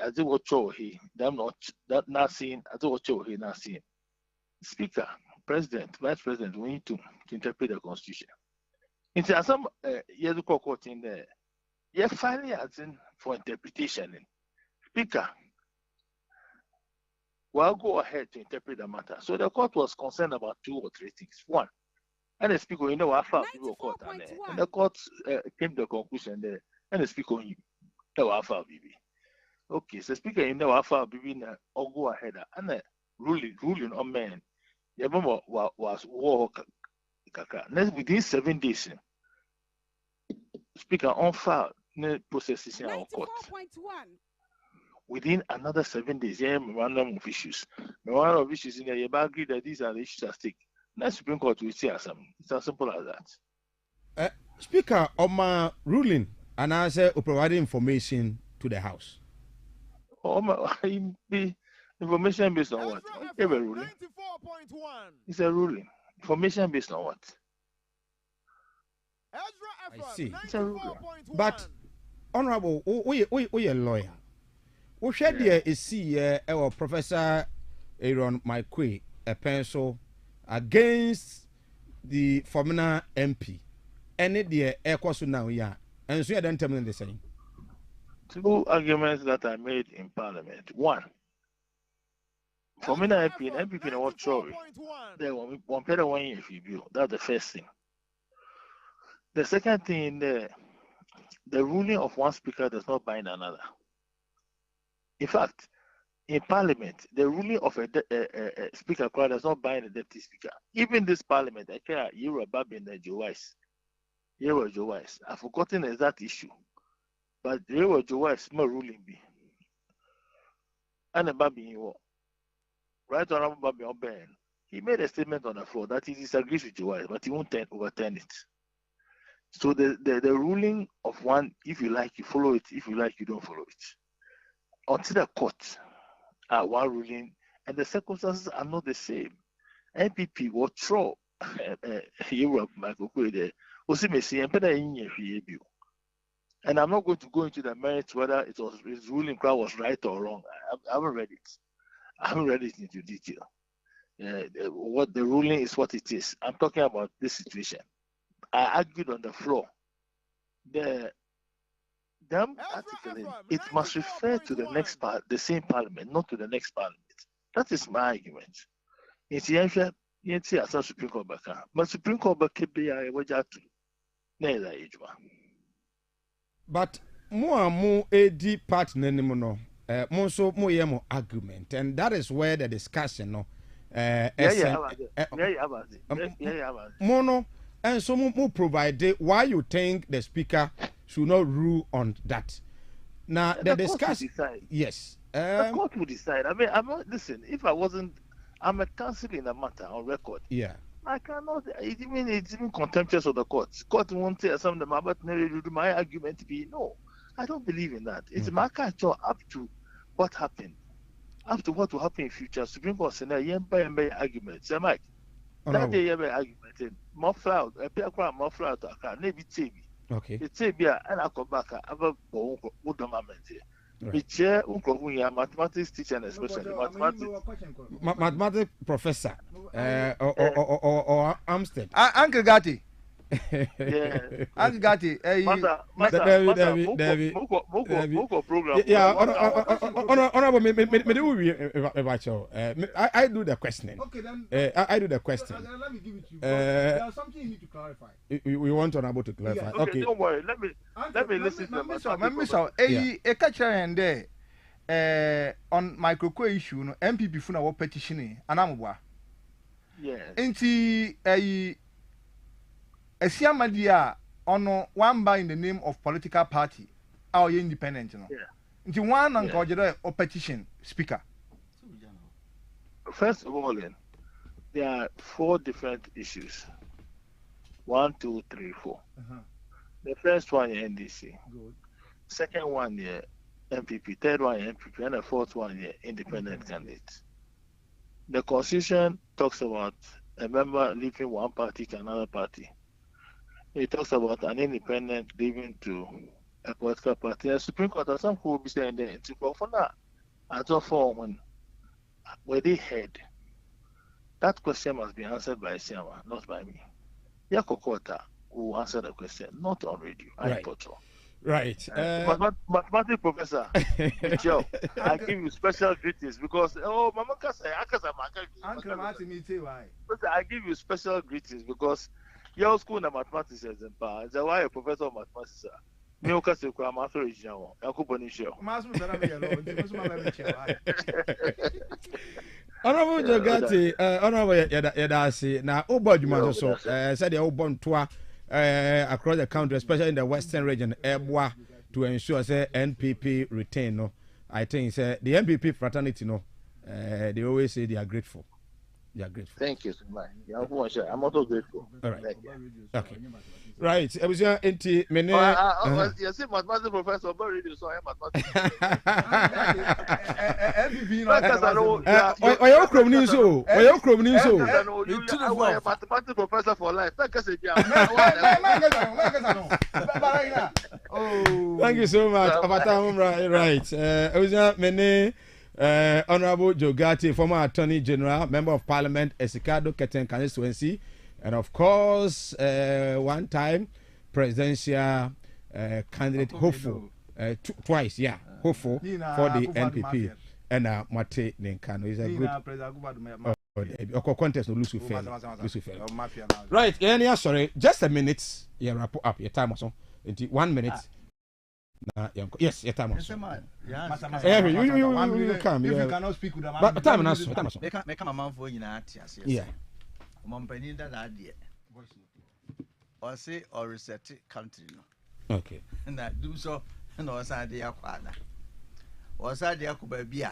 as it was show he them not seeing as it was show he not seeing. Speaker, President, Vice President, we need to interpret the Constitution. Into some years court in there, yeah, finally as in for interpretation. Speaker, we'll go ahead to interpret the matter. So the court was concerned about 2 or 3 things. One, and the speaker, I found people court and the court came to the conclusion there, and the speaker on you. Okay, so speaker in the Wafa Bibina or go ahead and the ruling on men. The moment was war kaka. Next within 7 days, speaker on file processes in our court. Within another 7 days, memorandum of issues. Memorandum of issues in the you agree that these are the issues at stake. Next Supreme Court will see some. It's as simple as that. Speaker, on my ruling. And I say providing information to the House. The information based on what? A ruling. It's a ruling. Information based on what? I see. It's a ruling. But, Honorable, we a lawyer. We shared here is see our Professor Aaron Maikwe, a pencil against the former MP. And it the air course now, yeah. And so you don't tell me the same. two arguments that I made in Parliament. One, for me, MPP in what story? There one better one if you view. That's the first thing. The second thing, the ruling of one speaker does not bind another. In fact, in Parliament, the ruling of a speaker does not bind a deputy speaker. Even this Parliament, I care you about being the Joe Wise. I've forgotten that issue. But you were Joe Wise, my ruling be. And a baby you Right Honorable Babi Oben, he made a statement on the floor that he disagrees with Joe Wise, but he won't overturn it. So the ruling of one, if you like, you follow it. If you like, you don't follow it. Until the court, one ruling, and the circumstances are not the same. NPP will throw Europe, Michael Kwede, and I'm not going to go into the merits whether his ruling was right or wrong. I haven't read it. I haven't read it into detail. What the ruling is, what it is. I'm talking about this situation. I argued on the floor. Them article, it must refer to the next the same parliament, not to the next parliament. That is my argument. It's the Supreme Court back. But Supreme Court back be a wajatu. Neither ejuma. But more AD part no. More so more yemo argument, and that is where the discussion no. Mono. And so more provide why you think the speaker should not rule on that. Now the discussion, yes, the court will decide. I mean, I'm not listen. If I wasn't, I'm a counsel in the matter on record. Yeah, I cannot. It's even contemptuous of the court. Court won't say something about my argument. Be no, I don't believe in that. It's my culture up to what happened, up to what will happen in future. Supreme Court say argument. Say Mike. That day, argument. Muffled, a pair of muffled, maybe TV. Okay. It's a beer, and I come back. I've a mathematics teacher, and especially mathematics professor, or Amstead. Uncle Gatti. Yeah, Uncle Gatti. David. Yeah, I do the questioning. Okay, then. I do the question. Let me give it to you. There's something you need to clarify. We want Honorable to clarify. Yeah. Okay, don't worry. Let me listen to the on micro issue no MPP funa wo petition anamwa. Yes. Enti Esiamadia ono one by in the name of political party or independent no. Yeah. Nti one and kojere or petition speaker. First of all, there are 4 different issues. 1, 2, 3, 4. The first one is NDC. Good. Second one is MPP. Third one is MPP. And the fourth one is independent candidate. The Constitution talks about a member leaving one party to another party. It talks about an independent leaving to a political party. The Supreme Court, some who will be saying that to go for that. As of when where they head, that question must be answered by Siama, not by me. Yakokota will answer the question, not on radio. Right. Mathematics professor, Joe, I give you special greetings because Mama Kasa, Uncle Martin, me too. Why? I give you special greetings because your school na mathematics is empowered. That's why a professor of mathematics. Me okase kwa master original. Yakuboni show. Honorable Jogati, Honorable Yadasi, now Oboduma so said the Obontua across the country, especially in the western region, Ebwa, to ensure say NPP retain. No, I think say the NPP fraternity. No, they always say they are grateful. They are grateful. Thank you so much. I'm also grateful. All right. Okay. Right. I was here in many. You see, mathematics professor, but radio so I am mathematics. Why you from news? Why you from news? I am mathematics professor for life. Thank you so much. Right. I was here many. Honorable Jogati, former Attorney General, Member of Parliament, Esikado Keten constituency, and of course, one time presidential candidate hopeful twice, yeah, hopeful for the NPP. And Mate Ninkano is a good contest no lose fair. Right, yeah, sorry, just a minute. Yeah, wrap up your time or so. 1 minute. Yes, your time or so. You come. If you cannot speak with them, but time and so. Make a man for you now. Yeah. Mompany that idea. Or say or reset country. Okay. And that do so. No, idea quadra. Was idea could be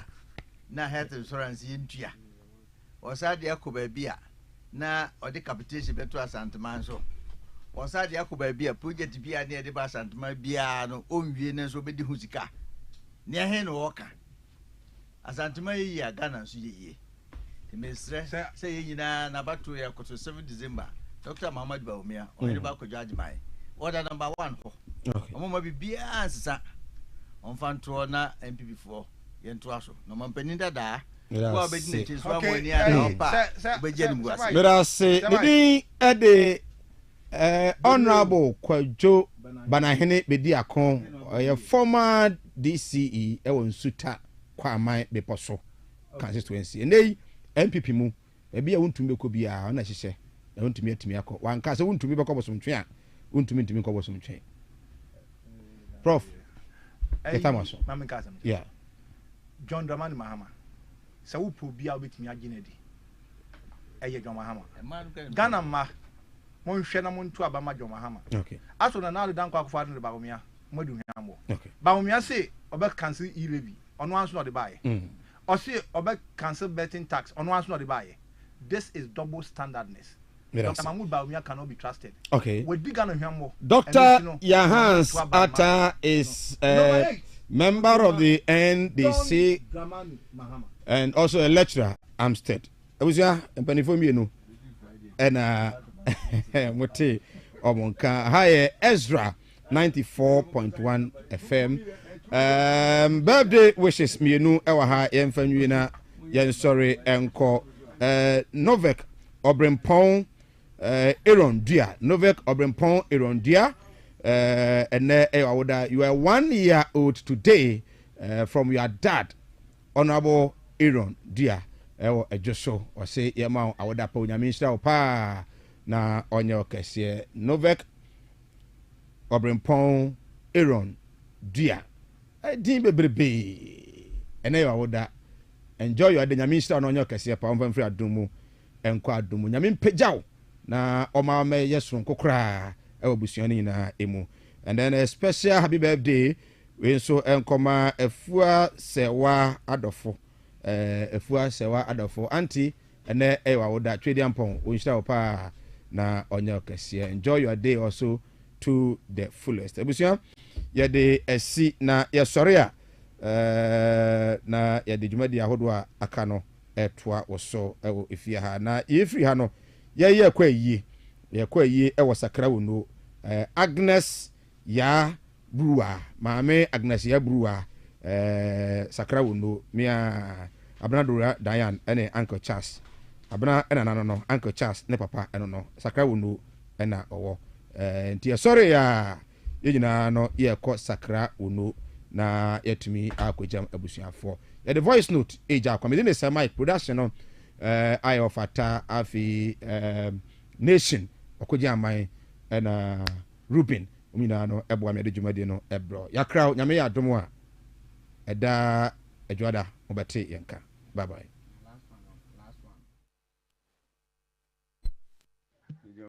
na health insurance in Tia. Was idea could be na or the capitation better Santa Manso. Was idea could be a project be near the bus and my piano, own Vienna, so be the Husika. Near Hen Walker. As Antimaya Ghana, ye. The mistress say you know, about 2 years to 7 December. Dr. Muhammad Baumia, or the back of Judge Mai. Order number 1 for. Mama be answer on fan to honor MP4. Yentuaso. No man peninda da. Let us say the honorable Kwajo Banahene Bediakon, a former DCE, Ewan Suta, Kwamai Beposo constituency. And they MPP mu, maybe I want to make be a honest say. I want to meet me. One cast I want to be a some train. Want to meet me some train. Prof. Yeah. John Dramani Mahama. So who will be out with me again? John Mahama. Ghana ma. Mon Shanamon to Abama John Mahama. Okay. As on another Danko Father the Baumia, Modu Hamo. Okay. Baumia say, Obek cancel e levy on one's not the buy. Or say, Obek cancel betting tax on one's not the buy. This is double standardness. Dr. Mahmoud Baumia cannot be trusted. Okay. With big Ghana Hamo. Dr. Yahans Atta is member of the NDC and also a lecturer, Amstead. I was here and Penifomino and Mote Omonka. Hi, Ezra 94.1 FM. Birthday wishes me no ewaha yemfanyina yen sorry enko Novak Obrempon Aaron Dia Novak Obrempon Aaron Dia and you are 1 year old today from your dad, Honorable Aaron Dia. Just so or say Yama, I would appoint your minister pa na on your case Novak Obrempon Aaron Dia. I didn't be and I would enjoy your minister on your case pa on free adumu and quad dumu. Yamin Pejao na Oma me yes from Kokra. Na emu. And then a special happy birthday we so enkoma efua sewa adofo auntie ene ewa woda twedi ampon onhira opa na onye kese. Enjoy your day also to the fullest. Ebusia ye de esi na ye sori a na ye de dwumadi ahodo a aka no etoa woso ewo efia ha na ye free ha no ye kwa yi ewo sakra wono Agnes ya Brewer maame Agnes ya Brewer sakra wono mia abna dora Diane ene Uncle Charles abna ena no Uncle Charles ne papa eno no sakra wono ena owo nti sorry ya yina no ye ko sakra wono na yetumi akwajam abusuafo ya the voice note eja akwa me dey say Mike production no I of ata afi nation okojamai and Ruben umina no ebo amede dwumade no ebro yakra nyame ya domo a eda adwada obete yenka bye bye.